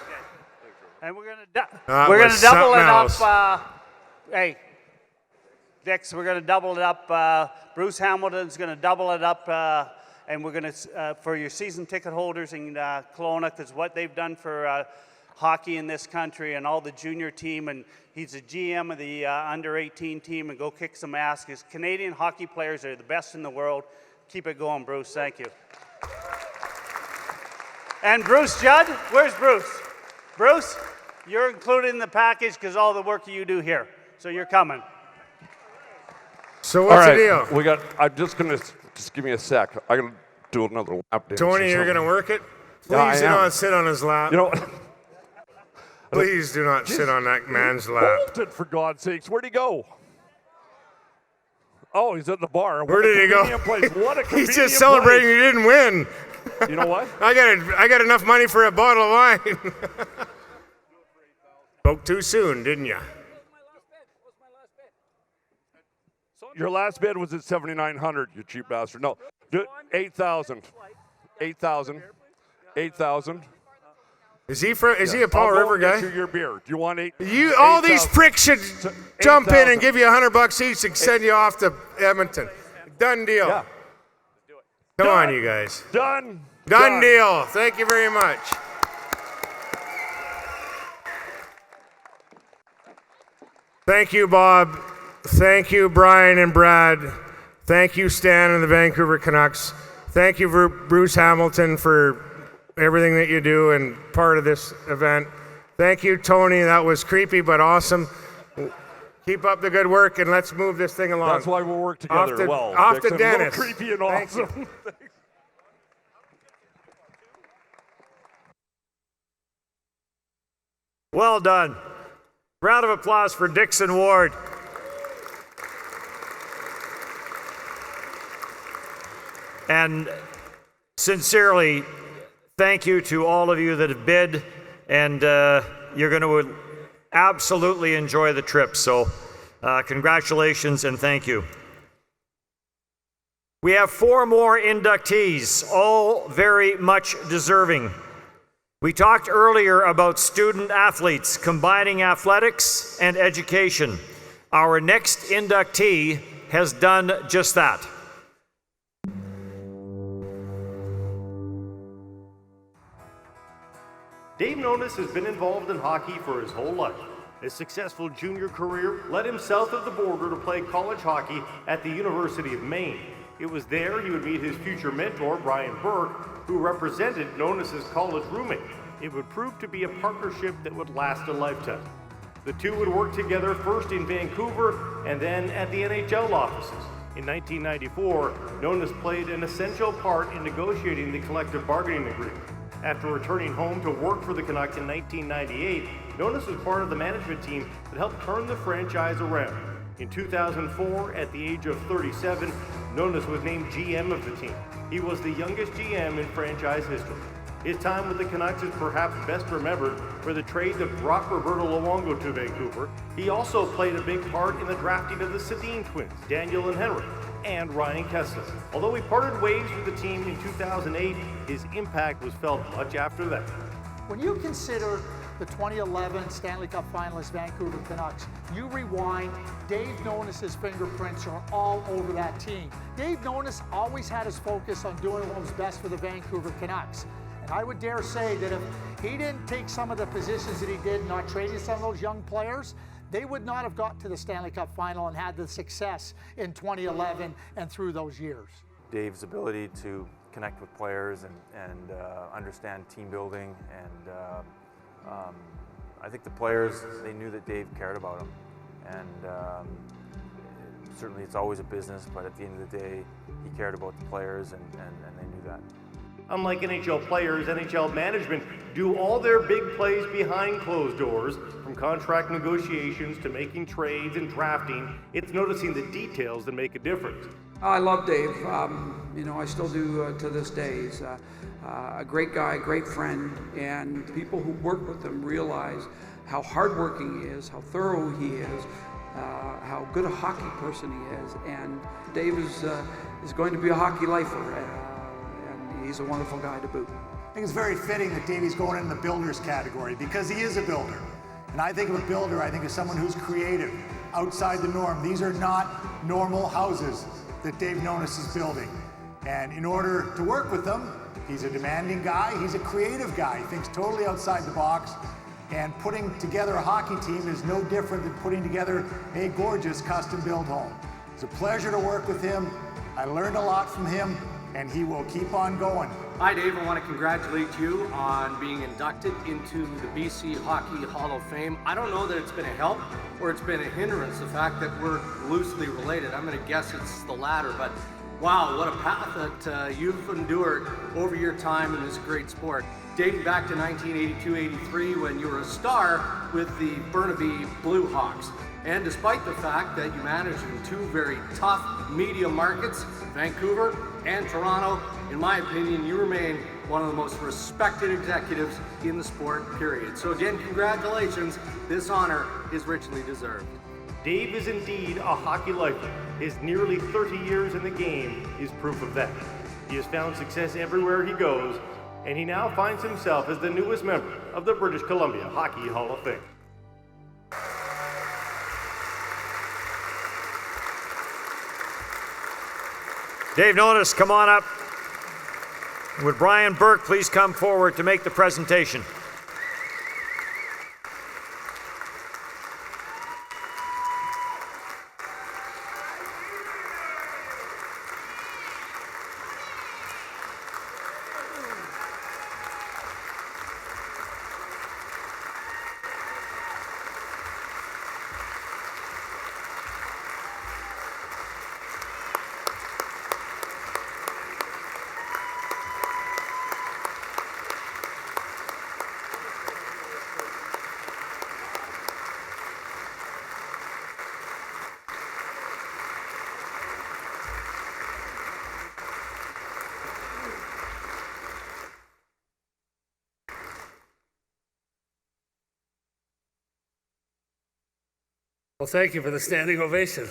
And we're gonna double it else. up. Hey, Dix, we're gonna double it up. Bruce Hamilton's gonna double it up, and we're gonna for your season ticket holders in Kelowna, because what they've done for hockey in this country and all the junior team, and he's a GM of the under 18 team, and go kick some ass. Because Canadian hockey players are the best in the world. Keep it going, Bruce. Thank you. And Bruce Judd, where's Bruce? Bruce, you're included in the package because all the work you do here. So you're coming. So what's the deal? We got. I'm just gonna give me a sec. I'm gonna do another lap dance. Tony, you're gonna work it? Please do not sit on his lap. You know what? Please do not sit on that man's lap. Hold it, for God's sakes. Where'd he go? Oh, he's at the bar. Where did he go? What a He's just celebrating he didn't win. You know what? I got enough money for a bottle of wine. Spoke too soon, didn't you? Your last bid was at 7,900. You cheap bastard. No, 8,000. 8,000. 8,000. Is he a Paul River guy? Your beer. Do you want 8? All these pricks should jump in and give you $100 each and send you off to Edmonton. Done deal. Yeah. Come on, you guys. Done deal. Thank you very much. Thank you, Bob. Thank you, Brian and Brad. Thank you, Stan and the Vancouver Canucks. Thank you, Bruce Hamilton, for everything that you do and part of this event. Thank you, Tony. That was creepy but awesome. Keep up the good work, and let's move this thing along. That's why we'll work together well. Off to Dixon. Dennis. Creepy and awesome. Well done. Round of applause for Dixon Ward. And sincerely, thank you to all of you that have bid, and you're going to absolutely enjoy the trip. So congratulations and thank you. We have 4 more inductees, all very much deserving. We talked earlier about student athletes combining athletics and education. Our next inductee has done just that. Dave Nonis has been involved in hockey for his whole life. His successful junior career led him south of the border to play college hockey at the University of Maine. It was there he would meet his future mentor, Brian Burke, who represented Nonis' college roommate. It would prove to be a partnership that would last a lifetime. The two would work together first in Vancouver and then at the NHL offices. In 1994, Nonis played an essential part in negotiating the collective bargaining agreement. After returning home to work for the Canucks in 1998, Nonis was part of the management team that helped turn the franchise around. In 2004, at the age of 37, Nonis was named GM of the team. He was the youngest GM in franchise history. His time with the Canucks is perhaps best remembered for the trade that brought Roberto Luongo to Vancouver. He also played a big part in the drafting of the Sedin twins, Daniel and Henrik, and Ryan Kesler. Although he parted ways with the team in 2008, his impact was felt much after that. When you consider the 2011 Stanley Cup finalist Vancouver Canucks, you rewind, Dave Nonis' fingerprints are all over that team. Dave Nonis always had his focus on doing what was best for the Vancouver Canucks. And I would dare say that if he didn't take some of the positions that he did, not trading some of those young players, they would not have got to the Stanley Cup final and had the success in 2011 and through those years. Dave's ability to connect with players and understand team building, and I think the players, they knew that Dave cared about them. And certainly it's always a business, but at the end of the day, he cared about the players, and they knew that. Unlike NHL players, NHL management do all their big plays behind closed doors, from contract negotiations to making trades and drafting. It's noticing the details that make a difference. I love Dave. You know, I still do to this day. He's a great guy, great friend, and people who work with him realize how hardworking he is, how thorough he is, how good a hockey person he is. And Dave is going to be a hockey lifer, and he's a wonderful guy to boot. I think it's very fitting that Davey's going in the builders category because he is a builder. And I think of a builder, I think of someone who's creative, outside the norm. These are not normal houses that Dave Nonis is building. And in order to work with them, he's a demanding guy, he's a creative guy, he thinks totally outside the box. And putting together a hockey team is no different than putting together a gorgeous custom-built home. It's a pleasure to work with him. I learned a lot from him, and he will keep on going. Hi, Dave. I want to congratulate you on being inducted into the BC Hockey Hall of Fame. I don't know that it's been a help or it's been a hindrance, the fact that we're loosely related. I'm going to guess it's the latter, but wow, what a path that you've endured over your time in this great sport. Dating back to 1982-83 when you were a star with the Burnaby Blue Hawks. And despite the fact that you managed in two very tough media markets, Vancouver and Toronto, in my opinion, you remain one of the most respected executives in the sport, period. So again, congratulations. This honor is richly deserved. Dave is indeed a hockey lifer. His nearly 30 years in the game is proof of that. He has found success everywhere he goes, and he now finds himself as the newest member of the British Columbia Hockey Hall of Fame. Dave Nonis, come on up. Would Brian Burke please come forward to make the presentation? Well, thank you for the standing ovation.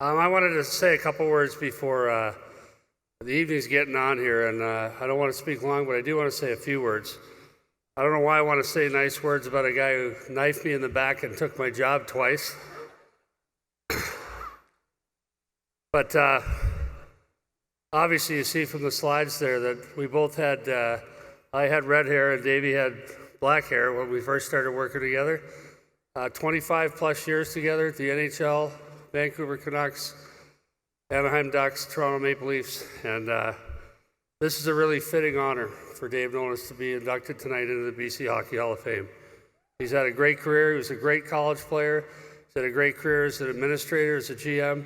I wanted to say a couple words before the evening's getting on here, and I don't want to speak long, but I do want to say a few words. I don't know why I want to say nice words about a guy who knifed me in the back and took my job twice. But obviously you see from the slides there that we both had, I had red hair and Davey had black hair when we first started working together. 25 plus years together at the NHL, Vancouver Canucks, Anaheim Ducks, Toronto Maple Leafs, and this is a really fitting honor for Dave Nonis to be inducted tonight into the BC Hockey Hall of Fame. He's had a great career. He was a great college player. He's had a great career as an administrator, as a GM,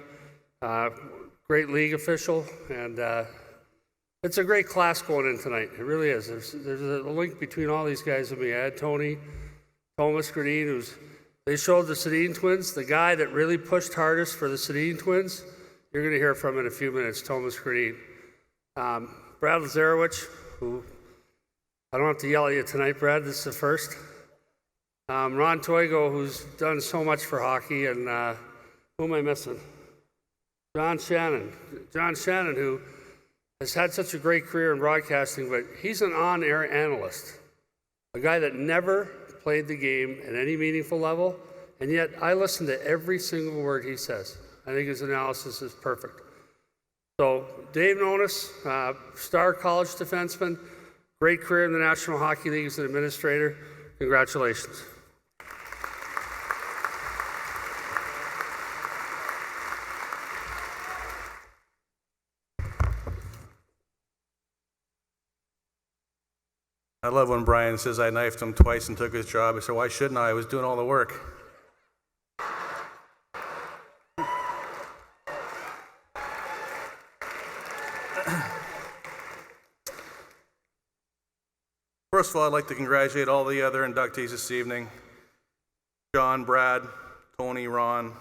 great league official, and it's a great class going in tonight. It really is. There's a link between all these guys and me. I had Thomas Gradine, they showed the Sedin twins, the guy that really pushed hardest for the Sedin twins. You're going to hear from in a few minutes, Thomas Gradine. Brad Lazarewicz, who, I don't have to yell at you tonight, Brad, this is the first. Ron Toigo, who's done so much for hockey, and who am I missing? John Shannon, who has had such a great career in broadcasting, but he's an on-air analyst, a guy that never played the game at any meaningful level, and yet I listen to every single word he says. I think his analysis is perfect. So Dave Nonis, star college defenseman, great career in the National Hockey League as an administrator. Congratulations. I love when Brian says I knifed him twice and took his job. I said, why shouldn't I? I was doing all the work. First of all, I'd like to congratulate all the other inductees this evening. John, Brad, Tony, Ron,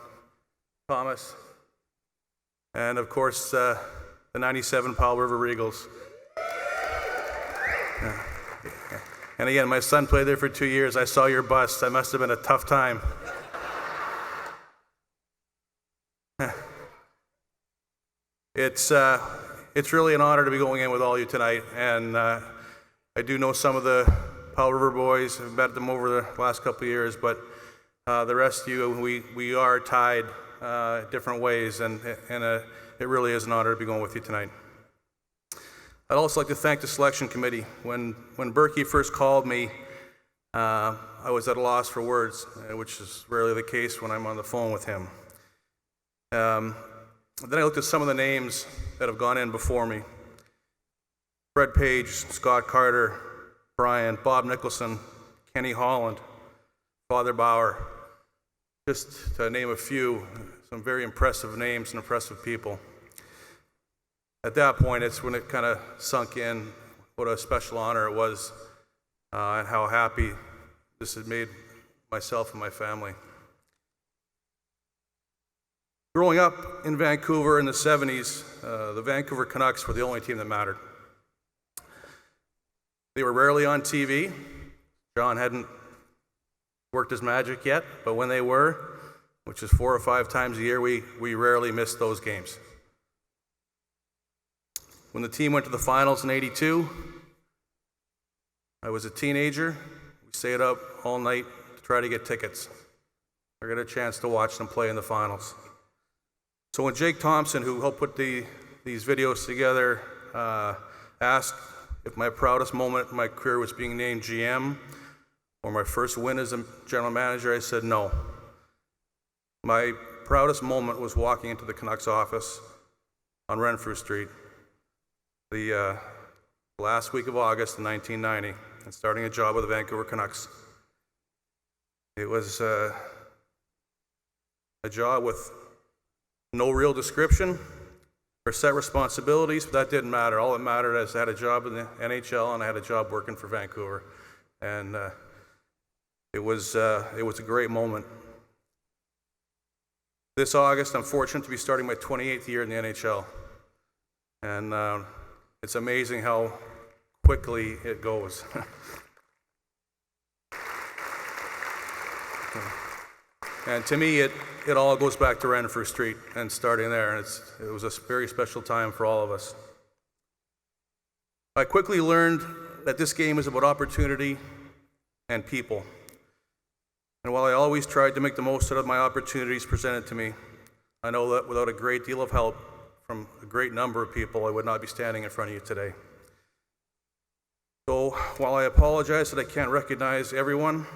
Thomas, and of course, the 97 Powell River Eagles. And again, my son played there for 2 years. I saw your bus. That must have been a tough time. It's really an honor to be going in with all you tonight, and I do know some of the Powell River boys. I've met them over the last couple of years, but the rest of you, we are tied different ways, and it really is an honor to be going with you tonight. I'd also like to thank the selection committee. When Berkey first called me, I was at a loss for words, which is rarely the case when I'm on the phone with him. Then I looked at some of the names that have gone in before me. Fred Page, Scott Carter, Brian, Bob Nicholson, Kenny Holland, Father Bauer, just to name a few, some very impressive names and impressive people. At that point, it's when it kind of sunk in what a special honor it was and how happy this had made myself and my family. Growing up in Vancouver in the 70s, the Vancouver Canucks were the only team that mattered. They were rarely on TV. John hadn't worked his magic yet, but when they were, which is 4 or 5 times a year, we rarely missed those games. When the team went to the finals in '82, I was a teenager. We stayed up all night to try to get tickets. I got a chance to watch them play in the finals. So when Jake Thompson, who helped put these videos together, asked if my proudest moment in my career was being named GM or my first win as a general manager, I said no. My proudest moment was walking into the Canucks office on Renfrew Street the last week of August in 1990 and starting a job with the Vancouver Canucks. It was a job with no real description or set responsibilities, but that didn't matter. All that mattered is I had a job in the NHL and I had a job working for Vancouver. And it was a great moment. This August, I'm fortunate to be starting my 28th year in the NHL. And it's amazing how quickly it goes. And to me, it all goes back to Renfrew Street and starting there. And it was a very special time for all of us. I quickly learned that this game is about opportunity and people. And while I always tried to make the most out of my opportunities presented to me, I know that without a great deal of help from a great number of people, I would not be standing in front of you today. So while I apologize that I can't recognize everyone,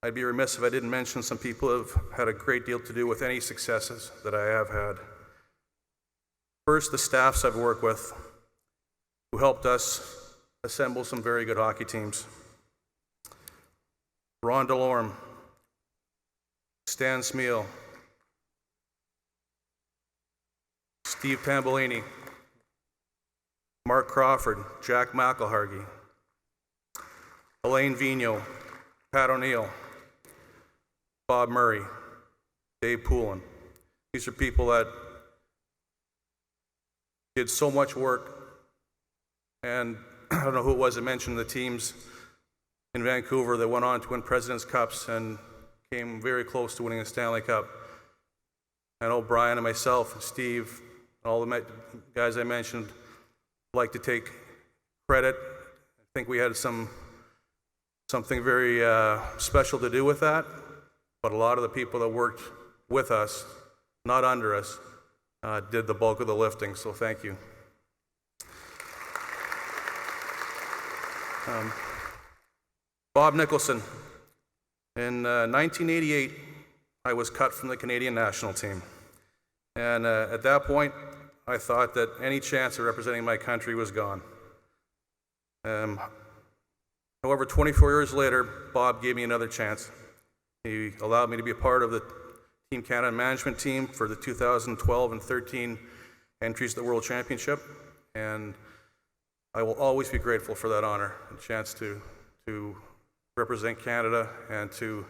I'd be remiss if I didn't mention some people who have had a great deal to do with any successes that I have had. First, the staffs I've worked with, who helped us assemble some very good hockey teams. Ron DeLorme, Stan Smeal, Steve Tambolini, Mark Crawford, Jack McElhargy, Elaine Vigneault, Pat O'Neill, Bob Murray, Dave Poulin. These are people that did so much work, and I don't know who it was that mentioned the teams in Vancouver that went on to win President's Cups and came very close to winning the Stanley Cup. I know Brian and myself and Steve, all the guys I mentioned, like to take credit. I think we had something very special to do with that, but a lot of the people that worked with us, not under us, did the bulk of the lifting, so thank you. Bob Nicholson. In 1988, I was cut from the Canadian national team. And at that point, I thought that any chance of representing my country was gone. However, 24 years later, Bob gave me another chance. He allowed me to be a part of the Team Canada management team for the 2012 and 13 entries to the World Championship. And I will always be grateful for that honor, a chance to represent Canada and to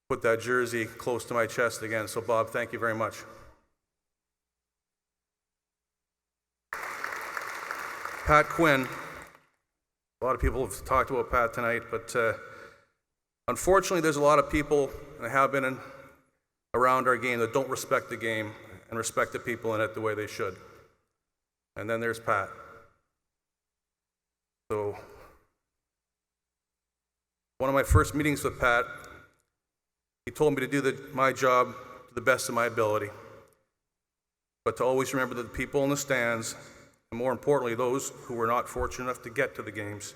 put that jersey close to my chest again. So Bob, thank you very much. Pat Quinn, a lot of people have talked about Pat tonight, but unfortunately there's a lot of people, and have been around our game, that don't respect the game and respect the people in it the way they should. And then there's Pat. So one of my first meetings with Pat, he told me to do my job to the best of my ability, but to always remember that the people in the stands, and more importantly, those who were not fortunate enough to get to the games,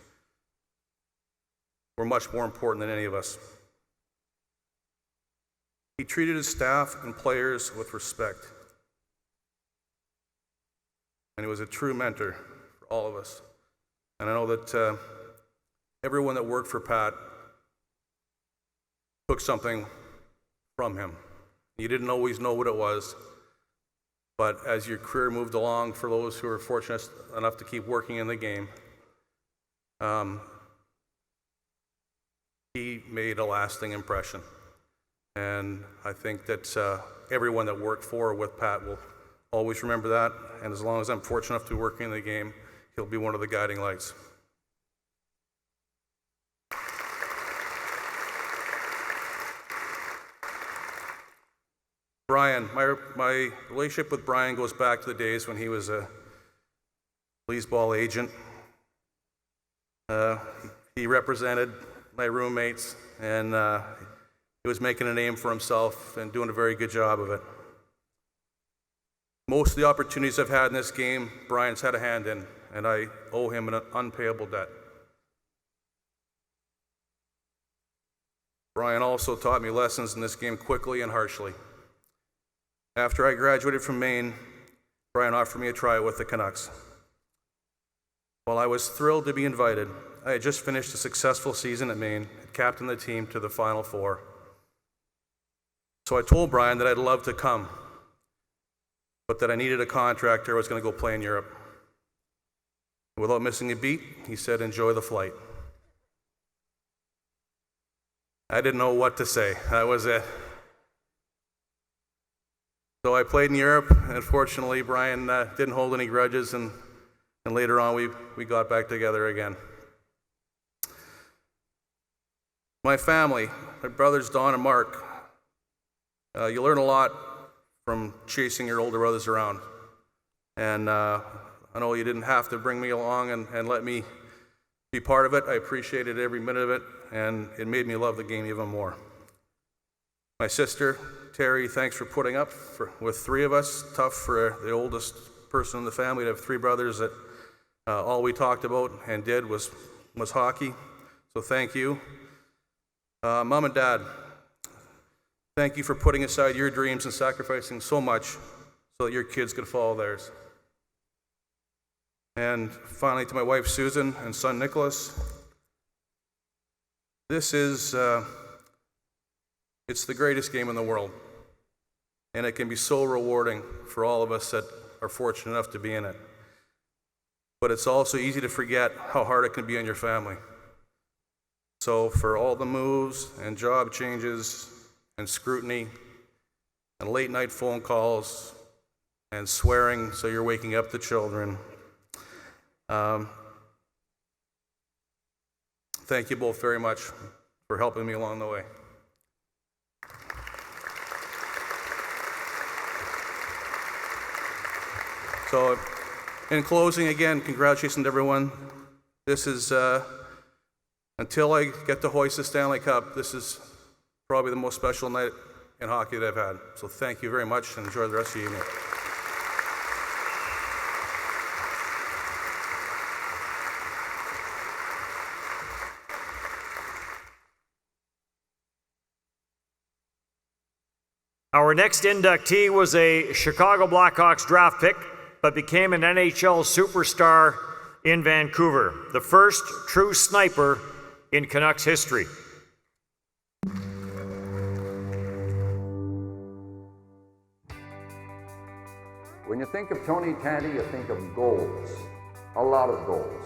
were much more important than any of us. He treated his staff and players with respect, and he was a true mentor for all of us. And I know that everyone that worked for Pat took something from him. You didn't always know what it was, but as your career moved along, for those who were fortunate enough to keep working in the game, he made a lasting impression. And I think that everyone that worked for or with Pat will always remember that, and as long as I'm fortunate enough to be working in the game, he'll be one of the guiding lights. Brian, my relationship with Brian goes back to the days when he was a sleazeball agent. He represented my roommates, and he was making a name for himself and doing a very good job of it. Most of the opportunities I've had in this game, Brian's had a hand in, and I owe him an unpayable debt. Brian also taught me lessons in this game quickly and harshly. After I graduated from Maine, Brian offered me a tryout with the Canucks. While I was thrilled to be invited, I had just finished a successful season at Maine and captained the team to the Final Four. So I told Brian that I'd love to come, but that I needed a contract or I was going to go play in Europe. Without missing a beat, he said, "Enjoy the flight." I didn't know what to say. That was it. So I played in Europe, and fortunately, Brian didn't hold any grudges, and later on, we got back together again. My family, my brothers Don and Mark, you learn a lot from chasing your older brothers around. And I know you didn't have to bring me along and let me be part of it. I appreciated every minute of it, and it made me love the game even more. My sister, Terry, thanks for putting up with three of us. Tough for the oldest person in the family to have three brothers that all we talked about and did was hockey. So thank you. Mom and Dad, thank you for putting aside your dreams and sacrificing so much so that your kids could follow theirs. And finally, to my wife Susan and son Nicholas, this is it's the greatest game in the world, and it can be so rewarding for all of us that are fortunate enough to be in it. But it's also easy to forget how hard it can be on your family. So for all the moves and job changes and scrutiny and late night phone calls and swearing so you're waking up the children, thank you both very much for helping me along the way. So, in closing, again, congratulations to everyone. This is, until I get to hoist the Stanley Cup, this is probably the most special night in hockey that I've had. So thank you very much, and enjoy the rest of the evening. Our next inductee was a Chicago Blackhawks draft pick, but became an NHL superstar in Vancouver, the first true sniper in Canucks history. When you think of Tony Tanti, you think of goals. A lot of goals.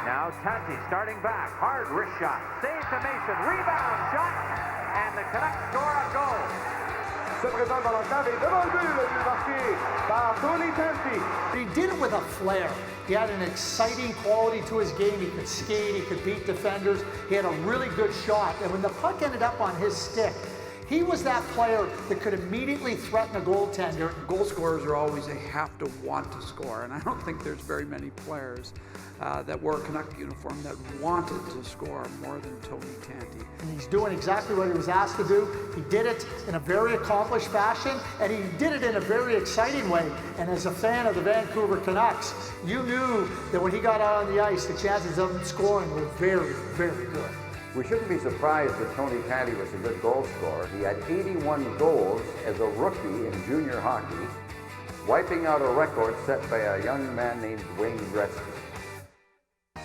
Now Tanti starting back, hard wrist shot, save to Mason, rebound shot, and the Canucks score a goal. Se présente dans l'enclave et devant le but marqué par Tony Tanti. He did it with a flair. He had an exciting quality to his game. He could skate, he could beat defenders. He had a really good shot. And when the puck ended up on his stick, he was that player that could immediately threaten a goaltender. Goal scorers are always, they have to want to score. And I don't think there's very many players that wore a Canuck uniform that wanted to score more than Tony Tanti. And he's doing exactly what he was asked to do. He did it in a very accomplished fashion, and he did it in a very exciting way. And as a fan of the Vancouver Canucks, you knew that when he got out on the ice, the chances of him scoring were very, very good. We shouldn't be surprised that Tony Tanti was a good goal scorer. He had 81 goals as a rookie in junior hockey, wiping out a record set by a young man named Wayne Gretzky.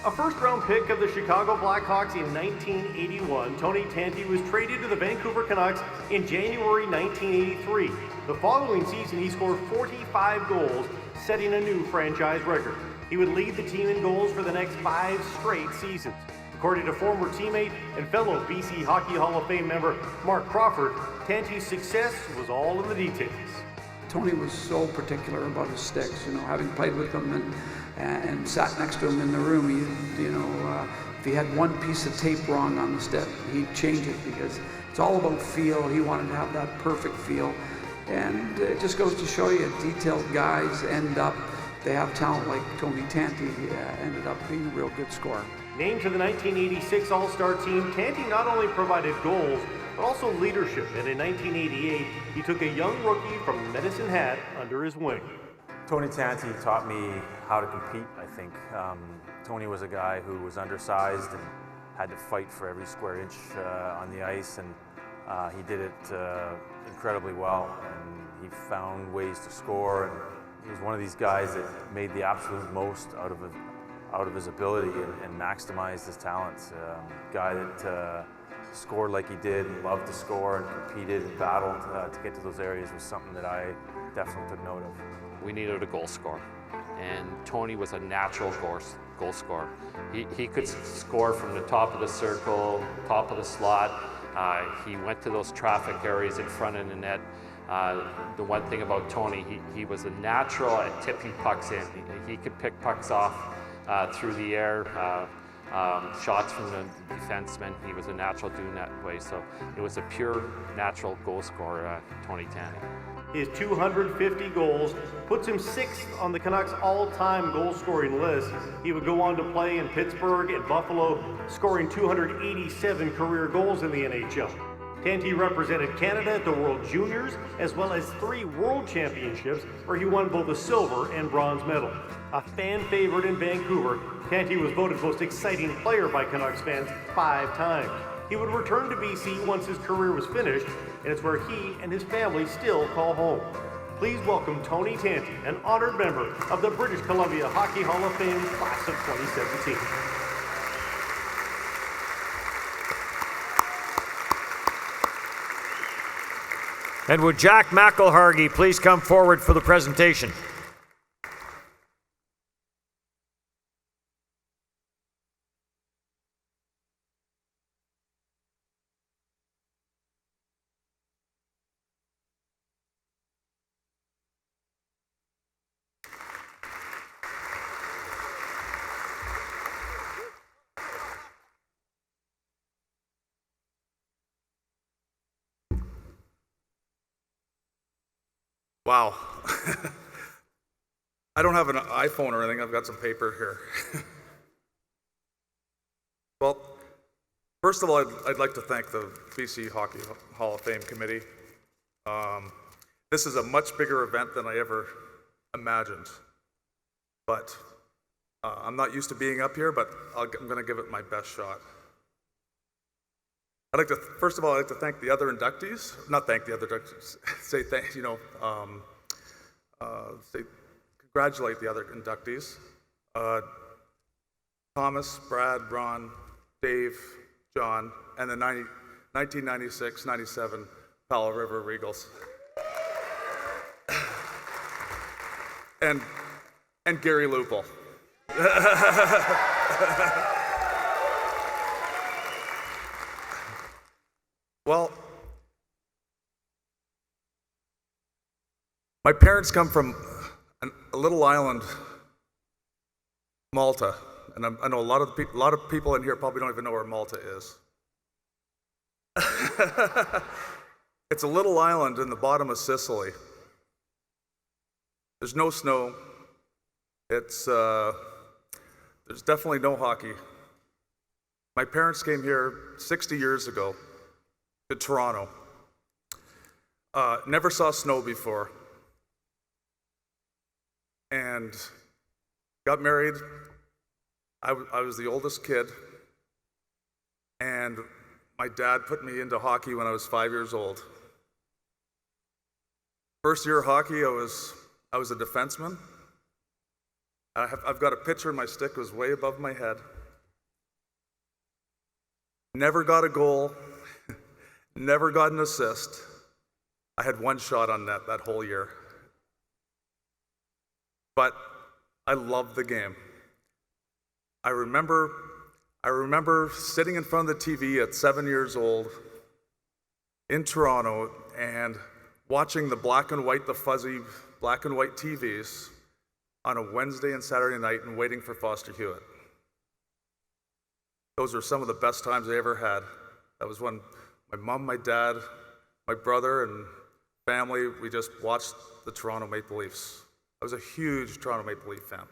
A first-round pick of the Chicago Blackhawks in 1981, Tony Tanti was traded to the Vancouver Canucks in January 1983. The following season, he scored 45 goals, setting a new franchise record. He would lead the team in goals for the next 5 straight seasons. According to former teammate and fellow BC Hockey Hall of Fame member Mark Crawford, Tanti's success was all in the details. Tony was so particular about his sticks, you know, having played with him and sat next to him in the room. If he had one piece of tape wrong on the stick, he'd change it because it's all about feel. He wanted to have that perfect feel. And it just goes to show you, detailed guys they have talent like Tony Tanti, ended up being a real good scorer. Named to the 1986 All-Star team, Tanti not only provided goals, but also leadership. And in 1988, he took a young rookie from Medicine Hat under his wing. Tony Tanti taught me how to compete, I think. Tony was a guy who was undersized and had to fight for every square inch on the ice, and he did it incredibly well, and he found ways to score, and he was one of these guys that made the absolute most out of his ability and maximized his talents. Guy that scored like he did, and loved to score and competed and battled to get to those areas was something that I definitely took note of. We needed a goal scorer, and Tony was a natural goal scorer. He could score from the top of the circle, top of the slot. He went to those traffic areas in front of the net. The one thing about Tony, he was a natural at tipping pucks in. He could pick pucks off through the air, shots from the defenseman. He was a natural doing that way. So it was a pure natural goal scorer, Tony Tanti. His 250 goals puts him 6th on the Canucks' all-time goal-scoring list. He would go on to play in Pittsburgh and Buffalo, scoring 287 career goals in the NHL. Tanti represented Canada at the World Juniors, as well as 3 World Championships, where he won both a silver and bronze medal. A fan favorite in Vancouver, Tanti was voted most exciting player by Canucks fans 5 times. He would return to BC once his career was finished, and it's where he and his family still call home. Please welcome Tony Tanti, an honored member of the British Columbia Hockey Hall of Fame class of 2017. And would Jack McElhargy please come forward for the presentation? Wow. I don't have an iPhone or anything. I've got some paper here. Well, first of all, I'd like to thank the BC Hockey Hall of Fame Committee. This is a much bigger event than I ever imagined. But I'm not used to being up here, but I'm going to give it my best shot. First of all, I'd like to thank the other inductees. Not thank the other inductees. Say thank, congratulate the other inductees. Thomas, Brad, Ron, Dave, John, and the 1996-97 Powell River Regals. and Gary Lupel. Well, my parents come from a little island, Malta, and I know a lot of people in here probably don't even know where Malta is. It's a little island in the bottom of Sicily. There's no snow. There's definitely no hockey. My parents came here 60 years ago to Toronto. Never saw snow before. And got married. I was the oldest kid. And my dad put me into hockey when I was 5 years old. First year of hockey, I was a defenseman. I've got a picture, my stick was way above my head. Never got a goal, never got an assist. I had one shot on net that whole year. But I loved the game. I remember sitting in front of the TV at 7 years old in Toronto and watching the fuzzy black and white TVs on a Wednesday and Saturday night and waiting for Foster Hewitt. Those were some of the best times I ever had. That was when my mom, my dad, my brother, and family, we just watched the Toronto Maple Leafs. I was a huge Toronto Maple Leaf fan.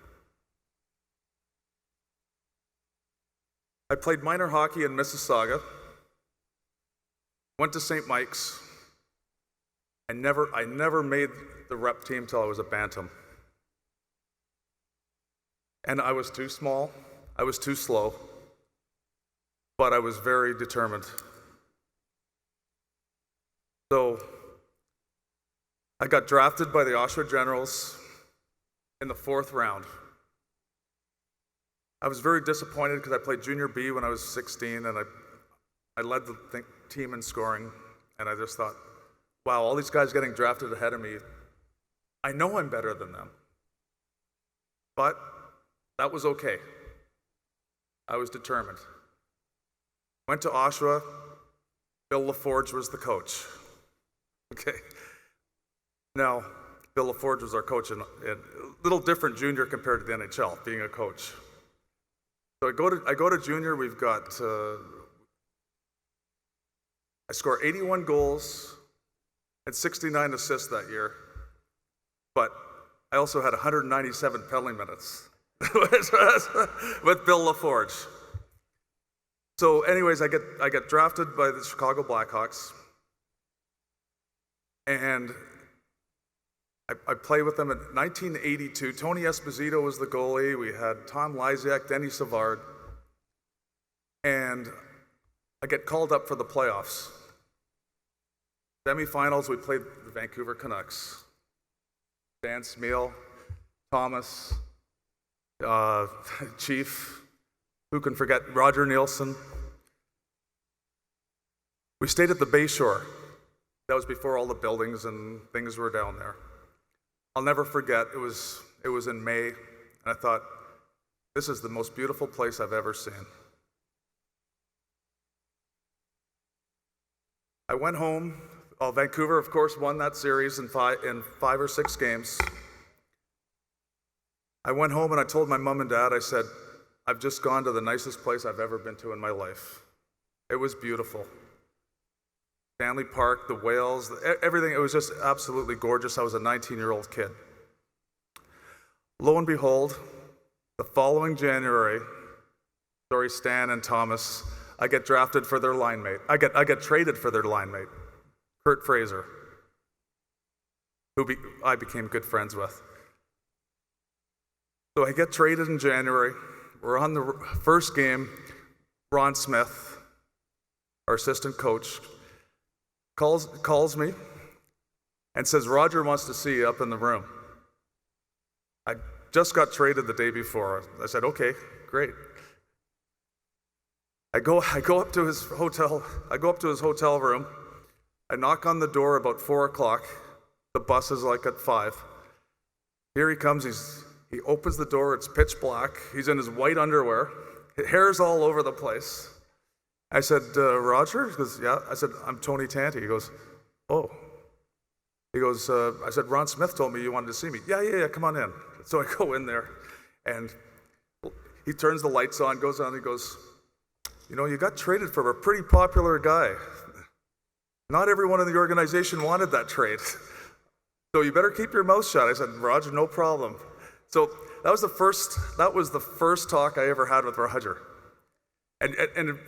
I played minor hockey in Mississauga, went to St. Mike's. I never made the rep team till I was a bantam. And I was too small, I was too slow, but I was very determined. So I got drafted by the Oshawa Generals in the 4th round. I was very disappointed because I played junior B when I was 16 and I led the team in scoring, and I just thought, wow, all these guys getting drafted ahead of me, I know I'm better than them. But that was okay. I was determined. Went to Oshawa. Bill LaForge was the coach. Okay. Now, Bill LaForge was our coach, in a little different junior compared to the NHL, being a coach. So I go to junior. We've got I score 81 goals and 69 assists that year, but I also had 197 penalty minutes with Bill LaForge. So anyways, I get drafted by the Chicago Blackhawks, and I play with them in 1982. Tony Esposito was the goalie. We had Tom Lysiak, Denny Savard, and I get called up for the playoffs. Semifinals, we played the Vancouver Canucks. Dan Smeal, Thomas, Chief, who can forget Roger Nielsen. We stayed at the Bayshore. That was before all the buildings and things were down there. I'll never forget, it was in May, and I thought, this is the most beautiful place I've ever seen. I went home. Vancouver, of course, won that series in 5 or 6 games. I went home and I told my mom and dad, I said, I've just gone to the nicest place I've ever been to in my life. It was beautiful. Stanley Park, the whales, everything, it was just absolutely gorgeous. I was a 19-year-old kid. Lo and behold, the following January, Stan and Thomas, I get drafted for their line mate. I get traded for their line mate, Kurt Fraser, who I became good friends with. So I get traded in January. We're on the first game. Ron Smith, our assistant coach, calls me and says, Roger wants to see you up in the room. I just got traded the day before. I said, okay, great. I go up to his hotel. I go up to his hotel room. I knock on the door about 4 o'clock. The bus is like at 5. Here he comes, he opens the door, it's pitch black, he's in his white underwear, hair's all over the place. I said, Roger? He goes, yeah. I said, I'm Tony Tanti. He goes, oh. He goes, I said, Ron Smith told me you wanted to see me. Yeah, come on in. So I go in there, and he turns the lights on, goes on, he goes, you know, you got traded for a pretty popular guy. Not everyone in the organization wanted that trade. So you better keep your mouth shut. I said, Roger, no problem. So that was the first talk I ever had with Roger. And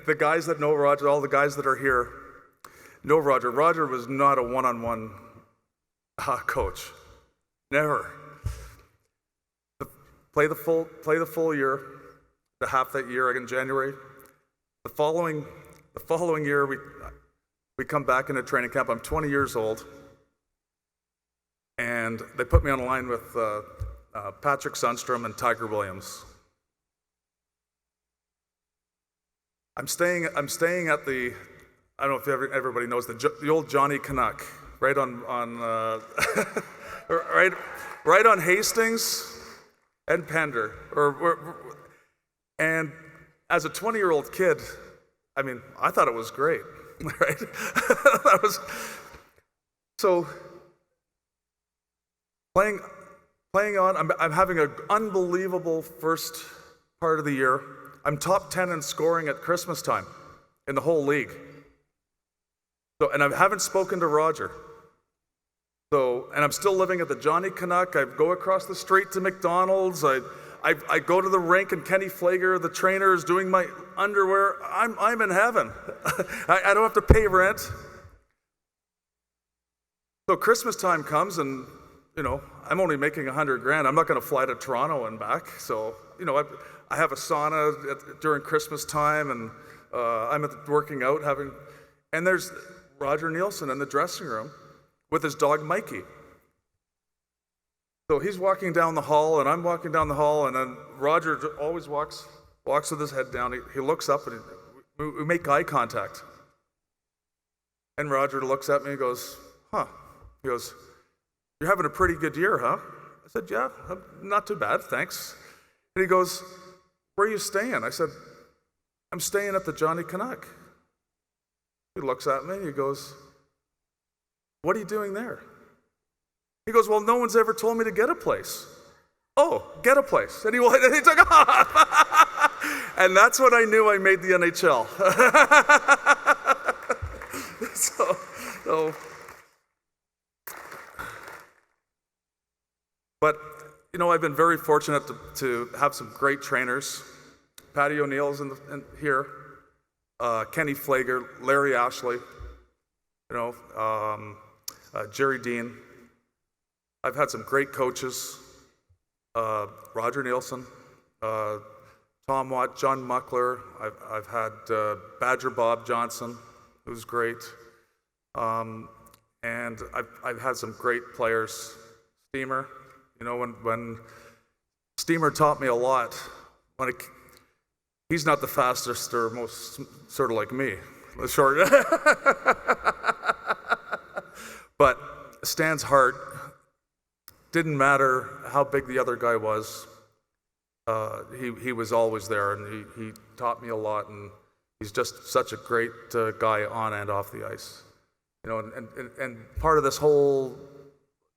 the guys that know Roger, all the guys that are here, know Roger. Roger was not a one-on-one coach. Never. Play the full year, the half that year, in January. The following year, we come back into training camp. I'm 20 years old, and they put me on a line with Patrick Sundstrom and Tiger Williams. I'm staying at the, I don't know if everybody knows, the old Johnny Canuck, right on right on Hastings and Pender. And as a 20-year-old kid, I mean, I thought it was great, right? So playing on, I'm having an unbelievable first part of the year. I'm top 10 in scoring at Christmas time in the whole league. So, and I haven't spoken to Roger. So, and I'm still living at the Johnny Canuck. I go across the street to McDonald's. I go to the rink, and Kenny Flager, the trainer, is doing my underwear. I'm in heaven. I don't have to pay rent. So Christmas time comes, and you know, I'm only making $100,000. I'm not going to fly to Toronto and back. So, you know, I have a sauna during Christmas time, and I'm working out, and there's Roger Nielsen in the dressing room with his dog Mikey. So he's walking down the hall, and I'm walking down the hall, and then Roger always walks with his head down. He looks up, and we make eye contact. And Roger looks at me and goes, huh. He goes, you're having a pretty good year, huh? I said, yeah, not too bad, thanks. And he goes, where are you staying? I said, I'm staying at the Johnny Canuck. He looks at me and he goes, what are you doing there? He goes, well, no one's ever told me to get a place. Oh, get a place. And he took off. And that's when I knew I made the NHL. But, you know, I've been very fortunate to have some great trainers. Patty O'Neill's in here, Kenny Flager, Larry Ashley, you know, Jerry Dean. I've had some great coaches, Roger Nielsen, Tom Watt, John Muckler. I've had Badger Bob Johnson, who's great. And I've had some great players. Steamer, you know, when Steamer taught me a lot. He's not the fastest or most sort of like me, the short. But Stan's heart didn't matter how big the other guy was. He was always there, and he taught me a lot, and he's just such a great guy on and off the ice. You know, and part of this whole,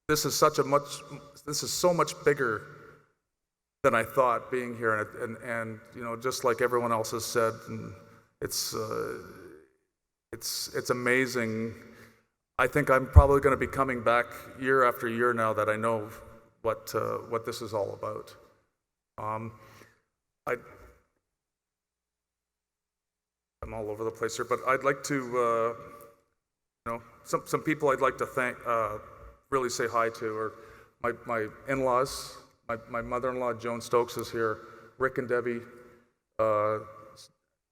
this is so much bigger than I thought being here, and you know, just like everyone else has said, and it's amazing. I think I'm probably going to be coming back year after year now that I know what this is all about. I'm all over the place here, but I'd like to, you know, some people I'd like to thank, really say hi to, are my in-laws. My mother-in-law, Joan Stokes, is here. Rick and Debbie,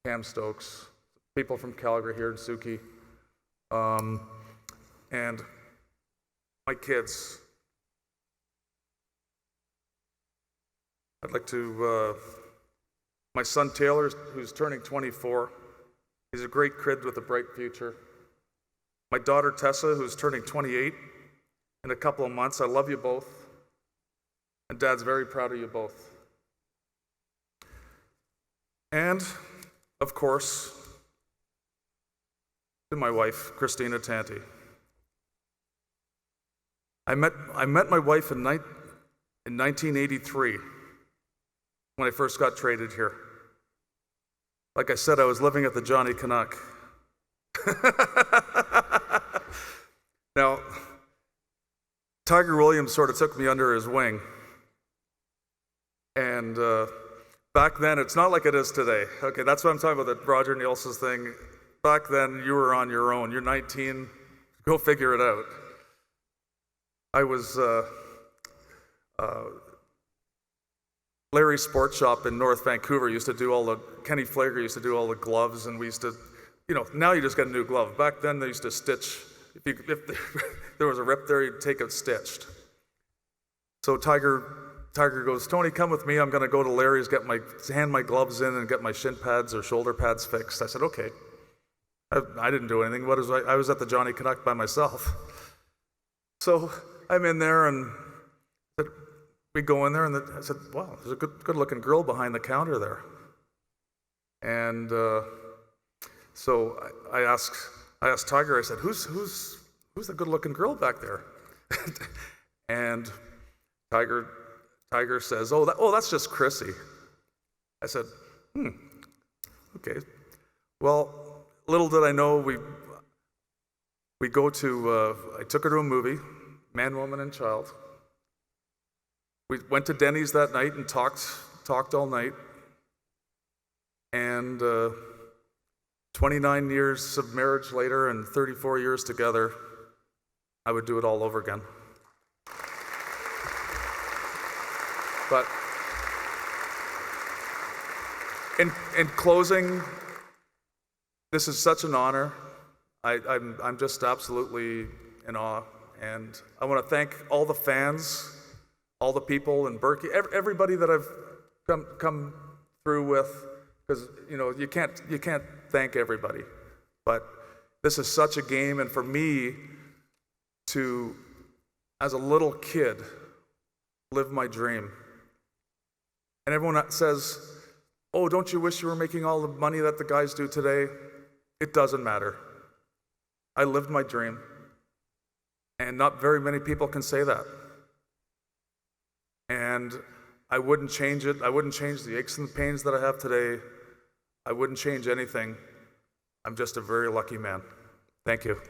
Cam Stokes, people from Calgary here in Suki. And my kids. I'd like to, my son Taylor, who's turning 24. He's a great kid with a bright future. My daughter Tessa, who's turning 28 in a couple of months. I love you both. And Dad's very proud of you both. And, of course, to my wife, Christina Tanti. I met my wife in 1983 when I first got traded here. Like I said, I was living at the Johnny Canuck. Now, Tiger Williams sort of took me under his wing. And back then, it's not like it is today. Okay, that's what I'm talking about, the Roger Nielsen's thing. Back then, you were on your own. You're 19, go figure it out. I was Larry's Sports Shop in North Vancouver used to do Kenny Flager used to do all the gloves, and we used to, now you just get a new glove. Back then they used to stitch, if there was a rip there, you'd take it stitched. So Tiger goes, Tony, come with me, I'm gonna go to Larry's, hand my gloves in and get my shin pads or shoulder pads fixed. I said, okay. I didn't do anything, I was at the Johnny Canuck by myself. So I'm in there and we go in there and I said, wow, there's a good looking girl behind the counter there. And so I asked Tiger, I said, who's the good looking girl back there? And Tiger says, that's just Chrissy. I said, okay. Well, little did I know, we go to, I took her to a movie, Man, Woman, and Child. We went to Denny's that night and talked all night. And 29 years of marriage later and 34 years together, I would do it all over again. But in closing, this is such an honor. I'm just absolutely in awe. And I want to thank all the fans, all the people in Berkey, everybody that I've come through with, because you can't thank everybody. But this is such a game, and for me to, as a little kid, live my dream. And everyone says, oh, don't you wish you were making all the money that the guys do today? It doesn't matter. I lived my dream. And not very many people can say that. And I wouldn't change it. I wouldn't change the aches and pains that I have today. I wouldn't change anything. I'm just a very lucky man. Thank you.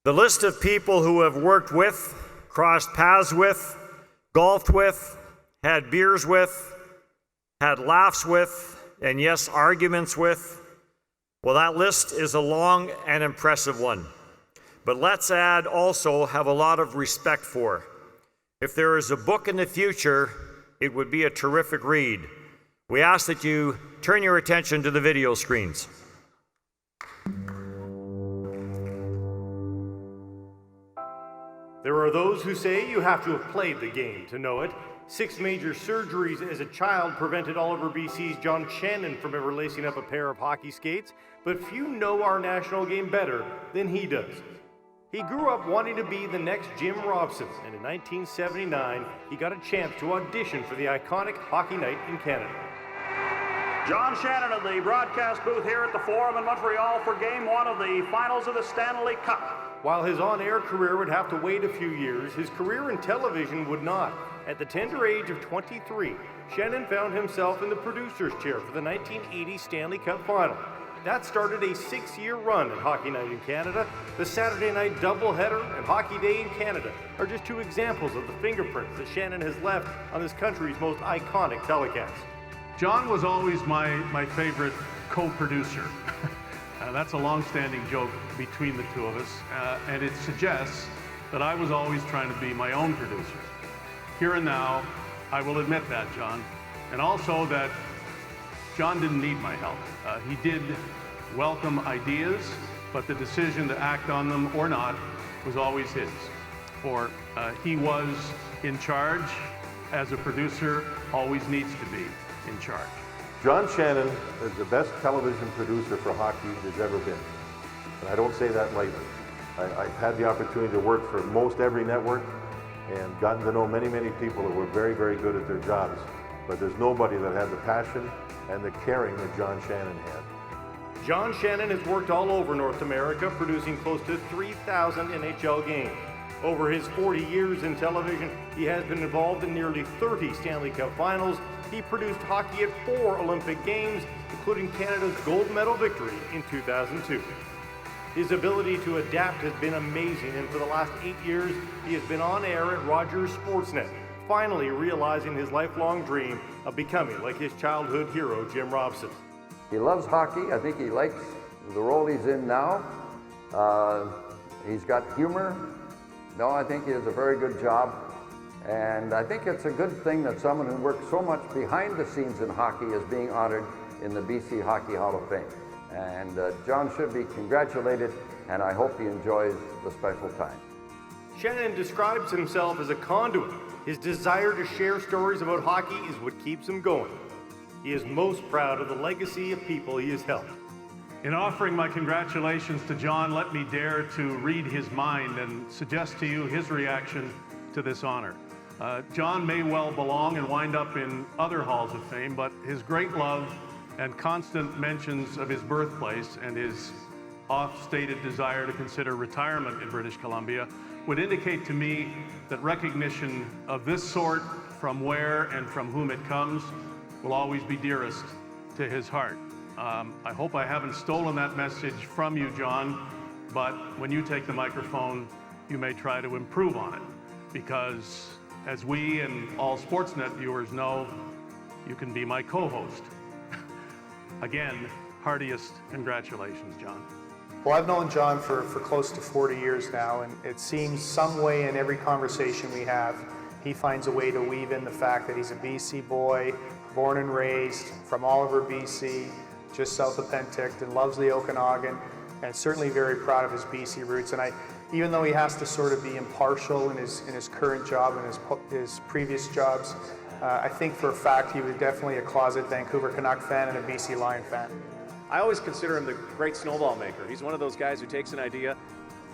The list of people who have worked with, crossed paths with, golfed with, had beers with, had laughs with, and yes, arguments with, well, that list is a long and impressive one. But let's add also have a lot of respect for. If there is a book in the future, it would be a terrific read. We ask that you turn your attention to the video screens. There are those who say you have to have played the game to know it. 6 major surgeries as a child prevented Oliver BC's John Shannon from ever lacing up a pair of hockey skates, but few know our national game better than he does. He grew up wanting to be the next Jim Robson, and in 1979, he got a chance to audition for the iconic Hockey Night in Canada. John Shannon in the broadcast booth here at the Forum in Montreal for Game 1 of the finals of the Stanley Cup. While his on-air career would have to wait a few years, his career in television would not. At the tender age of 23, Shannon found himself in the producer's chair for the 1980 Stanley Cup Final. That started a 6-year run at Hockey Night in Canada. The Saturday night doubleheader and Hockey Day in Canada are just 2 examples of the fingerprints that Shannon has left on this country's most iconic telecasts. John was always my favorite co-producer. That's a long-standing joke between the two of us, and it suggests that I was always trying to be my own producer. Here and now, I will admit that, John, and also that John didn't need my help. He did welcome ideas, but the decision to act on them or not was always his. For he was in charge, as a producer, always needs to be in charge. John Shannon is the best television producer for hockey there's ever been. And I don't say that lightly. I've had the opportunity to work for most every network and gotten to know many, many people that were very, very good at their jobs. But there's nobody that had the passion and the caring that John Shannon had. John Shannon has worked all over North America, producing close to 3,000 NHL games. Over his 40 years in television, he has been involved in nearly 30 Stanley Cup finals. He produced hockey at 4 Olympic Games, including Canada's gold medal victory in 2002. His ability to adapt has been amazing, and for the last 8 years, he has been on air at Rogers Sportsnet, finally realizing his lifelong dream of becoming like his childhood hero, Jim Robson. He loves hockey. I think he likes the role he's in now. He's got humor. No, I think he does a very good job. And I think it's a good thing that someone who works so much behind the scenes in hockey is being honored in the BC Hockey Hall of Fame. And John should be congratulated, and I hope he enjoys the special time. Shannon describes himself as a conduit. His desire to share stories about hockey is what keeps him going. He is most proud of the legacy of people he has helped. In offering my congratulations to John, let me dare to read his mind and suggest to you his reaction to this honor. John may well belong and wind up in other halls of fame, but his great love and constant mentions of his birthplace and his oft-stated desire to consider retirement in British Columbia would indicate to me that recognition of this sort, from where and from whom it comes, will always be dearest to his heart. I hope I haven't stolen that message from you, John, but when you take the microphone, you may try to improve on it, because as we and all Sportsnet viewers know, you can be my co-host. Again, heartiest congratulations, John. Well, I've known John for close to 40 years now, and it seems some way in every conversation we have, he finds a way to weave in the fact that he's a BC boy, born and raised from Oliver, BC, just south of Penticton, loves the Okanagan, and certainly very proud of his BC roots. And even though he has to sort of be impartial in his current job and his previous jobs, I think for a fact he was definitely a closet Vancouver Canuck fan and a BC Lion fan. I always consider him the great snowball maker. He's one of those guys who takes an idea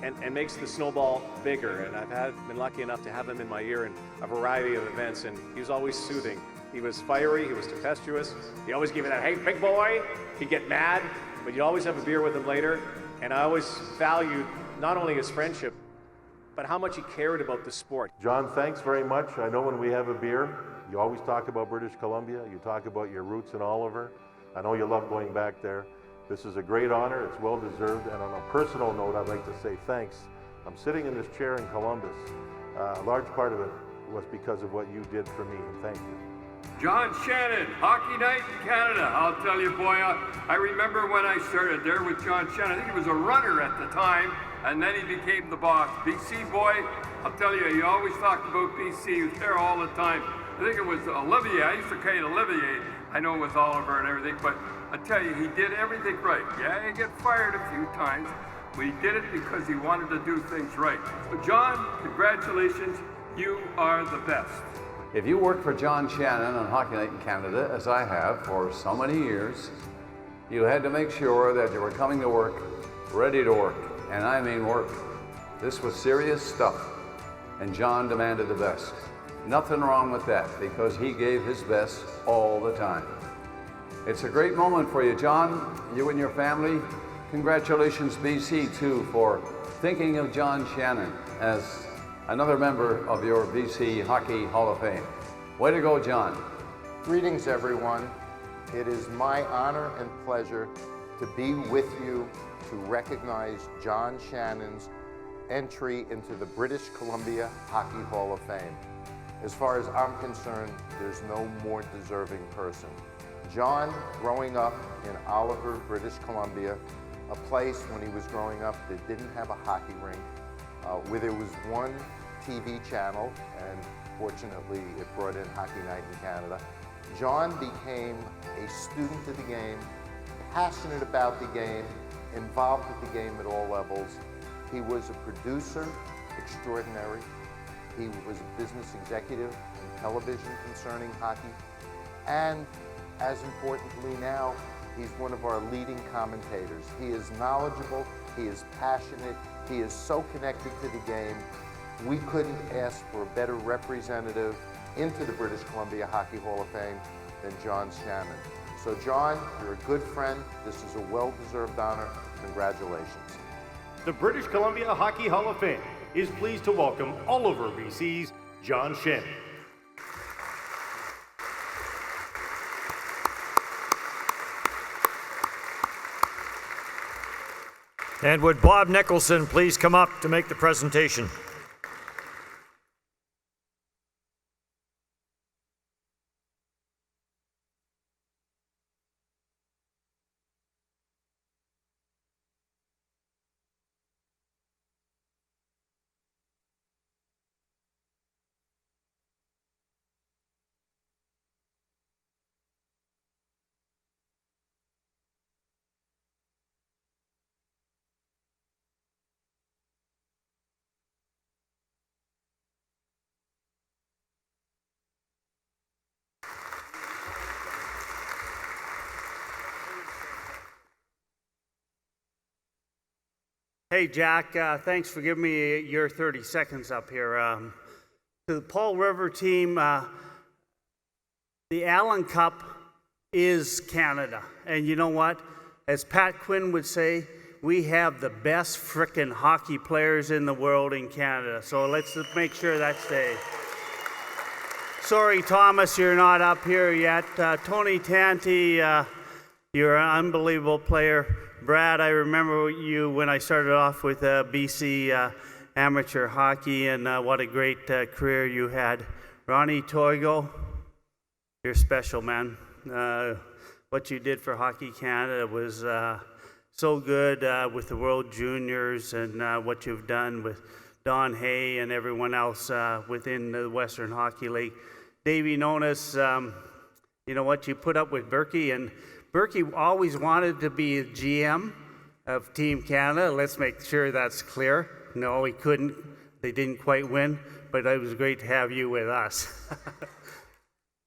and makes the snowball bigger. And I've been lucky enough to have him in my ear in a variety of events, and he was always soothing. He was fiery, he was tempestuous. He always gave me that, hey, big boy. He'd get mad, but you'd always have a beer with him later. And I always valued not only his friendship, but how much he cared about the sport. John, thanks very much. I know when we have a beer, you always talk about British Columbia. You talk about your roots in Oliver. I know you love going back there. This is a great honor. It's well deserved. And on a personal note, I'd like to say thanks. I'm sitting in this chair in Columbus. A large part of it was because of what you did for me. Thank you. John Shannon, Hockey Night in Canada. I'll tell you, boy, I remember when I started there with John Shannon. I think he was a runner at the time, and then he became the boss. BC boy, I'll tell you, he always talked about BC. He was there all the time. I think it was Olivier. I used to call it Olivier. I know it was Oliver and everything, but I tell you, he did everything right. Yeah, he got fired a few times, but he did it because he wanted to do things right. So John, congratulations. You are the best. If you worked for John Shannon on Hockey Night in Canada, as I have for so many years, you had to make sure that you were coming to work, ready to work, and I mean work. This was serious stuff, and John demanded the best. Nothing wrong with that, because he gave his best all the time. It's a great moment for you, John, you and your family. Congratulations, BC, too, for thinking of John Shannon as another member of your BC Hockey Hall of Fame. Way to go, John. Greetings, everyone. It is my honor and pleasure to be with you to recognize John Shannon's entry into the British Columbia Hockey Hall of Fame. As far as I'm concerned, there's no more deserving person. John, growing up in Oliver, British Columbia, a place when he was growing up that didn't have a hockey rink, where there was one TV channel, and fortunately it brought in Hockey Night in Canada. John became a student of the game, passionate about the game, involved with the game at all levels. He was a producer extraordinary. He was a business executive and television concerning hockey. And as importantly now, he's one of our leading commentators. He is knowledgeable, he is passionate, he is so connected to the game. We couldn't ask for a better representative into the British Columbia Hockey Hall of Fame than John Shannon. So John, you're a good friend. This is a well-deserved honor. Congratulations. The British Columbia Hockey Hall of Fame is pleased to welcome all over BC's John Shannon. And would Bob Nicholson please come up to make the presentation? Hey, Jack, thanks for giving me your 30 seconds up here. To the Paul River team, the Allen Cup is Canada. And you know what? As Pat Quinn would say, we have the best frickin' hockey players in the world in Canada. So let's make sure that stays. Sorry, Thomas, you're not up here yet. Tony Tanti, you're an unbelievable player. Brad, I remember you when I started off with BC amateur hockey, and what a great career you had. Ronnie Toigo, you're special, man. What you did for Hockey Canada was so good with the World Juniors, and what you've done with Don Hay and everyone else within the Western Hockey League. Davey Nonis, you know what, you put up with Berkey, and Berkey always wanted to be a GM of Team Canada. Let's make sure that's clear. No, he couldn't. They didn't quite win, but it was great to have you with us.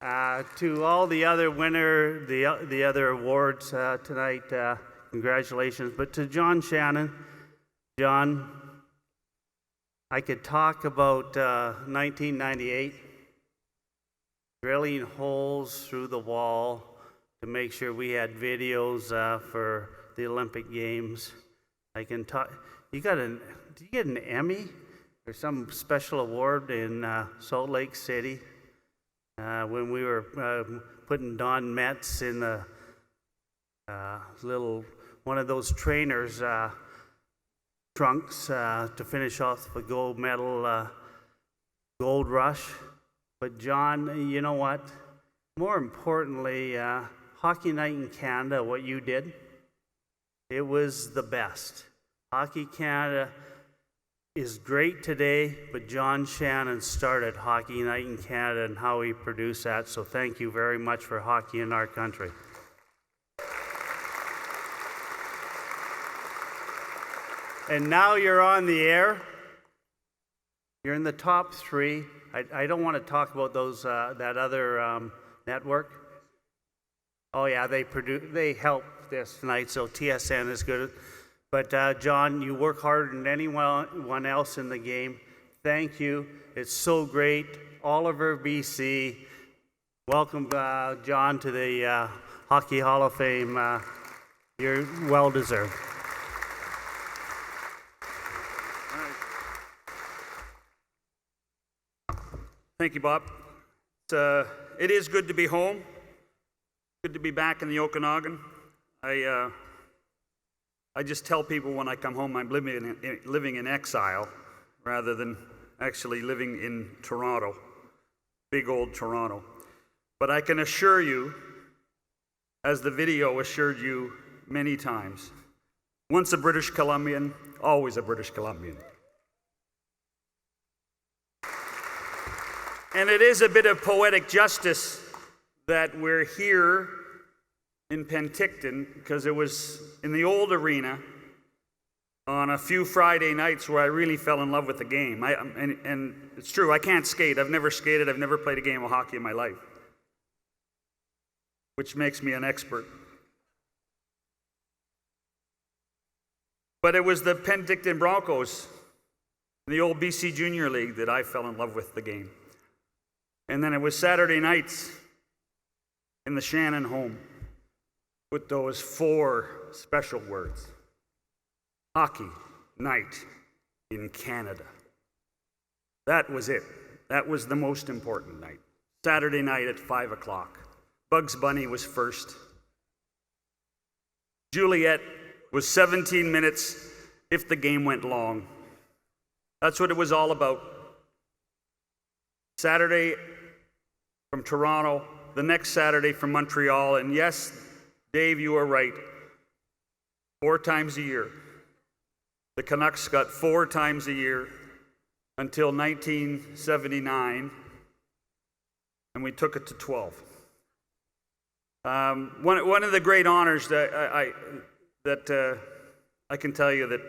To all the other the other awards tonight, congratulations. But to John Shannon, John, I could talk about 1998, drilling holes through the wall to make sure we had videos for the Olympic Games. I can talk. Did you get an Emmy or some special award in Salt Lake City when we were putting Don Metz in the one of those trainers' trunks to finish off the gold medal, gold rush? But John, you know what? More importantly, Hockey Night in Canada, what you did, it was the best. Hockey Canada is great today, but John Shannon started Hockey Night in Canada and how he produced that, so thank you very much for hockey in our country. And now you're on the air. You're in the top 3. I don't want to talk about those that other network. Oh yeah, they help this tonight, so TSN is good. But John, you work harder than anyone else in the game. Thank you. It's so great. Oliver, BC. Welcome, John, to the Hockey Hall of Fame. You're well deserved. Thank you, Bob. It is good to be home. Good to be back in the Okanagan. I just tell people when I come home I'm living in exile rather than actually living in Toronto, big old Toronto. But I can assure you, as the video assured you many times, once a British Columbian, always a British Columbian. And it is a bit of poetic justice that we're here in Penticton, because it was in the old arena on a few Friday nights where I really fell in love with the game. And it's true, I can't skate. I've never skated. I've never played a game of hockey in my life, which makes me an expert. But it was the Penticton Broncos, the old BC Junior League, that I fell in love with the game. And then it was Saturday nights in the Shannon home with those 4 special words. Hockey night in Canada. That was it. That was the most important night. Saturday night at 5 o'clock. Bugs Bunny was first. Juliet was 17 minutes if the game went long. That's what it was all about. Saturday from Toronto, the next Saturday from Montreal, and yes, Dave, you are right. 4 times a year. The Canucks got 4 times a year until 1979, and we took it to 12. One of the great honors that I can tell you that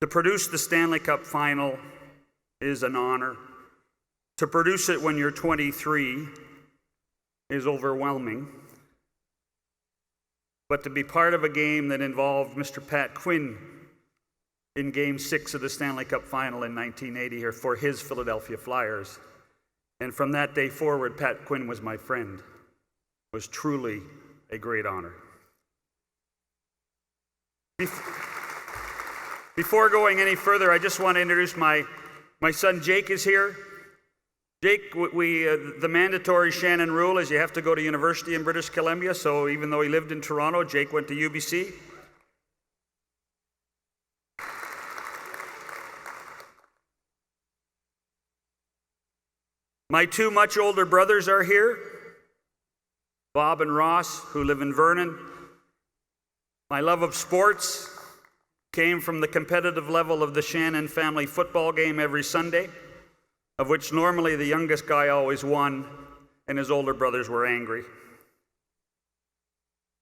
to produce the Stanley Cup final is an honor. To produce it when you're 23 is overwhelming. But to be part of a game that involved Mr. Pat Quinn in Game 6 of the Stanley Cup Final in 1980 here for his Philadelphia Flyers. And from that day forward, Pat Quinn was my friend. Was truly a great honor. Before going any further, I just want to introduce my son Jake is here. Jake, the mandatory Shannon rule is you have to go to university in British Columbia, so even though he lived in Toronto, Jake went to UBC. My 2 much older brothers are here, Bob and Ross, who live in Vernon. My love of sports came from the competitive level of the Shannon family football game every Sunday, of which normally the youngest guy always won, and his older brothers were angry.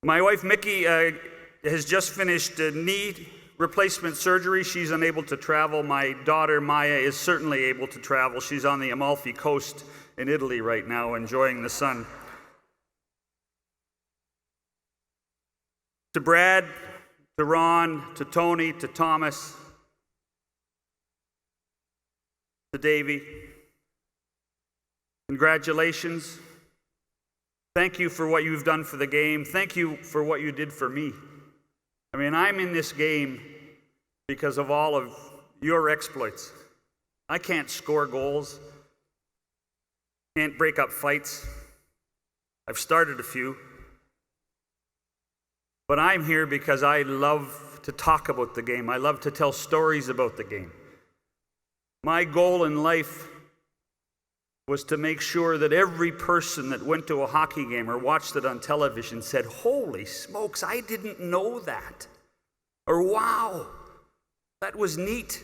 My wife, Mickey, has just finished knee replacement surgery. She's unable to travel. My daughter, Maya, is certainly able to travel. She's on the Amalfi Coast in Italy right now, enjoying the sun. To Brad, to Ron, to Tony, to Thomas, to Davey, congratulations. Thank you for what you've done for the game. Thank you for what you did for me. I mean, I'm in this game because of all of your exploits. I can't score goals, can't break up fights. I've started a few. But I'm here because I love to talk about the game. I love to tell stories about the game. My goal in life was to make sure that every person that went to a hockey game or watched it on television said, "Holy smokes, I didn't know that." Or, "Wow, that was neat.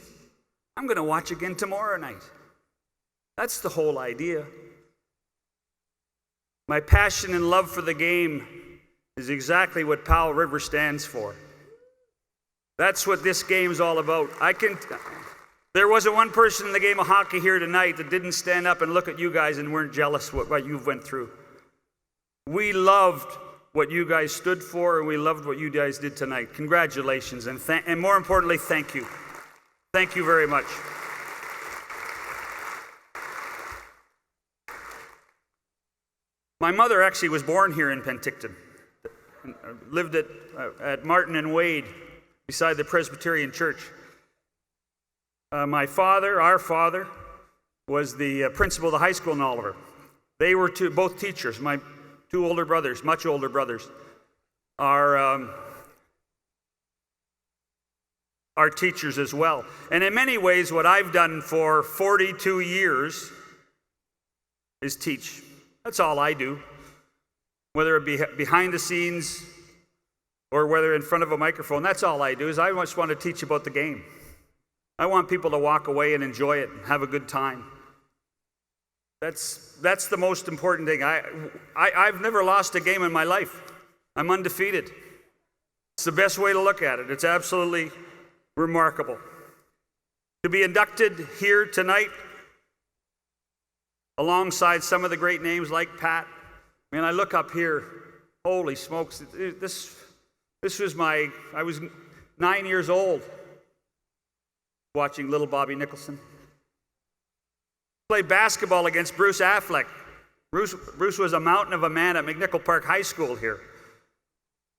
I'm going to watch again tomorrow night." That's the whole idea. My passion and love for the game is exactly what Powell River stands for. That's what this game's all about. There wasn't one person in the game of hockey here tonight that didn't stand up and look at you guys and weren't jealous what you've went through. We loved what you guys stood for, and we loved what you guys did tonight. Congratulations, and more importantly, thank you. Thank you very much. My mother actually was born here in Penticton. Lived at Martin and Wade beside the Presbyterian Church. My father, our father, was the principal of the high school in Oliver. They were both teachers. My 2 older brothers, much older brothers, are teachers as well. And in many ways, what I've done for 42 years is teach. That's all I do. Whether it be behind the scenes or whether in front of a microphone, that's all I do, is I just want to teach about the game. I want people to walk away and enjoy it and have a good time. That's the most important thing. I've never lost a game in my life. I'm undefeated. It's the best way to look at it. It's absolutely remarkable. To be inducted here tonight alongside some of the great names like Pat. I mean, I look up here, holy smokes, this was I was 9 years old watching little Bobby Nicholson. Played basketball against Bruce Affleck. Bruce was a mountain of a man at McNichol Park High School here.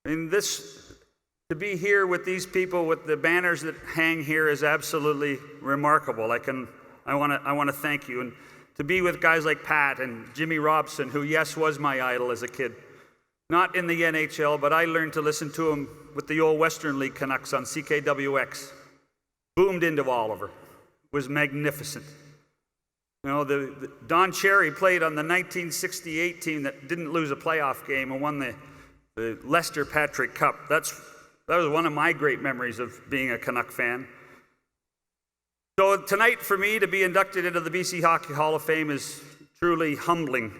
I mean, to be here with these people with the banners that hang here is absolutely remarkable. I want to thank you. And to be with guys like Pat and Jimmy Robson, who, yes, was my idol as a kid. Not in the NHL, but I learned to listen to him with the old Western League Canucks on CKWX. Boomed into Oliver. Was magnificent. You know, the Don Cherry played on the 1968 team that didn't lose a playoff game and won the Lester Patrick Cup. That was one of my great memories of being a Canuck fan. So tonight, for me, to be inducted into the BC Hockey Hall of Fame is truly humbling.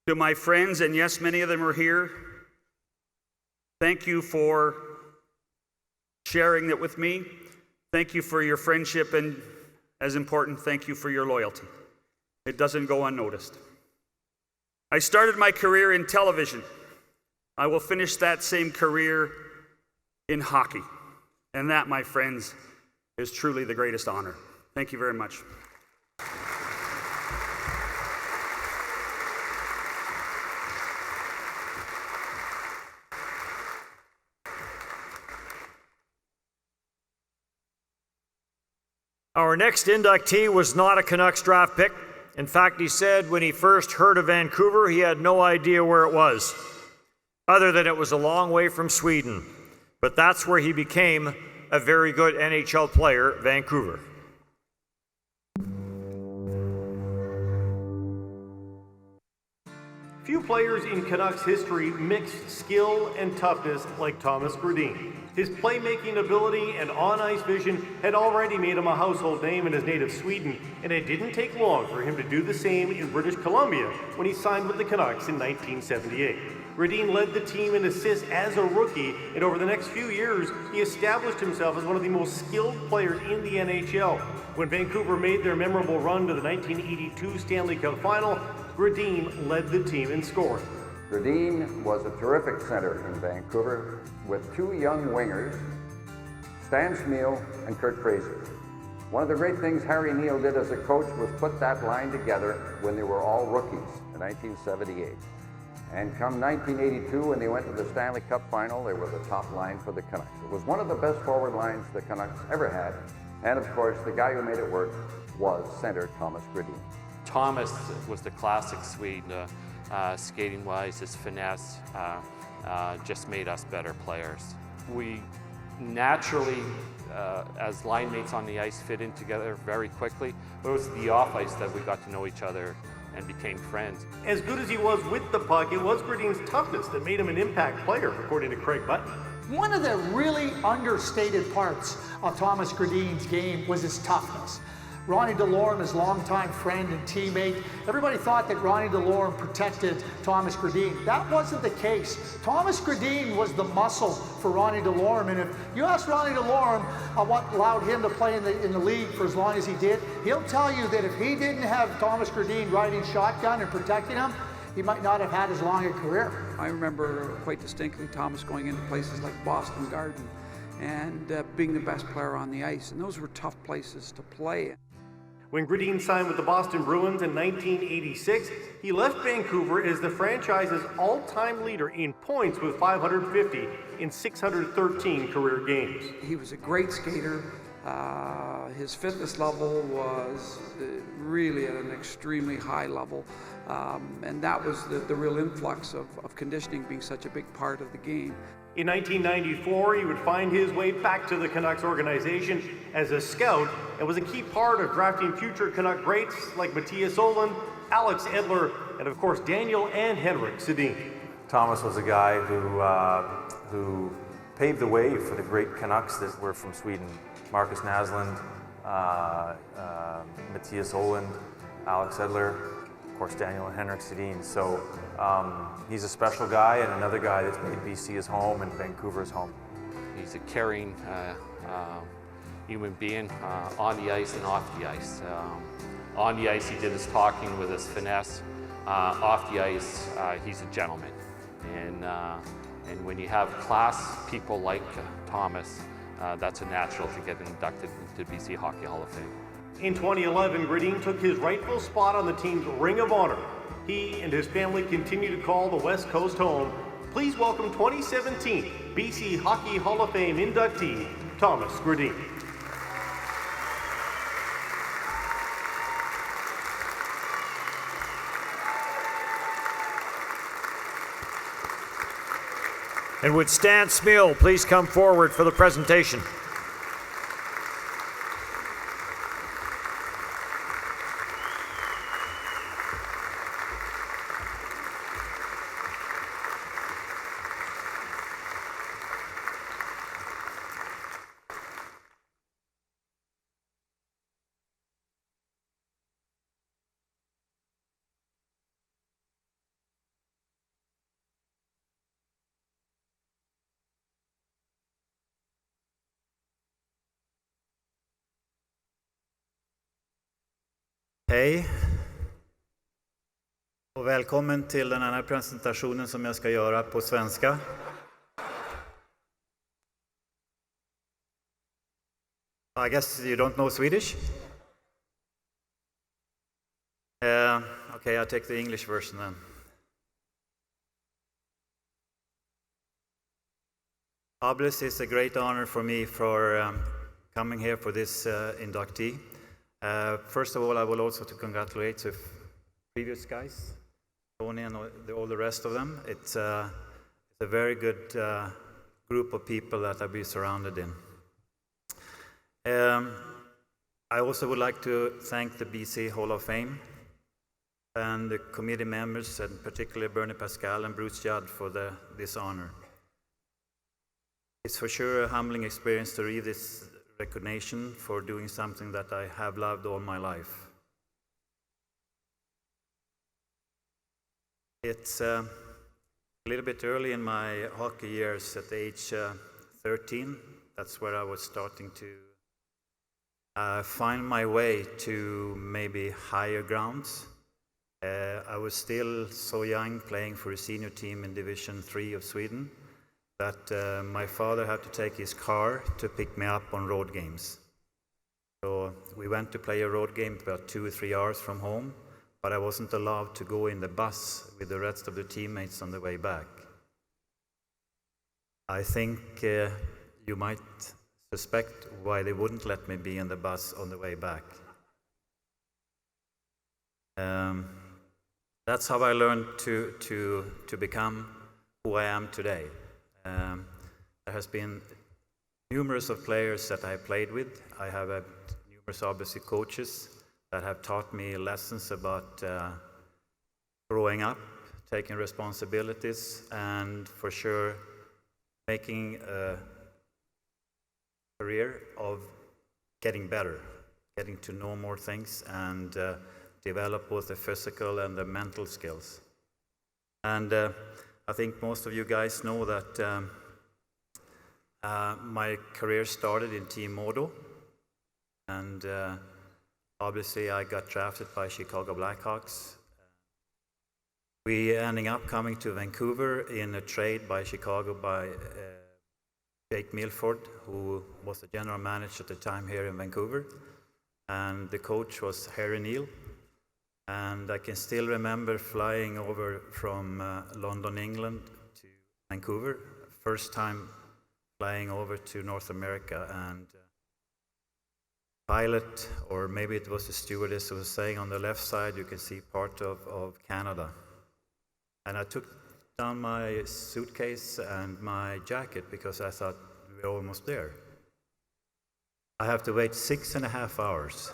To my friends, and yes, many of them are here, thank you for sharing it with me. Thank you for your friendship, and as important, thank you for your loyalty. It doesn't go unnoticed. I started my career in television. I will finish that same career in hockey. And that, my friends, is truly the greatest honor. Thank you very much. Our next inductee was not a Canucks draft pick. In fact, he said when he first heard of Vancouver, he had no idea where it was, other than it was a long way from Sweden. But that's where he became a very good NHL player, Vancouver. Few players in Canucks history mixed skill and toughness like Thomas Grodin. His playmaking ability and on-ice vision had already made him a household name in his native Sweden, and it didn't take long for him to do the same in British Columbia when he signed with the Canucks in 1978. Grodin led the team in assists as a rookie, and over the next few years, he established himself as one of the most skilled players in the NHL. When Vancouver made their memorable run to the 1982 Stanley Cup Final, Grodin led the team in scoring. Grodin was a terrific center in Vancouver with two young wingers, Stan Smeel and Kurt Fraser. One of the great things Harry Neal did as a coach was put that line together when they were all rookies in 1978. And come 1982, when they went to the Stanley Cup Final, they were the top line for the Canucks. It was one of the best forward lines the Canucks ever had. And of course, the guy who made it work was center Thomas Grodin. Thomas was the classic Swede, skating-wise, his finesse just made us better players. We naturally, as line mates on the ice, fit in together very quickly, but it was the off-ice that we got to know each other and became friends. As good as he was with the puck, it was Grodin's toughness that made him an impact player, according to Craig Button. One of the really understated parts of Thomas Grodin's game was his toughness. Ronnie DeLorme, his longtime friend and teammate, everybody thought that Ronnie DeLorme protected Thomas Grodin. That wasn't the case. Thomas Grodin was the muscle for Ronnie DeLorme, and if you ask Ronnie DeLorme what allowed him to play in the league for as long as he did, he'll tell you that if he didn't have Thomas Grodin riding shotgun and protecting him, he might not have had as long a career. I remember quite distinctly Thomas going into places like Boston Garden and being the best player on the ice, and those were tough places to play. When Grodin signed with the Boston Bruins in 1986, he left Vancouver as the franchise's all-time leader in points with 550 in 613 career games. He was a great skater. His fitness level was really at an extremely high level, and that was the real influx of conditioning being such a big part of the game. In 1994, he would find his way back to the Canucks organization as a scout and was a key part of drafting future Canuck greats like Matthias Ohlund, Alex Edler, and of course Daniel and Henrik Sedin. Thomas was a guy who paved the way for the great Canucks that were from Sweden. Marcus Naslund, Matthias Ohlund, Alex Edler, of course Daniel and Henrik Sedin. So he's a special guy and another guy that's made BC his home and Vancouver his home. He's a caring human being on the ice and off the ice. On the ice, he did his talking with his finesse. Off the ice, he's a gentleman. And when you have class people like Thomas, that's a natural to get inducted into BC Hockey Hall of Fame. In 2011, Gradin took his rightful spot on the team's Ring of Honor. He and his family continue to call the West Coast home. Please welcome 2017 BC Hockey Hall of Fame inductee, Thomas Gradin. And would Stan Smeal please come forward for the presentation? Hej och välkommen till den här presentationen som jag ska göra på svenska. I guess you don't know Swedish? Okay, I'll take the English version then. Obviously, it's a great honor for me for coming here for this inductee. First of all, I will also to congratulate the previous guys, Tony and all the rest of them. It's a very good group of people that I'll be surrounded in. I also would like to thank the BC Hall of Fame and the committee members, and particularly Bernie Pascal and Bruce Judd for this honor. It's for sure a humbling experience to read this recognition for doing something that I have loved all my life. It's a little bit early in my hockey years, at age 13. That's where I was starting to find my way to maybe higher grounds. I was still so young, playing for a senior team in Division 3 of Sweden, that my father had to take his car to pick me up on road games. So we went to play a road game about 2 or 3 hours from home, but I wasn't allowed to go in the bus with the rest of the teammates on the way back. I think you might suspect why they wouldn't let me be in the bus on the way back. That's how I learned to become who I am today. There has been numerous of players that I played with. I have had numerous, obviously, coaches that have taught me lessons about growing up, taking responsibilities, and for sure making a career of getting better, getting to know more things, and develop both the physical and the mental skills. And I think most of you guys know that my career started in Team Modo, and obviously I got drafted by Chicago Blackhawks. We ended up coming to Vancouver in a trade by Chicago by Jake Milford, who was the general manager at the time here in Vancouver, and the coach was Harry Neal. And I can still remember flying over from London, England to Vancouver, first time flying over to North America, and pilot, or maybe it was the stewardess, was saying on the left side you can see part of Canada. And I took down my suitcase and my jacket because I thought we were almost there. I have to wait 6.5 hours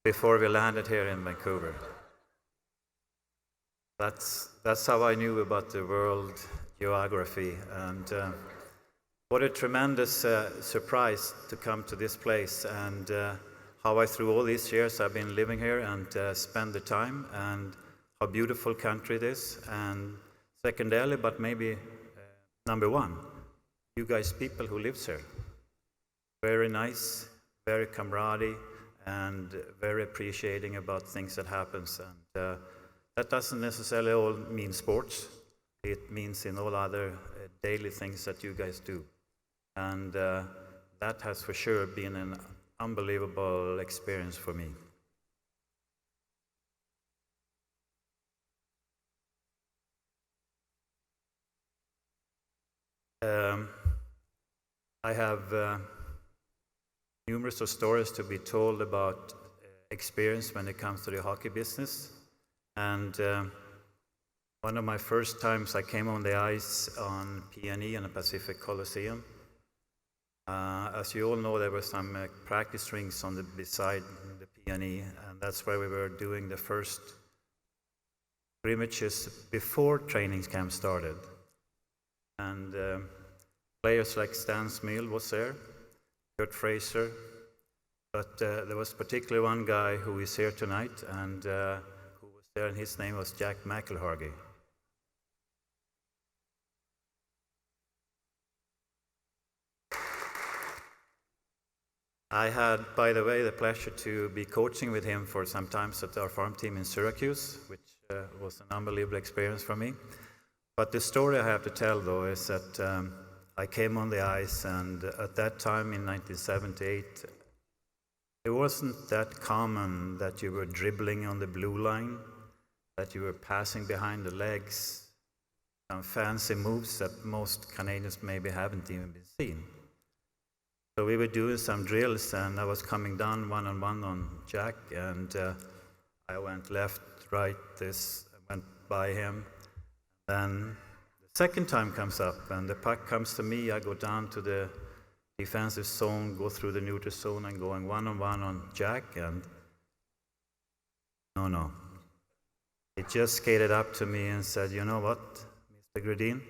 before we landed here in Vancouver. That's how I knew about the world geography, and what a tremendous surprise to come to this place, and how I, through all these years I've been living here and spend the time, and how beautiful country it is, and secondarily, but maybe number one, you guys people who lives here. Very nice, very camaraderie, and very appreciating about things that happens. And that doesn't necessarily all mean sports. It means in all other daily things that you guys do. And that has for sure been an unbelievable experience for me. I have numerous of stories to be told about experience when it comes to the hockey business. And one of my first times I came on the ice on P&E in the Pacific Coliseum. As you all know, there were some practice rinks on the beside the P&E, and that's where we were doing the first scrimmages before training camp started. And players like Stan Smyl was there, Kurt Fraser, but there was particularly one guy who is here tonight and who was there, and his name was Jack McElhargy. I had, by the way, the pleasure to be coaching with him for some time at our farm team in Syracuse, which was an unbelievable experience for me. But the story I have to tell, though, is that I came on the ice, and at that time in 1978, it wasn't that common that you were dribbling on the blue line, that you were passing behind the legs, some fancy moves that most Canadians maybe haven't even been seen. So we were doing some drills, and I was coming down one-on-one on Jack, and I went left, right, I went by him. Then the second time comes up, and the puck comes to me. I go down to the defensive zone, go through the neutral zone, and going one-on-one on Jack, and no. He just skated up to me and said, "You know what, Mr. Gradin,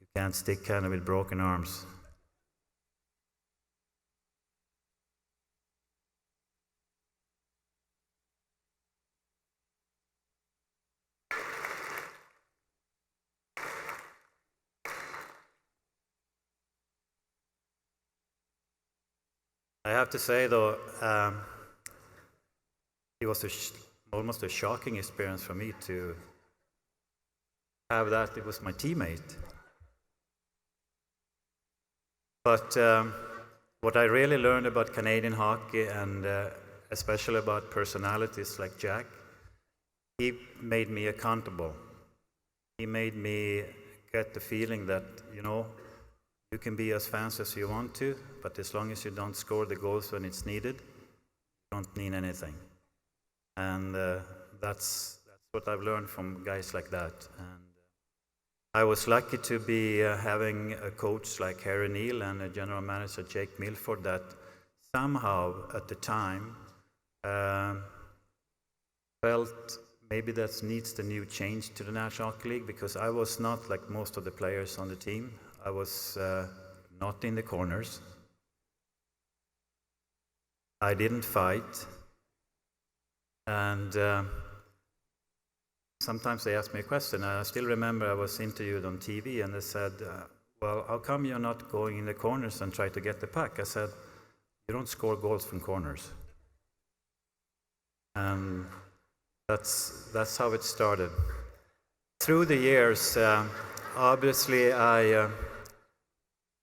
you can't stick kind of with broken arms." I have to say, though, it was almost a shocking experience for me to have that. It was my teammate. But what I really learned about Canadian hockey, and especially about personalities like Jack, he made me accountable. He made me get the feeling that, you know, you can be as fancy as you want to, but as long as you don't score the goals when it's needed, you don't mean anything. And that's what I've learned from guys like that. And I was lucky to be having a coach like Harry Neal and a general manager Jake Milford that somehow at the time felt maybe that needs the new change to the National Hockey League, because I was not like most of the players on the team. I was not in the corners. I didn't fight. And sometimes they asked me a question. I still remember I was interviewed on TV, and they said, well, how come you're not going in the corners and try to get the puck? I said, you don't score goals from corners. And that's how it started. Through the years, obviously I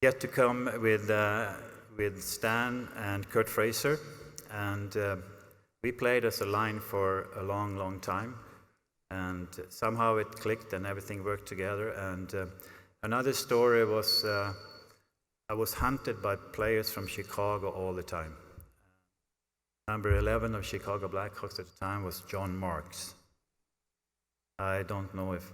get to come with Stan and Kurt Fraser, and we played as a line for a long, long time, and somehow it clicked and everything worked together. And another story was I was hunted by players from Chicago all the time. Number 11 of Chicago Blackhawks at the time was John Marks. I don't know if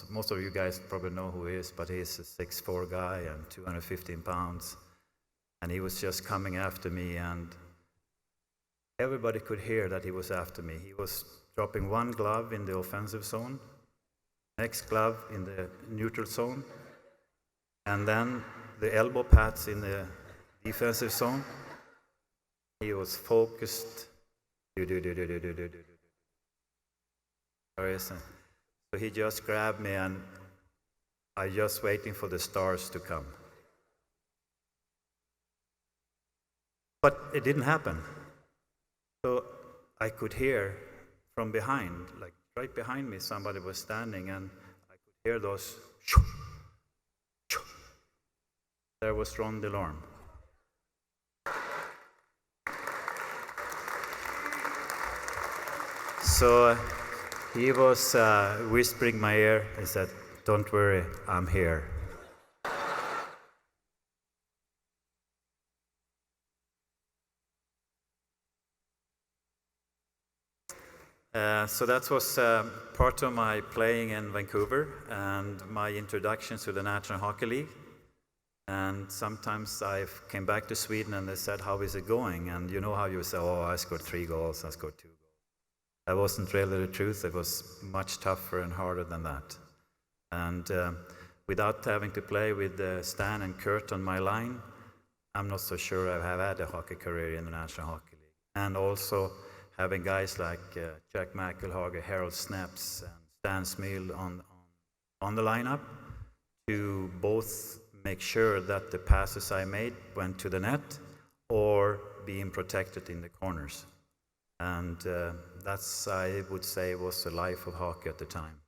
most of you guys probably know who he is, but he's a 6'4" guy and 215 pounds. And he was just coming after me, and everybody could hear that he was after me. He was dropping one glove in the offensive zone, next glove in the neutral zone, and then the elbow pads in the defensive zone. He was focused. So he just grabbed me, and I just waiting for the stars to come. But it didn't happen. So I could hear from behind, like right behind me, somebody was standing, and I could hear those. There was Ron Delorme. So he was whispering in my ear. He said, "Don't worry, I'm here." So that was part of my playing in Vancouver and my introduction to the National Hockey League. And sometimes I came back to Sweden and they said, "How is it going?" And you know how you say, "Oh, I scored 3 goals, I scored 2 goals." That wasn't really the truth. It was much tougher and harder than that. And without having to play with Stan and Kurt on my line, I'm not so sure I have had a hockey career in the National Hockey League. And also having guys like Jack McIlhager, Harold Snaps, and Stan Smil on the lineup to both make sure that the passes I made went to the net or being protected in the corners. And that's, I would say, was the life of hockey at the time.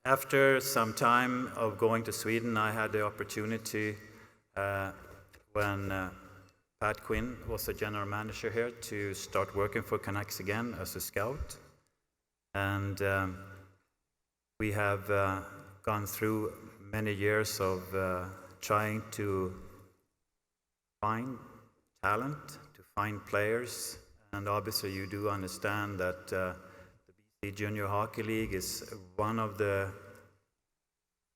After some time of going to Sweden, I had the opportunity when Pat Quinn was the general manager here to start working for Canucks again as a scout. And we have gone through many years of trying to find talent, to find players. And obviously you do understand that the BC Junior Hockey League is one of the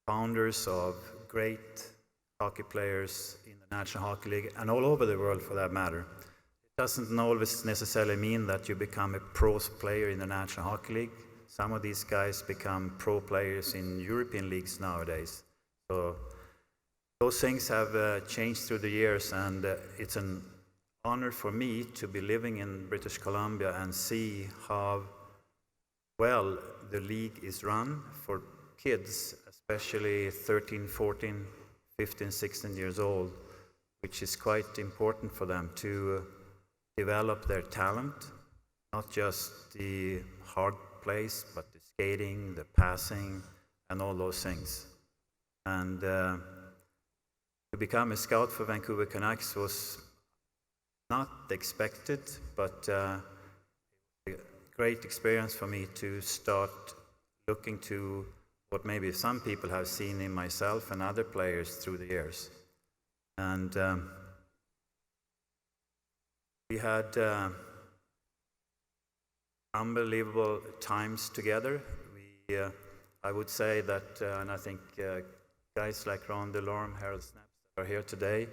founders of great hockey players in the National Hockey League and all over the world for that matter. It doesn't always necessarily mean that you become a pro player in the National Hockey League. Some of these guys become pro players in European leagues nowadays. So those things have changed through the years, and it's an honor for me to be living in British Columbia and see how well the league is run for kids, especially 13, 14, 15, 16 years old, which is quite important for them to develop their talent, not just the hard plays, but the skating, the passing, and all those things. And to become a scout for Vancouver Canucks was not expected, but a great experience for me to start looking to what maybe some people have seen in myself and other players through the years. And we had unbelievable times together. I would say that, and I think guys like Ron Delorme, Harold Snaps that are here today,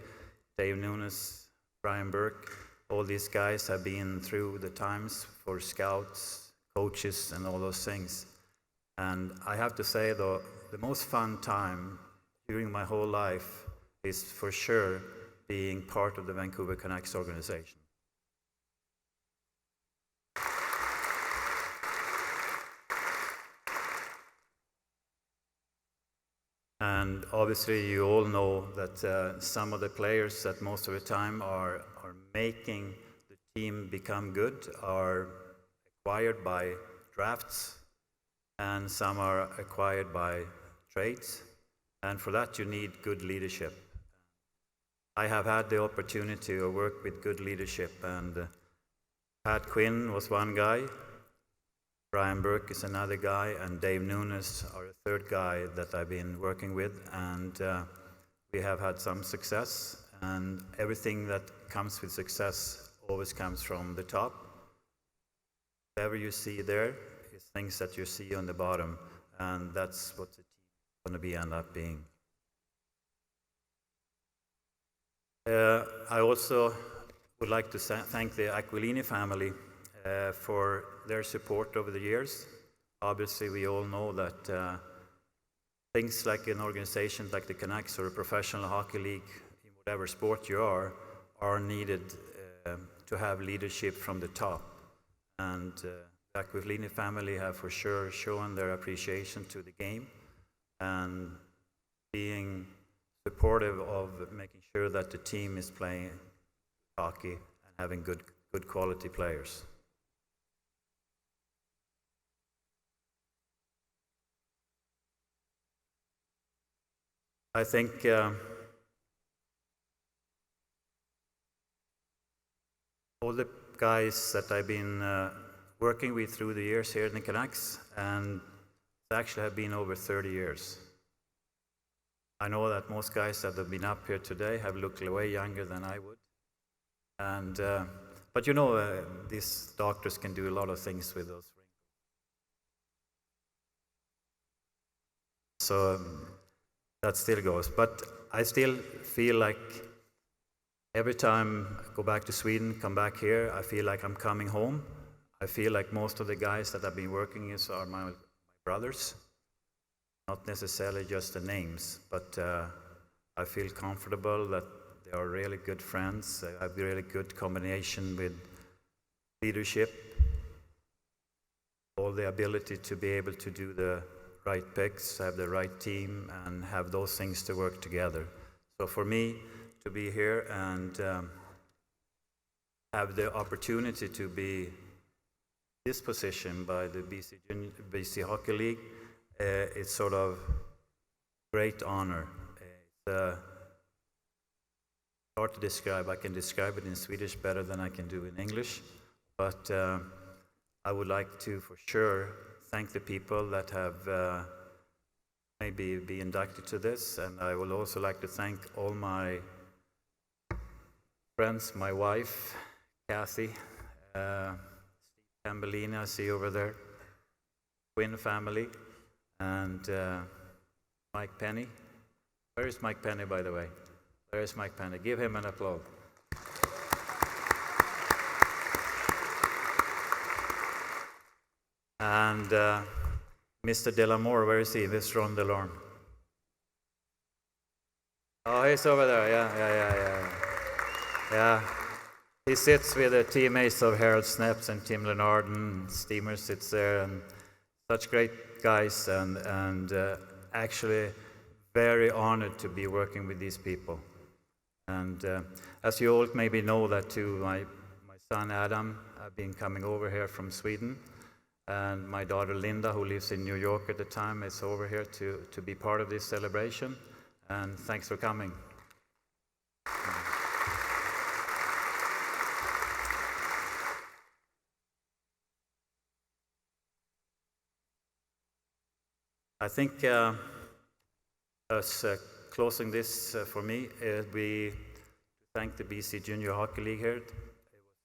Dave Nunes, Brian Burke, all these guys have been through the times for scouts, coaches, and all those things. And I have to say, though, the most fun time during my whole life is for sure being part of the Vancouver Canucks organization. And obviously you all know that some of the players that most of the time are making the team become good are acquired by drafts, and some are acquired by trades. And for that you need good leadership. I have had the opportunity to work with good leadership, and Pat Quinn was one guy, Brian Burke is another guy, and Dave Nunes are a third guy that I've been working with, and we have had some success, and everything that comes with success always comes from the top. Whatever you see there is things that you see on the bottom, and that's what the team is going to end up being. I also would like to thank the Aquilini family for their support over the years. Obviously, we all know that things like an organization like the Canucks or a professional hockey league, in whatever sport you are needed to have leadership from the top. And the Aquilini family have for sure shown their appreciation to the game and being supportive of making sure that the team is playing hockey and having good quality players. I think all the guys that I've been working with through the years here in the Canucks, and it actually have been over 30 years. I know that most guys that have been up here today have looked way younger than I would. And, but you know, these doctors can do a lot of things with those wrinkles. So that still goes. But I still feel like every time I go back to Sweden, come back here, I feel like I'm coming home. I feel like most of the guys that I've been working with are my brothers. Not necessarily just the names, but I feel comfortable that they are really good friends. I have a really good combination with leadership, all the ability to be able to do the right picks, have the right team, and have those things to work together. So for me to be here and have the opportunity to be this position by the BC Hockey League, it's sort of great honor. It's hard to describe. I can describe it in Swedish better than I can do in English, but I would like to for sure thank the people that have maybe be inducted to this, and I would also like to thank all my friends, my wife, Kathy, Steve Tambellini, I see over there, Quinn family, and Mike Penny. Where is Mike Penny, by the way? There is Mike Penny. Give him an applause. And Mr. Delamore, where is he? Mr. Ron Delorme. Oh, he's over there. Yeah. He sits with the teammates of Harold Snaps and Tim Leonard, and Steamer sits there, and such great guys, and actually very honored to be working with these people. And as you all maybe know that too, my son Adam have been coming over here from Sweden, and my daughter Linda, who lives in New York at the time, is over here to be part of this celebration. And thanks for coming. I think as closing this for me, we thank the BC Junior Hockey League here. It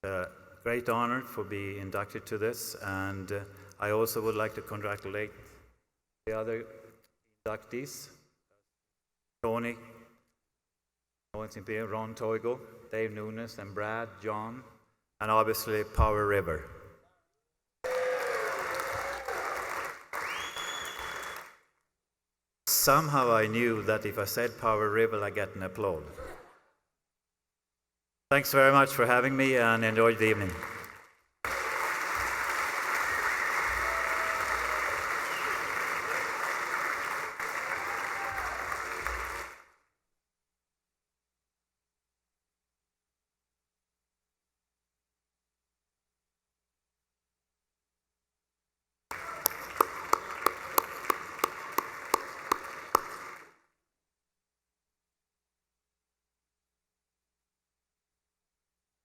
was a great honor for being inducted to this, and I also would like to congratulate the other inductees, Tony, Ron Toigo, Dave Nunes, and Brad, John, and obviously Power River. Somehow I knew that if I said Power River, I get an applause. Thanks very much for having me, and enjoy the evening.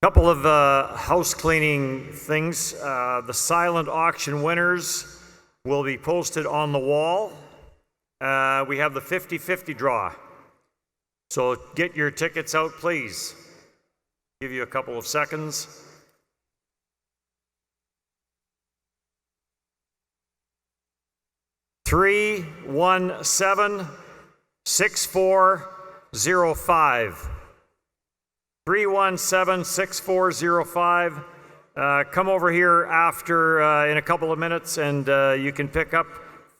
Couple of house cleaning things. The silent auction winners will be posted on the wall. We have the 50-50 draw. So get your tickets out, please. Give you a couple of seconds. Three, 317-6405. 317-6405. Come over here after in a couple of minutes, and you can pick up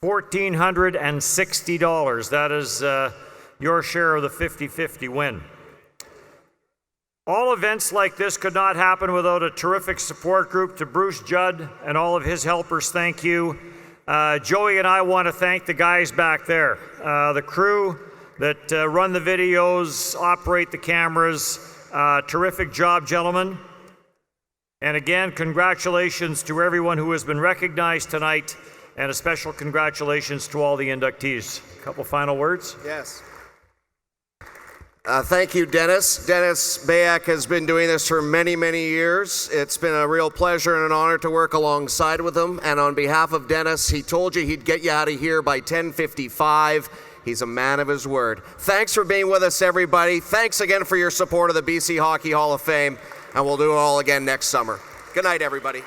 $1,460. That is your share of the 50-50 win. All events like this could not happen without a terrific support group. To Bruce Judd and all of his helpers, thank you. Joey and I want to thank the guys back there, the crew that run the videos, operate the cameras. Terrific job, gentlemen. And again, congratulations to everyone who has been recognized tonight, and a special congratulations to all the inductees. A couple final words? Yes. Thank you, Dennis. Dennis Bayak has been doing this for many, many years. It's been a real pleasure and an honor to work alongside with him. And on behalf of Dennis, he told you he'd get you out of here by 10:55. He's a man of his word. Thanks for being with us, everybody. Thanks again for your support of the BC Hockey Hall of Fame, and we'll do it all again next summer. Good night, everybody.